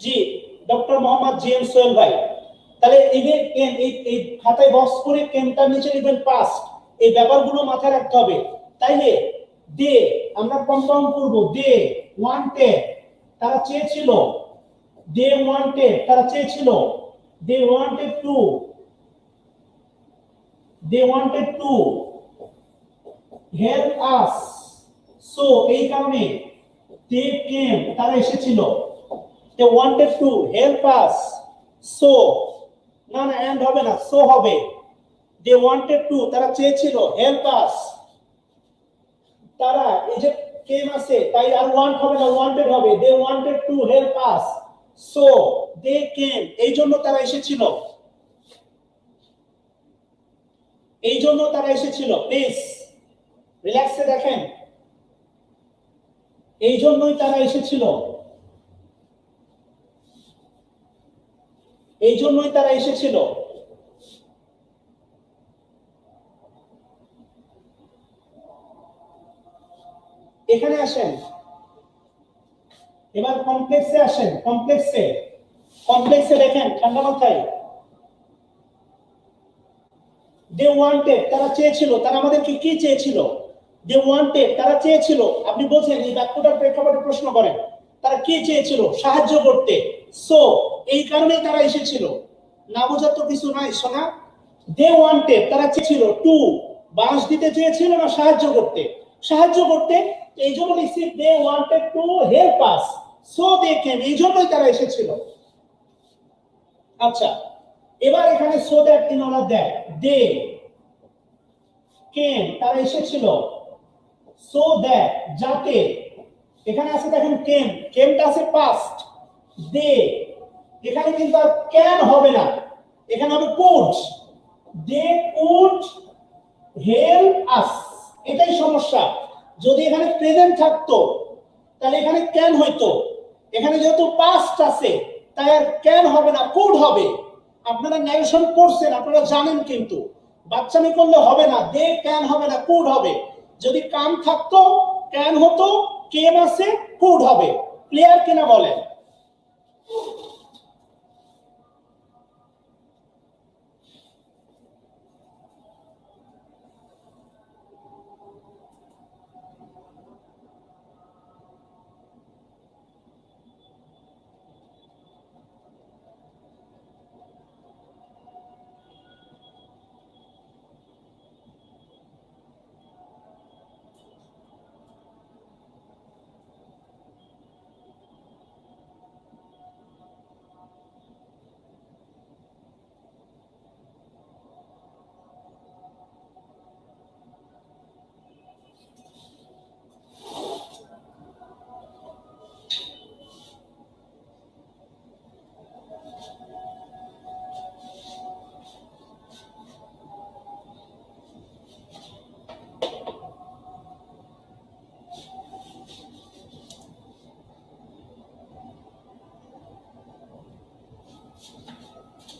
জি doctor Mohammad G M Sohel ভাই, তাহলে এই যে এই খাতায় বক্স করে কেমটার নিচে লিখবেন পাস্ট, এই ব্যাপারগুলো মাথায় রাখতে হবে। তাইলে দে আমরা কম্পাউন্ড করব, দে ওয়ান্টেড তারা চেয়েছিল, দে ওয়ান্টেড তারা চেয়েছিল, they wanted to, they wanted to help us, so এই কারণে দে কেম তারা এসেছিল, they wanted to help us, so না না এন্ড হবে না, so হবে। they wanted to তারা চেয়েছিল, help us তারা, এই যে came আছে তাই আর want হবে না, wanted হবে। they wanted to help us, so they came এই জন্য তারা এসেছিল, এই জন্য তারা এসেছিল। প্লিজ রিল্যাক্সে দেখেন, এই জন্যই তারা এসেছিল, এই জন্যই তারা এসেছিল। এখানে আসেন, এবার কমপ্লেক্সে আসেন, কমপ্লেক্সে দেখেন ঠান্ডা মাথায়, দে ওয়ান্টেড তারা চেয়েছিল, তারা আমাদেরকে কি চেয়েছিল? দে ওয়ান্টেড তারা চেয়েছিল। আপনি বলছেন এই বাক্যটার প্রেক্ষাপটে প্রশ্ন করেন, তারা কি চেয়েছিল? সাহায্য করতে। সো এই কারণে তারা এসেছিল। না বোঝার তো কিছু নাই সোনা। দে ওয়ান্টেড তারা চেয়েছিল, টু বাঁশ দিতে চেয়েছিল না সাহায্য করতে? সাহায্য করতে। এই জন্য লিখছি they wanted to help us, so they came এই জন্যই তারা এসেছিল। আচ্ছা এবার এখানে so that in order that, they came তারা এসেছিল, সো দ্যাট যাতে, এখানে আছে দেখেন কেম, কেমটা আছে পাস্ট, দে, এখানে কিন্তু আর ক্যান হবে না, এখানে হবে could, they could help us. এটাই সমস্যা, যদি এখানে প্রেজেন্ট থাকতো তাহলে এখানে ক্যান হইতো, এখানে যেহেতু পাস্ট আছে তাই আর ক্যান হবে না, কুড হবে। আপনারা ন্যারেশন করছেন, আপনারা জানেন, কিন্তু বাচ্চামি করলে হবে না, দে ক্যান হবে না, কুড হবে। যদি কাম থাকতো ক্যান হতো, কেম আছে কুড হবে। ক্লিয়ার কিনা বলেন?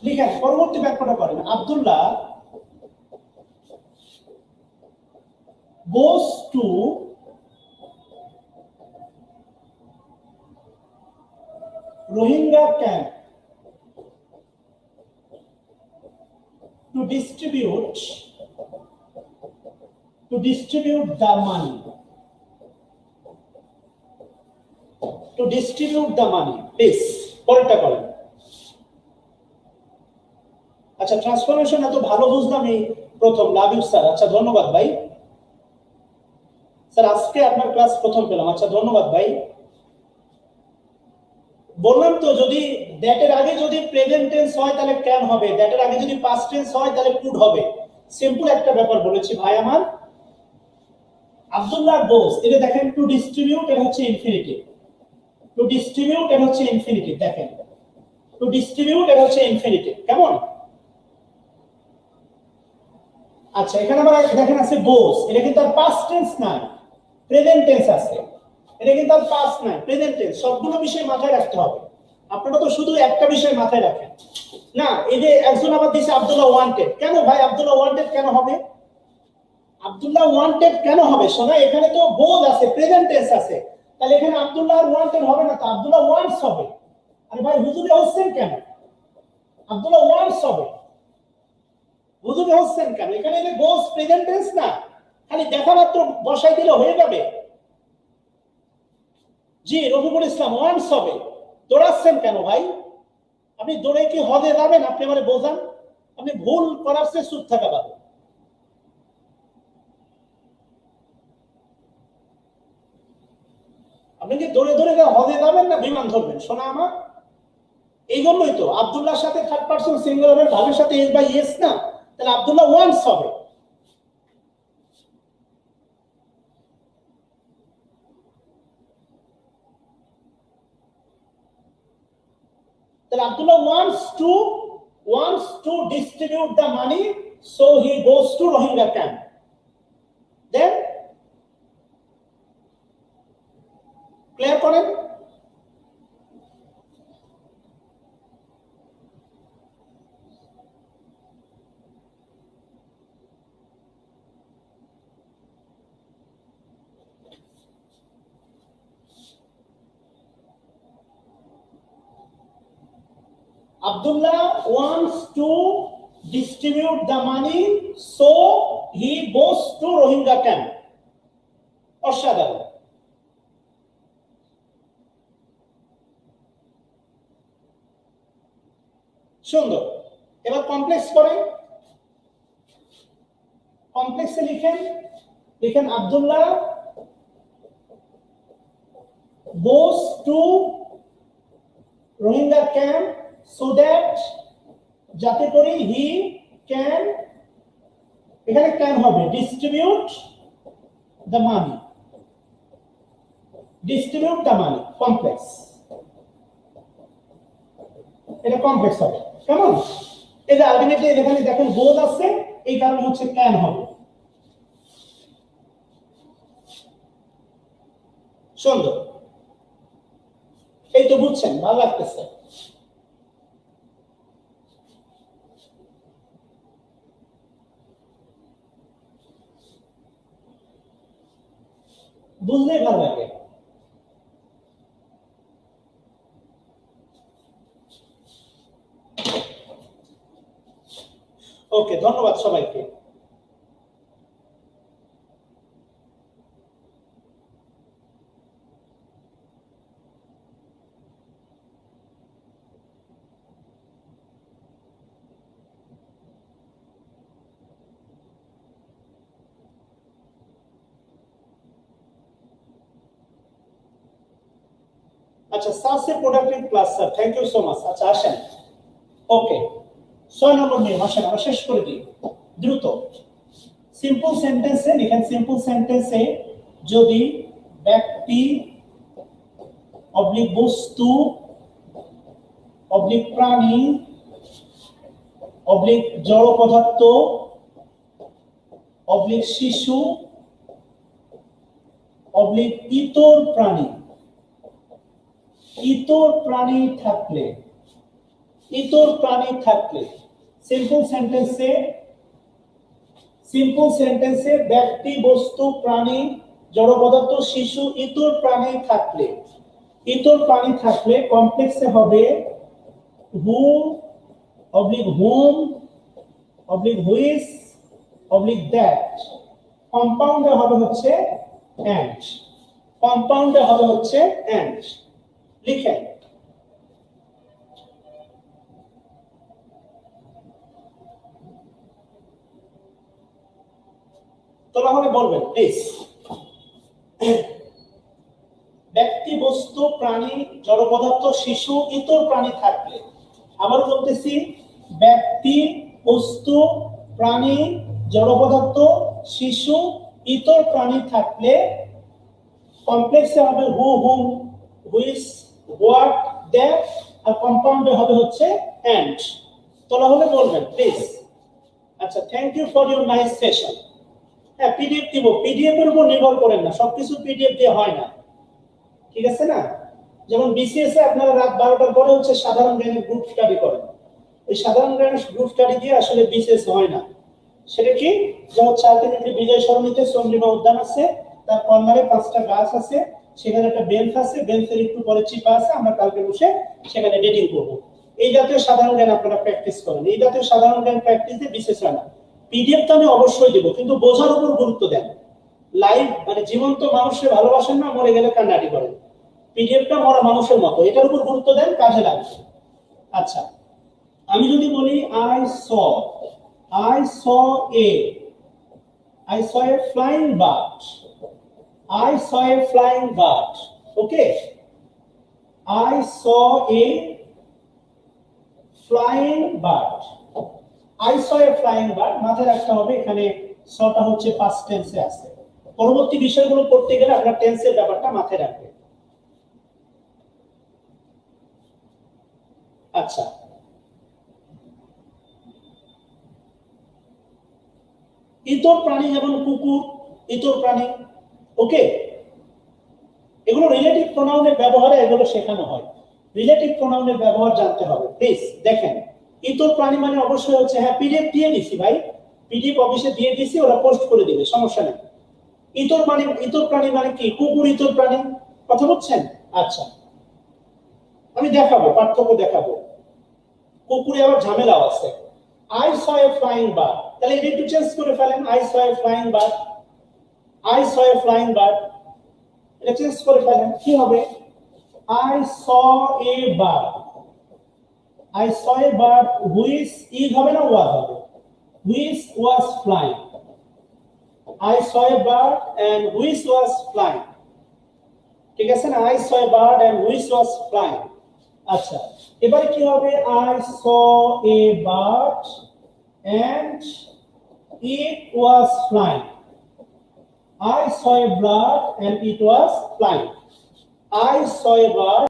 লিখেন, পরবর্তী ব্যাখ্যাটা করেন। Abdullah goes to Rohingya camp to distribute the money, please পরেরটা করেন। আচ্ছা, ট্রান্সফরমেশন এত ভালো বুঝলাম এই প্রথম। লাভ ইউ স্যার, আচ্ছা ধন্যবাদ ভাই। স্যার আজকে আপনার ক্লাস প্রথম পেলাম, আচ্ছা ধন্যবাদ ভাই। বললাম তো, যদি দ্যাটের আগে যদি প্রেজেন্ট টেন্স হয় তাহলে ক্যান হবে, দ্যাটের আগে যদি পাস্ট টেন্স হয় তাহলে কুড হবে। সিম্পল একটা ব্যাপার বলেছি ভাই আমার। আব্দুল্লাহ গোস, এটা দেখেন টু ডিস্ট্রিবিউট, এটা হচ্ছে ইনফিনিটিভ, টু ডিস্ট্রিবিউট এটা হচ্ছে ইনফিনিটিভ, দেখেন টু ডিস্ট্রিবিউট এটা হচ্ছে ইনফিনিটিভ, কেমন? আচ্ছা, এখানে আবার দেখেন আছে গোস, এটা কিন্তু আর পাস্ট টেন্স না, প্রেজেন্ট টেন্স আছে, এটা কিন্তু আর পাস্ট না, প্রেজেন্ট টেন্স। সবগুলো বিষয় মাথায় রাখতে হবে, আপনারা তো শুধু একটা বিষয় মাথায় রাখেন না। এই যে একজন আবার দিছে আব্দুল্লাহ ওয়ান্টেড, কেন ভাই আব্দুল্লাহ ওয়ান্টেড কেন হবে? আব্দুল্লাহ ওয়ান্টেড কেন হবে? শোনা, এখানে তো গোজ আছে, প্রেজেন্ট টেন্স আছে, তাহলে এখানে আব্দুল্লাহ আর ওয়ান্টেড হবে না, তো আব্দুল্লাহ ওয়ান্টস হবে। আরে ভাই হুজুরে হোসেন কেন? আব্দুল্লাহ ওয়ান্টস হবে, হুজুরে হোসেন কেন? এখানে যে গোজ প্রেজেন্ট টেন্স না, খালি দেখা মাত্র বসাই দিলে হয়ে যাবে। জি রফিকুল ইসলাম, ওয়ান্টস হবে। দৌড়াচ্ছেন কেন ভাই? আপনি দৌড়ে কি হজে যাবেন? আপনি আমারে বোঝান, আপনি ভুল করার চেয়ে চুপ থাকা ভালো। আপনি কি দৌড়ে দৌড়ে হজে যাবেন না বিমান ধরবেন? শোনা আমার, এই জন্যই তো আব্দুল্লাহর সাথে থার্ড পারসন সিঙ্গুলারের ভাবের সাথে এস বাই এস না, তাহলে আব্দুল্লাহ ওয়ান্টস হবে। তাহলে Abdullah wants to distribute the money, so he goes to Rohingya camp. Then clear করেন। Abdullah wants to distribute the money, so he goes to Rohingya camp. অসাধারণ। সুন্দর। এবার কমপ্লেক্স করেন, কমপ্লেক্সে লিখেন Abdullah goes to Rohingya camp so that, যাতে করে he can, এখানে ক্যান হবে distribute the money, distribute the money complex, এটা কমপ্লেক্স হবে কেমন? এই যে আলটিমেটলি এখানে দেখেন বোধ আছে, এই কারণে হচ্ছে ক্যান হবে। সুন্দর, এই তো বুঝছেন, ভালো লাগতেছে। বুঝলেই ভালো লাগে। ওকে, ধন্যবাদ সবাইকে। আচ্ছা, such a productive class sir, thank you so much. আচ্ছা আসেন, ওকে 6 নম্বর নিয়ম আসেন আমরা শেষ করে দিই দ্রুত। সিম্পল সেন্টেন্সে লিখেন, সিম্পল সেন্টেন্সে যদি ব্যক্তি অবলিক বস্তু অবলিক প্রাণী অবলিক জড় পদার্থ অবলিক শিশু অবলিক ইতর প্রাণী থাকলে সিম্পল সেন্টেন্সে ব্যক্তি বস্তু প্রাণী জড় পদার্থ শিশু ইতর প্রাণী থাকলে কমপ্লেক্সে হবে who oblique whom oblique which oblique that, কম্পাউন্ডে হবে হচ্ছে অ্যান্ড। লিখেন তো তাহলে বলবেন প্লিজ। ব্যক্তি বস্তু প্রাণী জড় পদার্থ শিশু ইতর প্রাণী থাকলে, আবার বলতেছি ব্যক্তি বস্তু প্রাণী জড় পদার্থ শিশু ইতর প্রাণী থাকলে কমপ্লেক্সে হবে who whom which what that, আর কম্পাউন্ডে হবে হচ্ছে অ্যান্ড। তো তাহলে বলবেন প্লিজ। আচ্ছা, thank you for your nice session. হ্যাঁ, পিডিএফ দিব, পিডিএফ এর উপর নির্ভর করেন না, সবকিছু পিডিএফ দিয়ে হয় না, ঠিক আছে না? যেমন বিসিএস এ আপনারা রাত 12টার পরে হচ্ছে সাধারণ জ্ঞানের গ্রুপ স্টাডি করেন, এই সাধারণ জ্ঞানের গ্রুপ স্টাডি দিয়ে আসলে বিসিএস হয় না। সেটা কি, যে হচ্ছে আলটিমেটলি বিজয় সরণিতে চন্দ্রিমা উদ্যান আছে, তার কর্নারে 5টা গাছ আছে, সেখানে একটা বেঞ্চ আছে, বেঞ্চের একটু পরে চিপা আছে, আমরা কালকে বসে সেখানে ডেটিং করবো। এই জাতীয় সাধারণ জ্ঞান আপনারা প্র্যাকটিস করেন, এই জাতীয় সাধারণ জ্ঞান প্র্যাকটিস দিয়ে বিশেষ হয় না। পিডিএফ তো আমি অবশ্যই দেবো, কিন্তু বোঝার উপর গুরুত্ব দেন। লাইভ মানে জীবন্ত মানুষের ভালোবাসেন না, মরে গেলে কান্নাকাটি করেন। পিডিএফটা মরা মানুষের মতো, এটার উপর গুরুত্ব দেন, কাজে লাগবে। আচ্ছা, আমি যদি বলি I saw a flying bird, okay, I saw a flying bird, মাথায় রাখতে হবে এখানে সটা হচ্ছে পাস্ট টেন্সে আছে, পরবর্তী বিষয়গুলো পড়তে গেলে আপনার টেন্সের ব্যাপারটা মাথায় রাখবেন। আচ্ছা, ইতর প্রাণী যেমন কুকুর ইতর প্রাণী, ওকে, এগুলো রিলেটিভ প্রোনাউনের ব্যবহারে এগুলো শেখানো হয়, রিলেটিভ প্রোনাউনের ব্যবহার জানতে হবে প্লিজ। দেখেন ইতর প্রাণী মানে অবশ্যই হচ্ছে, হ্যাঁ পিডিএফ দিয়ে দিছি ভাই, পিডিএফ অফিসে দিয়ে দিছি, ওরা পোস্ট করে দিবে, সমস্যা নেই। ইতর প্রাণী মানে কি, কুকুর ইতর প্রাণী, কথা বলছেন? আচ্ছা, আমি দেখাবো, পার্থক্য দেখাবো। কুকুরে আবার ঝামেলাও আছে। I saw a flying bird, তাহলে এটা একটু চেঞ্জ করে ফেলেন, I saw a flying bird, এটা চেঞ্জ করে ফেলেন, কি হবে? I saw a bird which is হবে না was হবে, which was flying, I saw a bird and which was flying, ঠিক আছে না? I saw a bird and which was flying। আচ্ছা, এবারে কি হবে? I saw a bird and it was flying, I saw a bird and it was flying। I saw a bird,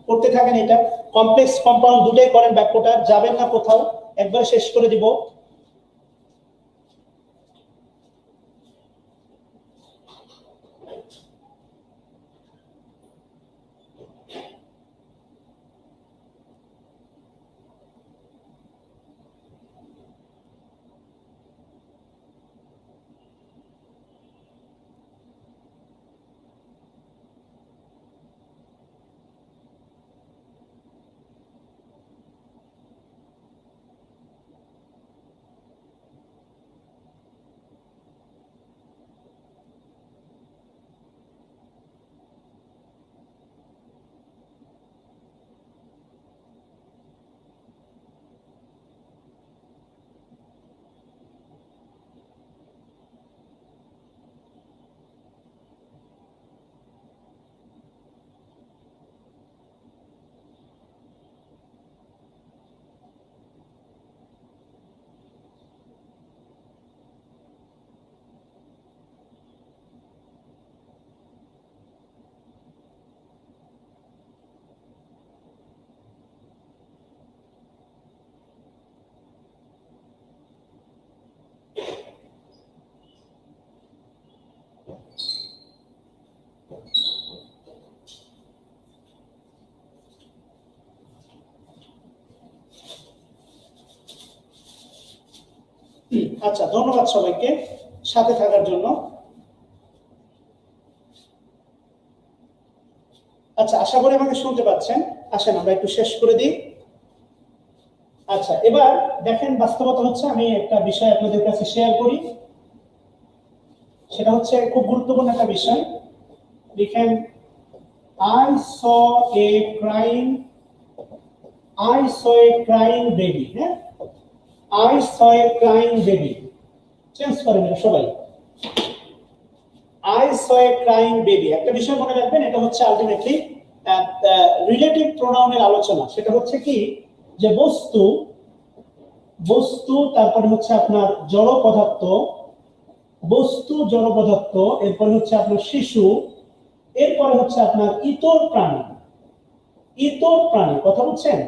করতে থাকেন এটা। কমপ্লেক্স কম্পাউন্ড দুটোই করেন, বাক্যটা যাবেন না কোথাও, একবার শেষ করে দিব। আচ্ছা, ধন্যবাদ সবাইকে সাথে থাকার জন্য। আচ্ছা, আশা করি আমাকে শুনতে পাচ্ছেন। আসেন আমরা একটু শেষ করে দিই। আচ্ছা, এবার দেখেন, বাস্তবতা হচ্ছে আমি একটা বিষয় আপনাদের কাছে শেয়ার করি, সেটা হচ্ছে খুব গুরুত্বপূর্ণ একটা বিষয়। লিখেন, I saw a crying, I saw a crying baby. হ্যাঁ, I saw a crying baby, change করেন সবাই। I saw a crying baby, একটা বিষয় মনে রাখবেন, এটা হচ্ছে আলটিমেটলি রিলেটিভ প্রোনাউনের আলোচনা। সেটা হচ্ছে কি, যে বস্তু, বস্তু তারপরে হচ্ছে আপনার জড় পদার্থ, বস্তু জড় পদার্থ, এরপরে হচ্ছে আপনার শিশু, এরপরে হচ্ছে আপনার ইতর প্রাণী। ইতর প্রাণী, কথা বলছেন?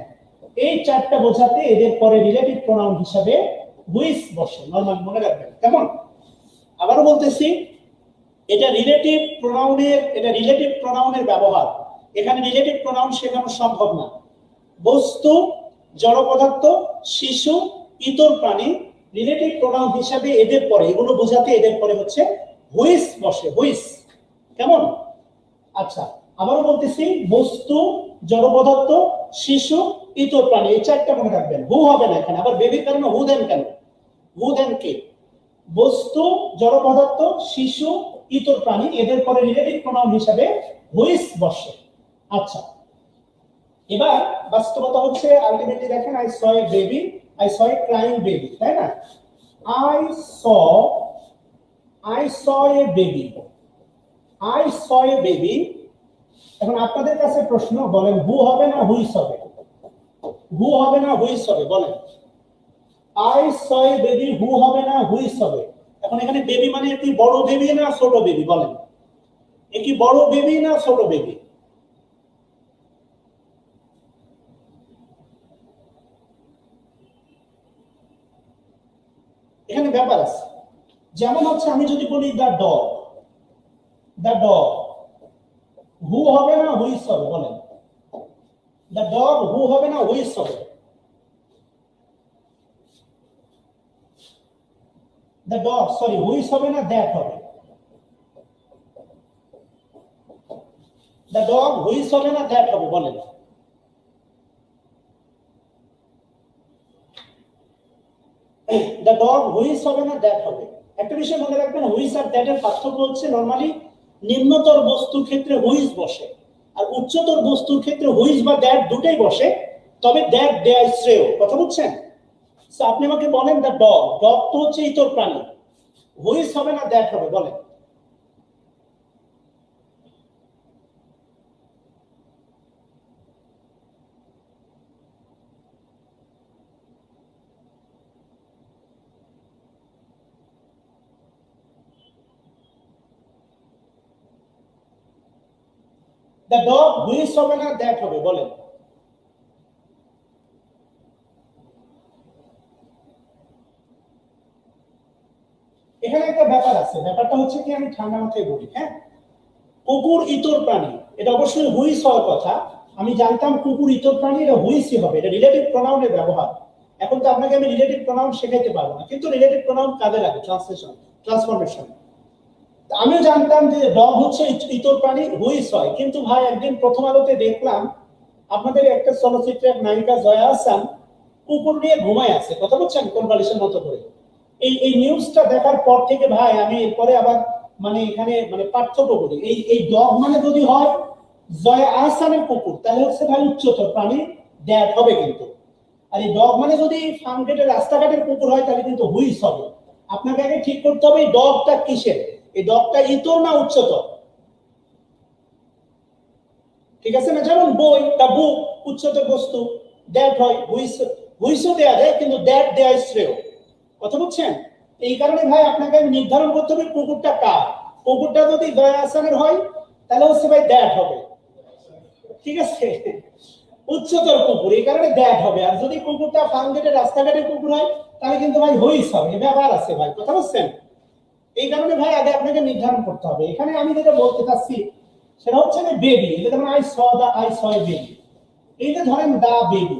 এই চারটা বোঝাতে এদের পরে রিলেটিভ প্রোনাউন হিসাবে হুইচ বসে, নরমাল মনে রাখবেন। কেমন? আবারও বলতেছি, এটা রিলেটিভ প্রোনাউনের ব্যবহার। এখানে রিলেটিভ প্রোনাউন শেখানো সম্ভব না। বস্তু, জড় পদার্থ, শিশু, ইতর প্রাণী, রিলেটিভ প্রোনাউন হিসাবে এদের পরে, এগুলো বোঝাতে এদের পরে হচ্ছে হুইচ বসে, হুইচ। কেমন? আচ্ছা, আবারও বলতেছি, বস্তু, জড় পদার্থ, শিশু, ইতর প্রাণী, এই চারটা মনে রাখবেন। হু হবে না এখানে, আবার বেবির কারণে হু দেন কেন? হু দেন কে? বস্তু, জড় পদার্থ, শিশু, ইতর প্রাণী, এদের পরে রিলেটিভ প্রোনাউন হিসাবে হুইচ বসে। আচ্ছা, এবার বাস্তবতা হচ্ছে আলটিমেটলি দেখেন, I saw a baby, I saw a crying baby, তাই না? I saw a baby, I saw a baby. এখন আপনাদের কাছে প্রশ্ন, বলেন হু হবে না হুইচ হবে? হু হবে না হুইচ হবে? বলেন। আই স এ বেবি হু হবে না হুইচ হবে? এখন এখানে বেবি মানে কি বড় বেবি না ছোট বেবি? বলেন, এ কি বড় বেবি না ছোট বেবি? এখানে ব্যাপার আছে। যেমন হচ্ছে আমি যদি বলি দ্য ডগ, দ্য ডগ, হু হবে না হুইচ হবে? বলেন, দ্য ডগ হু হবে না হুইচ হবে? দ্য ডগ, সরি, হুইচ হবে না দ্যাট হবে? দ্য ডগ হুইচ হবে না দ্যাট হবে? বলেন। দ্য ডগ হুইচ হবে না দ্যাট হবে? একটা বিষয় মনে রাখবেন, হুইচ আর দ্যাট এর পার্থক্য হচ্ছে, নরমালি নিম্নতর বস্তুর ক্ষেত্রে হুইচ বসে, আর উচ্চতর বস্তুর ক্ষেত্রে হুইচ বা দ্যাট দুটোই বসে, তবে দ্যাট দেয় শ্রেয়। কথা বুঝছেন? আপনি আমাকে বলেন, দ্য ডগ, ডগ তো হচ্ছে ইতর প্রাণী, হুইচ হবে না দ্যাট হবে? বলেন। দ্য ডগ হুইস হবে না দ্যাট হবে, বলেন। এখানে একটা ব্যাপার আছে, ব্যাপারটা হচ্ছে কি, আমি ঠান্ডা মাথায় বলি, হ্যাঁ। কুকুর ইতর প্রাণী, এটা অবশ্যই হুইস হওয়ার কথা। আমি জানতাম কুকুর ইতর প্রাণী, এটা হুইসই হবে, এটা রিলেটিভ প্রোনাউনের ব্যবহার। এখন তো আপনাকে আমি রিলেটিভ প্রোনাউন শেখাইতে পারবো না, কিন্তু রিলেটিভ প্রোনাউন কাজে লাগে ট্রান্সলেশন ট্রান্সফরমেশন। আমিও জানতাম যে ডগ হচ্ছে ইতর প্রাণী, হুইস হয়, কিন্তু ভাই একদিন প্রথম আলোতে দেখলাম আপনাদের একটা চলচ্চিত্রের নায়িকা জয়া আহসান কুকুর নিয়ে ঘুমায় আছে, কথা বলছেন কোন বালিশের মতো করে। এই নিউজটা দেখার পর থেকে ভাই আমি এরপরে আবার মানে এখানে মানে পার্থক্য করি। এই ডগ মানে যদি হয় জয়া আহসানের কুকুর, তাহলে হচ্ছে ভাই উচ্চতর প্রাণী, দ্যাট হবে কিন্তু। আর এই ডগ মানে যদি ফার্মগেটের রাস্তাঘাটের কুকুর হয়, তাহলে কিন্তু হুইস হবে। আপনাকে আগে ঠিক করতে হবে এই ডগটা কিসের, এই ডগটা ইতর না উচ্চতর, ঠিক আছে না? যেমন বই বা বুক উচ্চতর বস্তু, দ্যাট হয়, হুইসও দেয়া যায়, কিন্তু দ্যাট দেয়া শ্রেয়, কথা বুঝছেন? এই কারণে ভাই আপনাকে নির্ধারণ করতে হবে কুকুরটা কার। কুকুরটা যদি জয়া আহসানের হয়, তাহলে হচ্ছে ভাই দ্যাট হবে, ঠিক আছে, উচ্চতর কুকুর, এই কারণে দ্যাট হবে। আর যদি কুকুরটা ফার্মগেটের রাস্তাঘাটের কুকুর হয়, তাহলে কিন্তু ভাই হুইস হবে, ব্যাপার আছে ভাই, কথা বুঝছেন? এই কারণে ভাই আগে আপনাকে নির্ধারণ করতে হবে। এখানে আমি যেটা বলতে চাচ্ছি সেটা হচ্ছে যে বেবি, এটা যেমন আই স বেবি, এই যে ধরেন দা বেবি,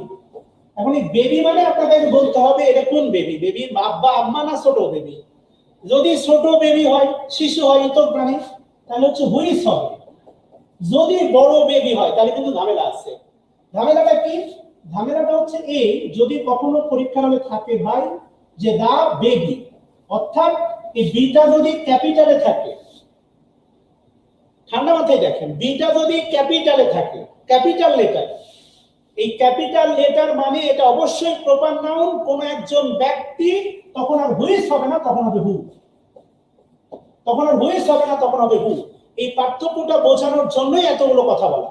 এখন এই বেবি মানে আপনাকে বলতে হবে এটা কোন বেবি, বেবি আব্বা আম্মা না ছোট বেবি। যদি ছোট বেবি হয়, শিশু হয়, ইতর প্রাণী, তাহলে হচ্ছে হুইস হবে। যদি বড় বেবি হয়, তাহলে কিন্তু ঝামেলা আছে। ঝামেলাটা কি? ঝামেলাটা হচ্ছে এই, যদি কখনো পরীক্ষা হলে থাকে ভাই যে দা বেবি, অর্থাৎ এই বিটা যদি ক্যাপিটালে থাকে, ঠান্ডা মাথায় দেখেন, বিটা যদি ক্যাপিটালে থাকে, ক্যাপিটাল লেটার, এই ক্যাপিটাল লেটার মানে এটা অবশ্যই প্রপার নাউন, কোন একজন ব্যক্তি, তখন আর হুইস হবে না, তখন হবে হু, তখন আর হুইস হবে না, তখন হবে হু। এই পার্থক্যটা বোঝানোর জন্যই এতগুলো কথা বলা।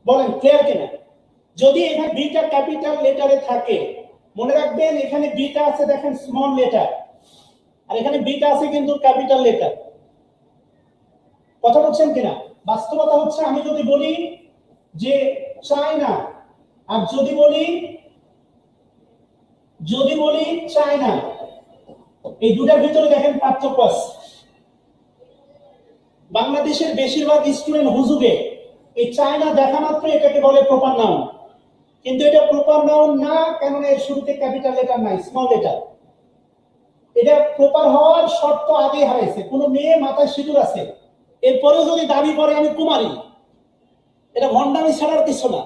বলেন ক্লিয়ার কিনা? যদি এখানে বিটা ক্যাপিটাল লেটারে থাকে, মনে রাখবেন এখানে বিটা আছে দেখেন স্মল লেটার, আর এখানে বিটা আছে কিন্তু ক্যাপিটাল লেটার, কথা বলছেন কিনা? বাস্তবতা হচ্ছে আমি যদি বলি যে চায়না, আর যদি বলি চায়না, এই দুটার ভিতরে দেখেন পার্থক্য আছে। বাংলাদেশের বেশিরভাগ স্টুডেন্ট হুজুগে এই চায়না দেখা মাত্র এটাকে বলে প্রপার নাউন, কিন্তু এটা প্রপার নাউন না, কেননা এর শুরুতে ক্যাপিটাল লেটার নাই, স্মল লেটার। এটা প্রপার হওয়ার শর্ত আগে হারাইছে। কোন মেয়ে মাথায় সিঁদুর আছে, এরপরেও যদি দাবি করে আমি কুমারী, এটা ভণ্ডামি ছাড়ার কিছু না,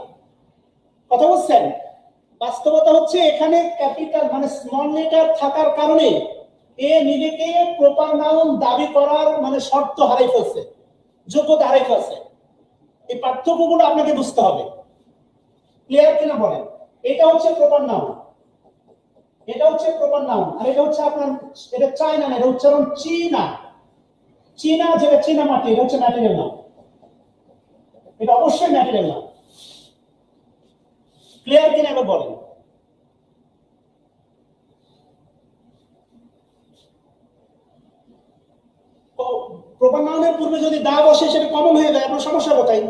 কথা বুঝছেন? বাস্তবতা হচ্ছে এখানে ক্যাপিটাল মানে স্মল লেটার থাকার কারণে এ নিজেকে প্রপার নাউন দাবি করার মানে শর্ত হারাই ফেলছে, যোগ্যতা হারাই ফেলছে। এই পার্থক্যগুলো আপনাকে বুঝতে হবে। ক্লিয়ার কিনা বলেন? এটা হচ্ছে প্রপার নাউন, এটা হচ্ছে প্রপার নাউন, আর এটা হচ্ছে আপনার, এটা চায়না না, এটা উচ্চারণ চীনা। চীনা যেটা চীনা মাটি, এটা হচ্ছে ম্যাটেরিয়াল নাউন, এটা অবশ্যই ম্যাটেরিয়াল নাউন। ক্লিয়ার কিনা এবার বলেন? প্রপার নাউনের পূর্বে যদি দা বসে সেটা কমন হয়ে যায়, আপনার সমস্যা কোথায়?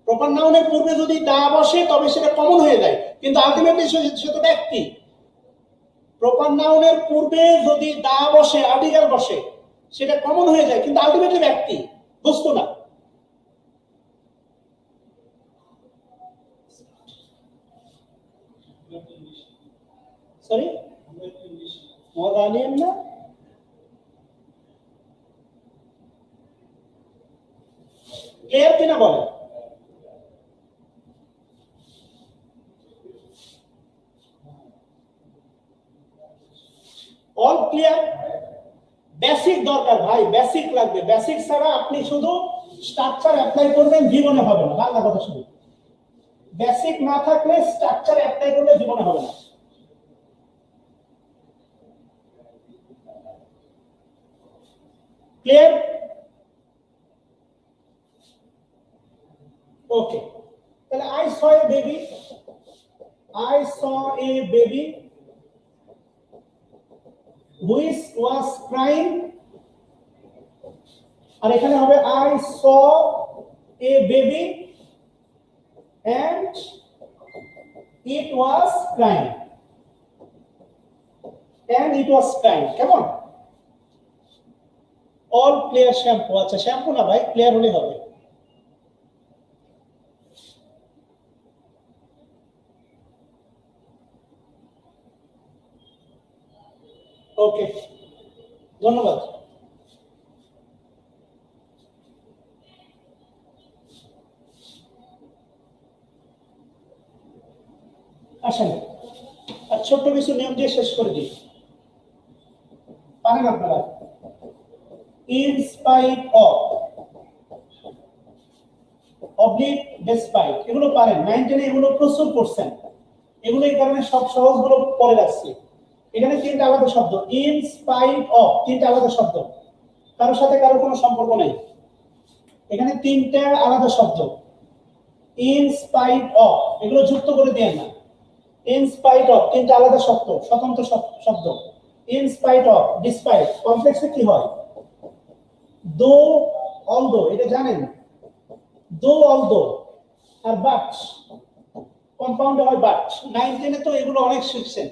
প্রপার নাউনের পূর্বে যদি দা বসে তবে সেটা কমন হয়ে যায়, কিন্তু আলটিমেটলি সে তো ব্যক্তি। প্রপার নাউনের পূর্বে যদি দা বসে, আর্টিকেল বসে, সেটা কমন হয়ে যায়, কিন্তু আলটিমেটলি ব্যক্তি, বস্তু না। সরি, মজা নিয়েন না। ক্লিয়ার কিনা বলেন? All clear? বেসিক দরকার ভাই, বেসিক লাগবে। বেসিক ছাড়া আপনি শুধু স্ট্রাকচার অ্যাপ্লাই করবেন, জীবনে হবে না। বাংলা কথা শুধু, বেসিক না থাকলে স্ট্রাকচার অ্যাপ্লাই করলে জীবনে হবে না। Clear? Okay. Which was crying, আর এখানে হবে I saw a baby and it was crying, and it was crying. কেমন? all player shampoo, আচ্ছা শ্যাম্পু না ভাই, প্লেয়ার হলে হবে। ওকে, ধন্যবাদ। আসেন আর ছোট্ট কিছু নিয়ম দিয়ে শেষ করে দিই, পারেন আপনারা? In spite of, oblique despite, এগুলো পারেন, 9 10 এগুলো প্রচুর করছেন, এগুলো এই কারণে সব সহজগুলো পরে রাখছি। এখানে তিনটা আলাদা শব্দ, ইন স্পাইট অফ, তিনটা আলাদা শব্দ, কারোর সাথে কারোর কোনো সম্পর্ক নাই। এখানে তিনটা আলাদা শব্দ, ইন স্পাইট অফ, এগুলো যুক্ত করে দেন না। ইন স্পাইট অফ তিনটা আলাদা শব্দ, স্বতন্ত্র শব্দ। ইন স্পাইট অফ, ডিসপাইট, কমপ্লেক্সে কি হয়? দো অলদো, এটা জানেন, দো অলদো, আর বাট কম্পাউন্ডে হয় বাট। 9 10 তো এগুলো অনেক শিখছেন।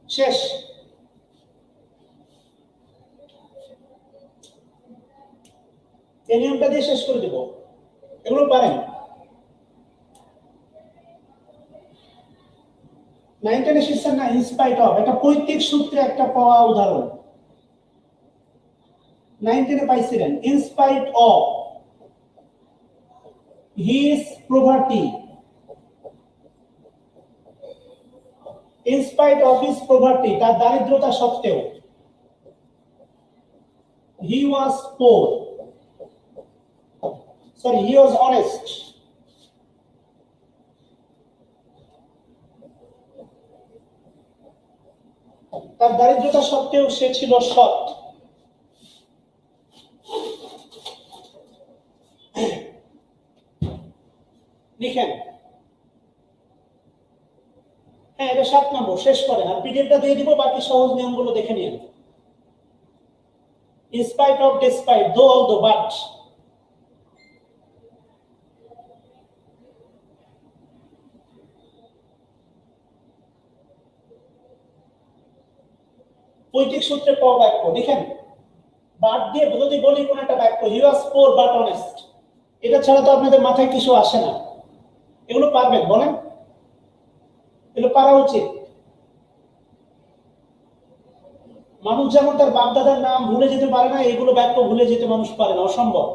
শেষ। এই নিয়মটা দিয়ে শেষ করে দেব, এগুলো পারেন। 9 10 শিখছেন না, ইনস্পাইট অফ, এটা পৈতৃক সূত্রে একটা পাওয়া উদাহরণ। 9 10 পাইছিলেন, in spite of his poverty, in spite of his poverty, তার দারিদ্রতা সত্ত্বেও। হি ওয়াজ পোর, সরি হি ওয়াজ অনেস্ট, তার দারিদ্রতা সত্ত্বেও সে ছিল সৎ। লিখেন। হ্যাঁ, এটা 7 নম্বর, শেষ করেন, আর পিডিএফটা দিয়ে দিব, বাকি সহজ নিয়মগুলো দেখে নিন। In spite of, despite, though, although, but. পৈতৃক সূত্রে পাওয়া বাক্য লিখেন। বাট দিয়ে যদি বলি কোন একটা বাক্য, হি ওয়াজ পোর বাট অনেস্ট, এটা ছাড়া তো আপনাদের মাথায় কিছু আসে না। এগুলো পারবেন, বলেন? এগুলো পারা উচিত। মানুষ যেমন তার বাপদাদার নাম ভুলে যেতে পারে না, এগুলো বাক্য ভুলে যেতে মানুষ পারে না, অসম্ভব।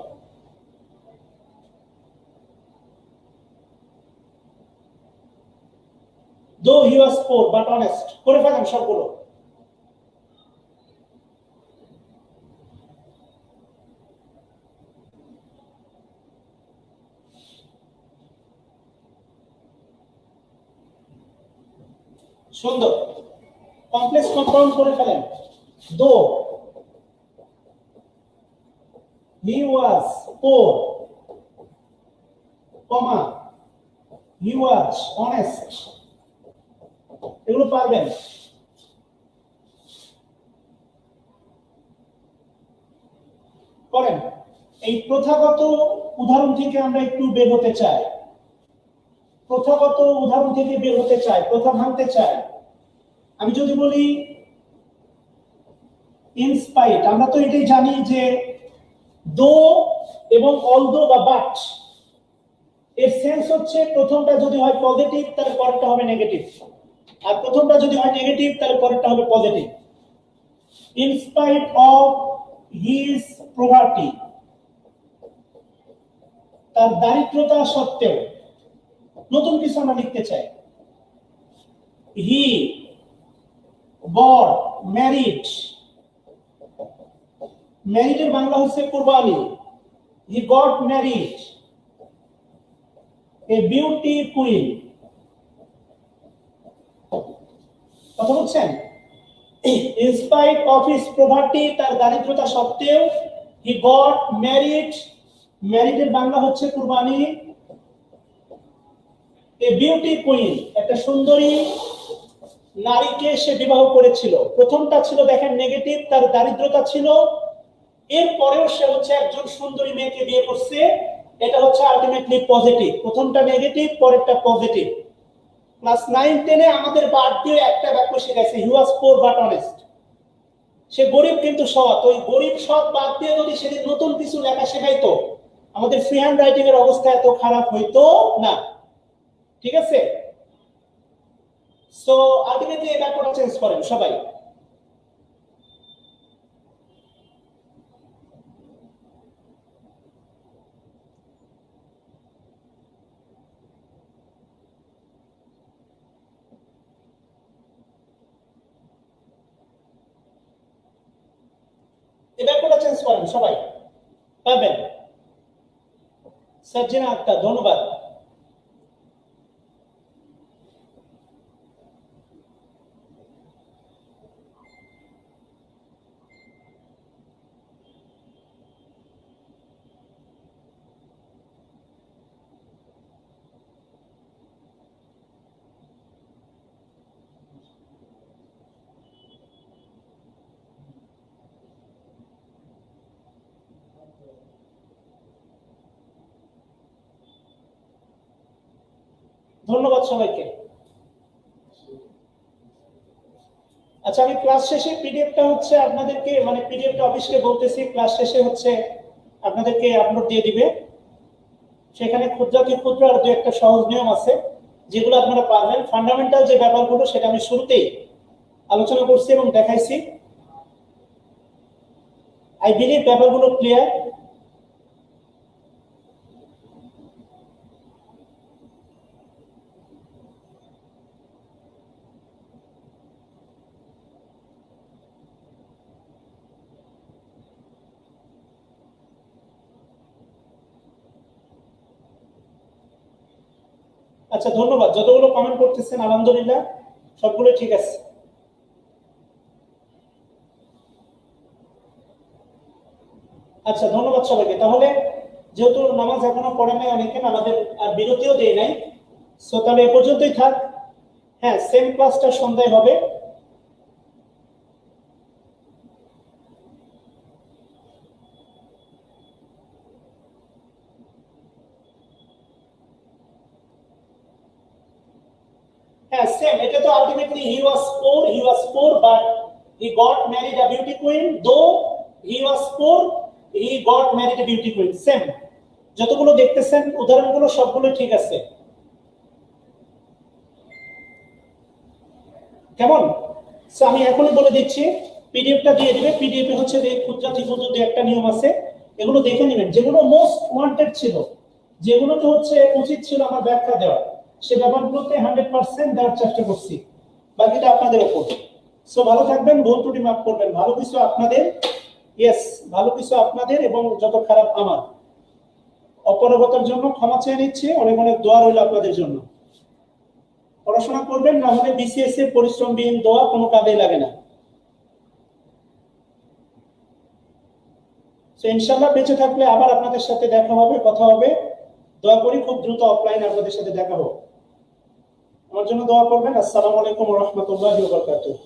Though he was poor but honest, করে ফেলেন সবগুলো। সুন্দর, কমপ্লেক্স কম্পাউন্ড করে ফেলেন। Though he was poor, comma he was honest, এগুলো পারবেন। করেন। এই প্রথাগত উদাহরণ থেকে আমরা একটু বের হতে চাই, প্রথাগত উদাহরণ থেকে বের হতে চাই, প্রথা ভাঙতে চাই। আমি যদি বলি ইনস্পাইট, আমরা তো এটাই জানি যে দো এবং অলদো বা বাট এর সেন্স হচ্ছে প্রথমটা যদি হয় পজিটিভ তাহলে পরেরটা হবে নেগেটিভ, আর প্রথমটা যদি হয় নেগেটিভ তাহলে পরেরটা হবে positive. In spite of his poverty, তার দারিদ্রতা সত্ত্বেও। নতুন কিছু আমরা লিখতে চাই। হি গট ম্যারিড, ম্যারিডের বাংলা হচ্ছে কুরবানি। He got married A beauty queen, কথা বলছেন? In spite of his poverty, তার দারিদ্রতা সত্ত্বেও। হি গট ম্যারিড, ম্যারিডের বাংলা হচ্ছে কুরবানি। এ এ বিউটি কুইন, একটা সুন্দরী নারীকে সে বিবাহ করেছিল। প্রথমটা ছিল দেখেন নেগেটিভ, তার দারিদ্রতা ছিল, এরপরেও সে হচ্ছে একজন সুন্দরী মেয়েকে বিয়ে করছে, এটা হচ্ছে আলটিমেটলি পজিটিভ। প্রথমটা নেগেটিভ, পরেরটা পজিটিভ। ক্লাস 9-10-এ আমাদের বাদ দিয়ে একটা বাক্য শিখাইছে, হি ওয়াজ পোর বাট অনেস্ট। সে গরিব কিন্তু সৎ। ওই গরিব সৎ বাদ দিয়ে যদি সেদিন নতুন কিছু লেখা শেখাইতো, আমাদের ফ্রি হ্যান্ড রাইটিং এর অবস্থা এত খারাপ হইতো না। ঠিক আছে? সো আলটিমেটলি এই বাক্যটা চেঞ্জ করেন সবাই। এই বাক্যটা চেঞ্জ করেন সবাই, পাবেন। সার্জিনা আক্তার, ধন্যবাদ। ধন্যবাদ সবাইকে। আচ্ছা, আমি ক্লাস শেষে পিডিএফটা হচ্ছে আপনাদেরকে, মানে পিডিএফটা অফিসকে বলতেছি, ক্লাস শেষে হচ্ছে আপনাদেরকে আপলোড দিয়ে দিবে। সেখানে ক্ষুদ্রাতি ক্ষুদ্র আর দু একটা সহজ নিয়ম আছে যেগুলো আপনারা পারবেন। ফান্ডামেন্টাল যে ব্যাপারগুলো সেটা আমি শুরুতেই আলোচনা করছি এবং দেখাইছি। আই বিলিভ ব্যাপারগুলো ক্লিয়ার। আচ্ছা, ধন্যবাদ। যতগুলো কমেন্ট করতেছেন আলহামদুলিল্লাহ সবগুলো ঠিক আছে। আচ্ছা, ধন্যবাদ সবাইকে। তাহলে যেহেতু নামাজ এখনো পড়ে নাই অনেকে, আমাদের আর বিরতিও দেয় নাই, সো তাহলে এ পর্যন্তই থাক। হ্যাঁ, সেম ক্লাসটা সন্ধ্যায় হবে। হ্যাঁ, সেম। এটা তো ultimately he was poor but he got married a beauty queen, though he was poor he got married a beauty queen, same. যতগুলো দেখতেছেন উদাহরণগুলো সবগুলো ঠিক আছে। কেমন? সো আমি এখনই বলে দিচ্ছি, পিডিএফটা দিয়ে দিবে। পিডিএফ এ হচ্ছে এই ক্ষুদ্রাতি ক্ষুদ্র যে একটা নিয়ম আছে, এগুলো দেখে নেবেন। যেগুলো মোস্ট ওয়ান্টেড ছিল, যেগুলোতে হচ্ছে উচিত ছিল আমার ব্যাখ্যা দেওয়া, সে ব্যাপারগুলোতে 100% দেওয়ার চেষ্টা করছি, বাকিটা আপনাদের উপর। সো ভালো থাকবেন, ভুল ত্রুটি মাফ করবেন। ভালো কিছু আপনাদের, ইয়েস, ভালো কিছু আপনাদের এবং যত খারাপ আমার। অপরগতার জন্য ক্ষমা চেয়ে নিচ্ছি। অনেক অনেক দোয়া রইল আপনাদের জন্য। পড়াশোনা করবেন, না হলে বিসিএস এর পরিশ্রমবিহীন দোয়া কোনো কাজে লাগে না। তো ইনশাআল্লাহ বেঁচে থাকলে আবার আপনাদের সাথে দেখা হবে, কথা হবে। দোয়া করি খুব দ্রুত অফলাইনে আপনাদের সাথে দেখা হোক। আমার জন্য দোয়া করবেন। আসসালামু আলাইকুম ওয়া রাহমাতুল্লাহি ওয়া বারাকাতুহু।